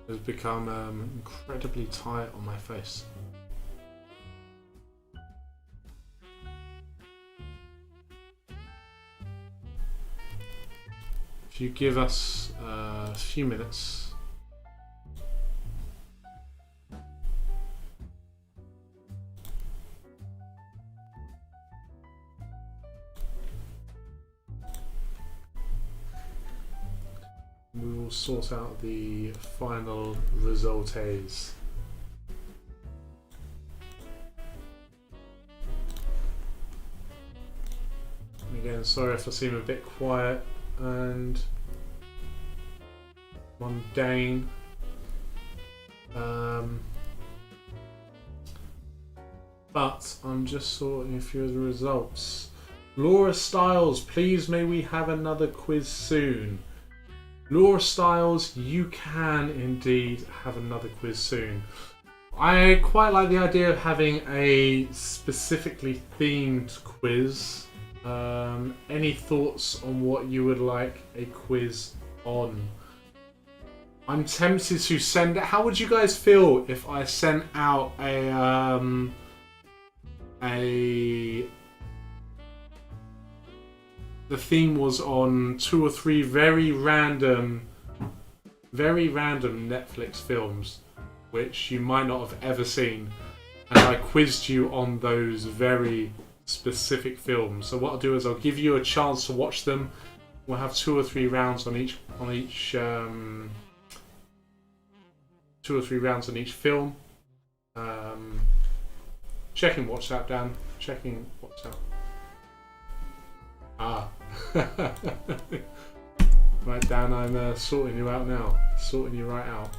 has become incredibly tight on my face. If you give us a few minutes, we will sort out the final results. Again, sorry if I seem a bit quiet and mundane. But I'm just sorting a few of the results. Laura Styles, please may we have another quiz soon. Laura Styles, you can indeed have another quiz soon. I quite like the idea of having a specifically themed quiz. Any thoughts on what you would like a quiz on? I'm tempted to send it. How would you guys feel if I sent out the theme was on 2 or 3 very random Netflix films which you might not have ever seen, and I quizzed you on those very specific films. So what I'll do is I'll give you a chance to watch them. We'll have 2 or 3 rounds on each 2 or 3 rounds on each film. Checking WhatsApp, Dan. Checking WhatsApp. Right, Dan, I'm sorting you out now. Sorting you right out.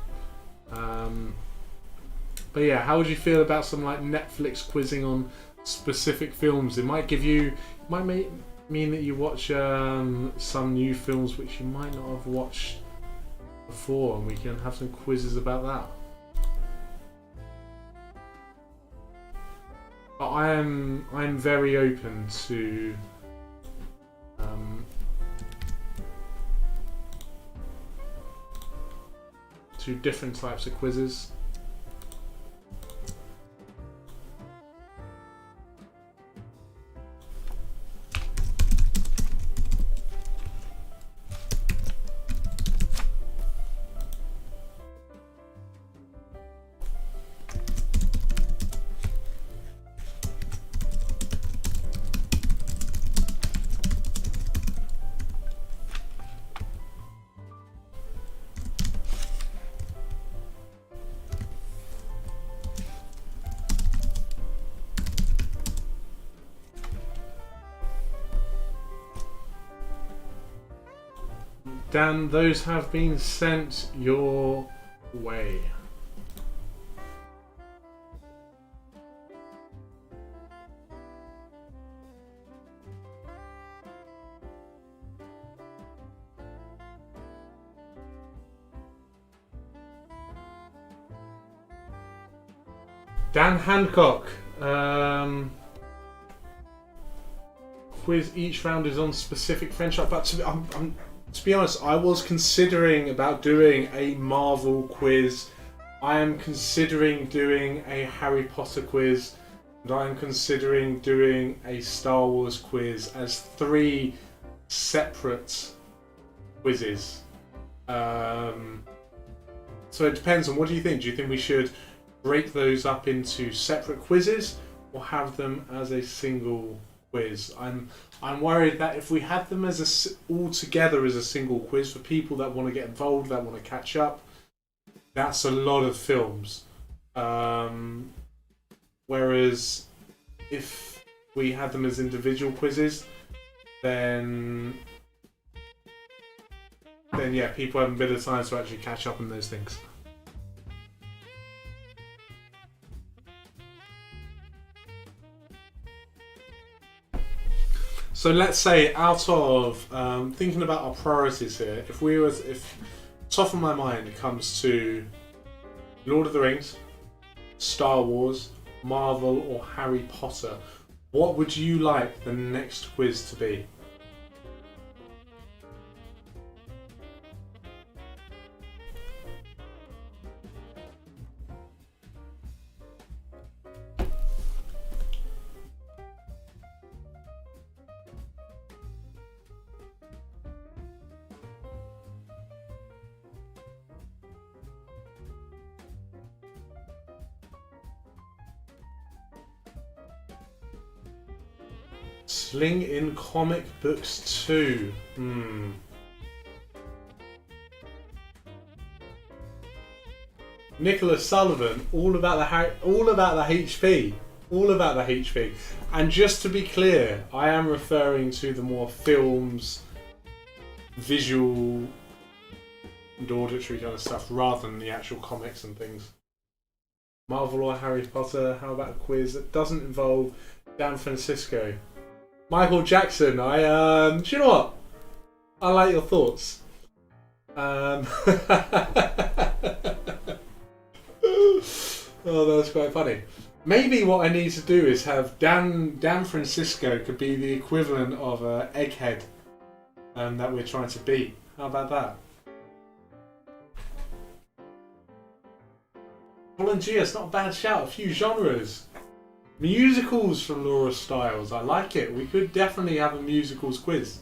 But yeah, how would you feel about some like Netflix quizzing on specific films? It might mean that you watch some new films which you might not have watched before, and we can have some quizzes about that. But I'm very open to different types of quizzes. Dan, those have been sent your way. Dan Hancock. Quiz each round is on specific franchise, but to be honest, I was considering about doing a Marvel quiz I am considering doing a Harry Potter quiz, and I am considering doing a Star Wars quiz as 3 separate quizzes. So it depends on, what do you think? Do you think we should break those up into separate quizzes or have them as a single quiz? I'm worried that if we had them as all together as a single quiz for people that want to get involved, that want to catch up, that's a lot of films. Whereas if we had them as individual quizzes, then yeah, people have a bit of time to actually catch up on those things. So let's say, out of thinking about our priorities here, if top of my mind it comes to Lord of the Rings, Star Wars, Marvel, or Harry Potter, what would you like the next quiz to be? Sling in comic books 2. Nicholas Sullivan, all about the HP. All about the HP. And just to be clear, I am referring to the more films, visual and auditory kind of stuff, rather than the actual comics and things. Marvel or Harry Potter, how about a quiz that doesn't involve Dan Francisco? Michael Jackson, do you know what? I like your thoughts. Oh, that's quite funny. Maybe what I need to do is have Dan Francisco could be the equivalent of Egghead that we're trying to beat. How about that? Volunteer, it's not a bad shout. A few genres. Musicals from Laura Stiles. I like it. We could definitely have a musicals quiz.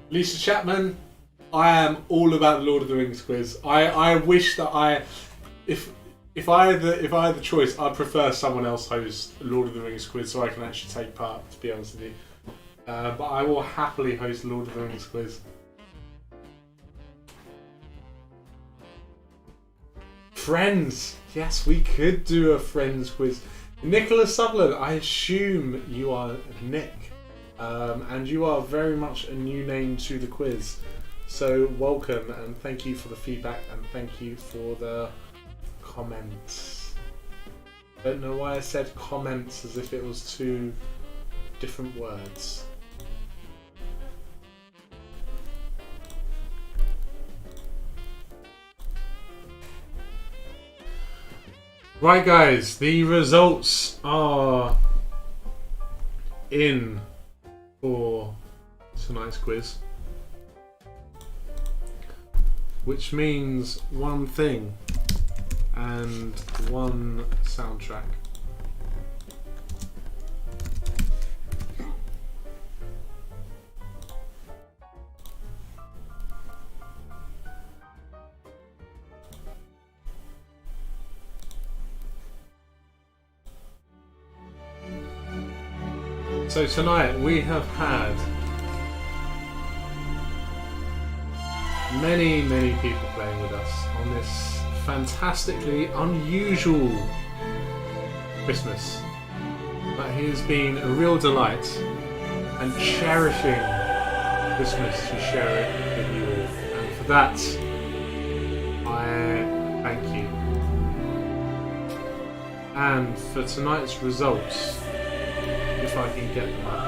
Lisa Chapman, I am all about the Lord of the Rings quiz. I wish that if I had the choice, I'd prefer someone else host Lord of the Rings quiz so I can actually take part, to be honest with you. But I will happily host Lord of the Rings quiz. Friends. Yes, we could do a Friends quiz. Nicholas Sutherland, I assume you are Nick. And you are very much a new name to the quiz. So welcome and thank you for the feedback and thank you for the comments. Don't know why I said comments as if it was 2 different words. Right guys, the results are in for tonight's quiz. Which means one thing and one soundtrack. So tonight we have had many people playing with us on this fantastically unusual Christmas. But it has been a real delight and cherishing Christmas to share it with you all. And for that, I thank you. And for tonight's results, if I can get them up.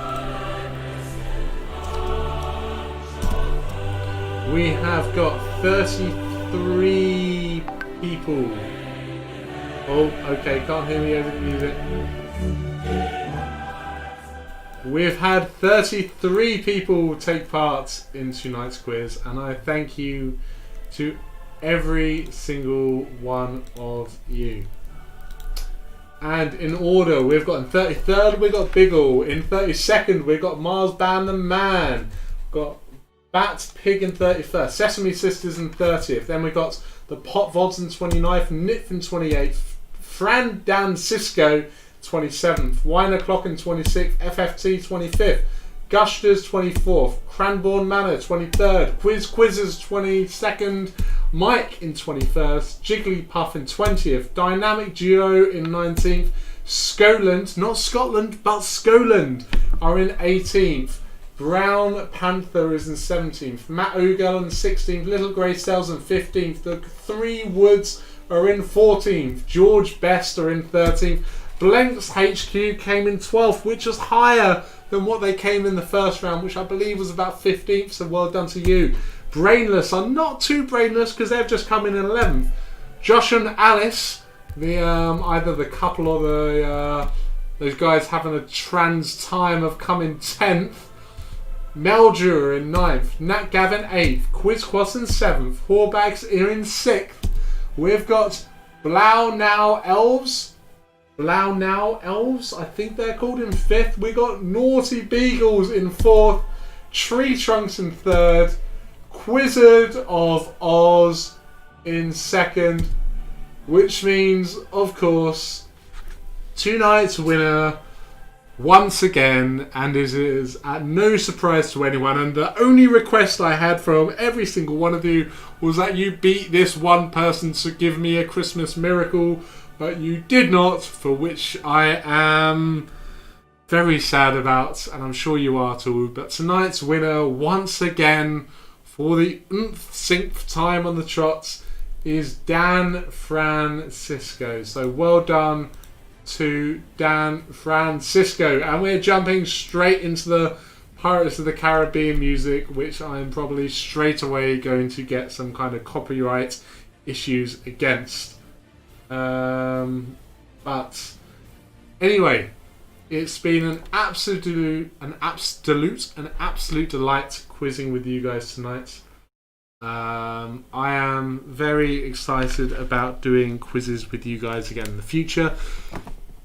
We have got 33 people. Oh, okay, can't hear me over the music. We've had 33 people take part in tonight's quiz, and I thank you to every single one of you. And in order, we've got in 33rd, we've got Biggle. In 32nd, we've got Mars Band the Man. We've got Bat Pig in 31st. Sesame Sisters in 30th. Then we've got the Pot Vods in 29th. Nip in 28th. Fran Dan Cisco 27th. Wine O'Clock in 26th. FFT 25th. Gushters 24th. Cranbourne Manor 23rd. Quizzes 22nd. Mike in 21st. Jigglypuff in 20th. Dynamic Duo in 19th. Skoland, not Scotland, but Skoland, are in 18th. Brown Panther is in 17th. Matt Ogal in 16th. Little Grey Cells in 15th. The Three Woods are in 14th. George Best are in 13th. Blanks HQ came in 12th, which was higher than what they came in the first round, which I believe was about 15th, so well done to you. Brainless are not too brainless because they've just come in 11th. Josh and Alice, the either the couple or the those guys having a trans time, have come in 10th. Meldura in 9th. Nat Gavin 8th. Quizquas in 7th. Horbags are in 6th. We've got Blau Now Elves, I think they're called, in 5th. We got Naughty Beagles in 4th. Tree Trunks in 3rd. Quizzard of Oz in 2nd, which means, of course, tonight's winner once again, and it is at no surprise to anyone, and the only request I had from every single one of you was that you beat this one person to give me a Christmas miracle, but you did not, for which I am very sad about, and I'm sure you are too. But tonight's winner, once again, for the th time on the trot, is Dan Francisco. So well done to Dan Francisco. And we're jumping straight into the Pirates of the Caribbean music, which I'm probably straight away going to get some kind of copyright issues against. But anyway, it's been an absolute delight quizzing with you guys tonight. I am very excited about doing quizzes with you guys again in the future.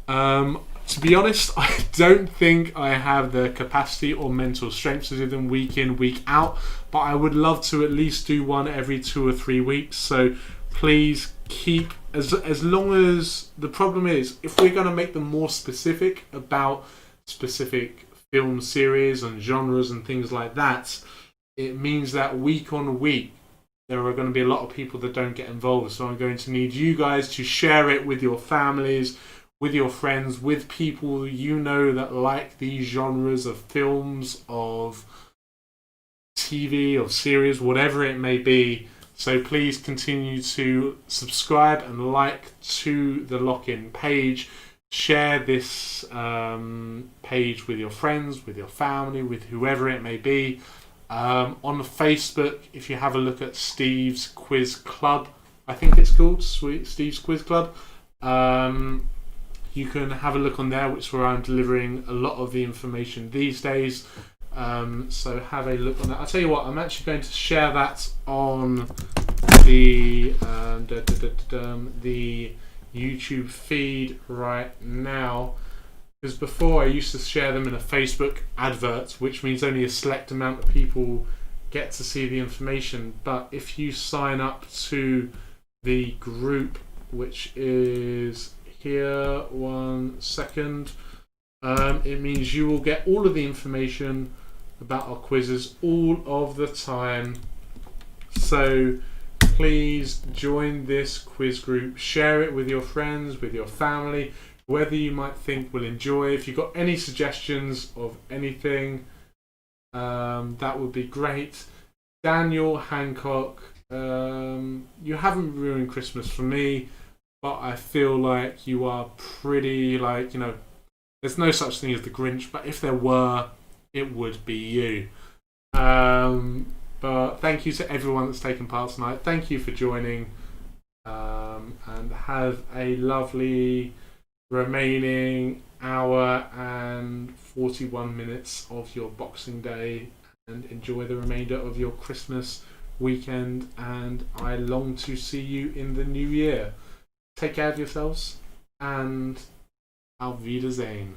To be honest, I don't think I have the capacity or mental strength to do them week in, week out, but I would love to at least do one every 2 or 3 weeks. So please keep, as long as, the problem is, if we're going to make them more specific about specific film series and genres and things like that, it means that week on week there are going to be a lot of people that don't get involved. So I'm going to need you guys to share it with your families, with your friends, with people you know that like these genres of films, of TV, of series, whatever it may be. So please continue to subscribe and like to the Lock-In page. Share this page with your friends, with your family, with whoever it may be. On Facebook, if you have a look at Steve's Quiz Club, I think it's called Steve's Quiz Club, you can have a look on there, which is where I'm delivering a lot of the information these days. So have a look on that. I'll tell you what, I'm actually going to share that on the YouTube feed right now, because before I used to share them in a Facebook advert, which means only a select amount of people get to see the information. But if you sign up to the group, which is here, 1 second, it means you will get all of the information about our quizzes all of the time. So please join this quiz group, share it with your friends, with your family, whoever you might think will enjoy. If you've got any suggestions of anything, that would be great. Daniel Hancock, you haven't ruined Christmas for me, but I feel like you are pretty, like, you know, there's no such thing as the Grinch, but if there were, it would be you. But thank you to everyone that's taken part tonight. Thank you for joining, and have a lovely remaining hour and 41 minutes of your Boxing Day, and enjoy the remainder of your Christmas weekend, and I long to see you in the new year. Take care of yourselves, and auf Wiedersehen.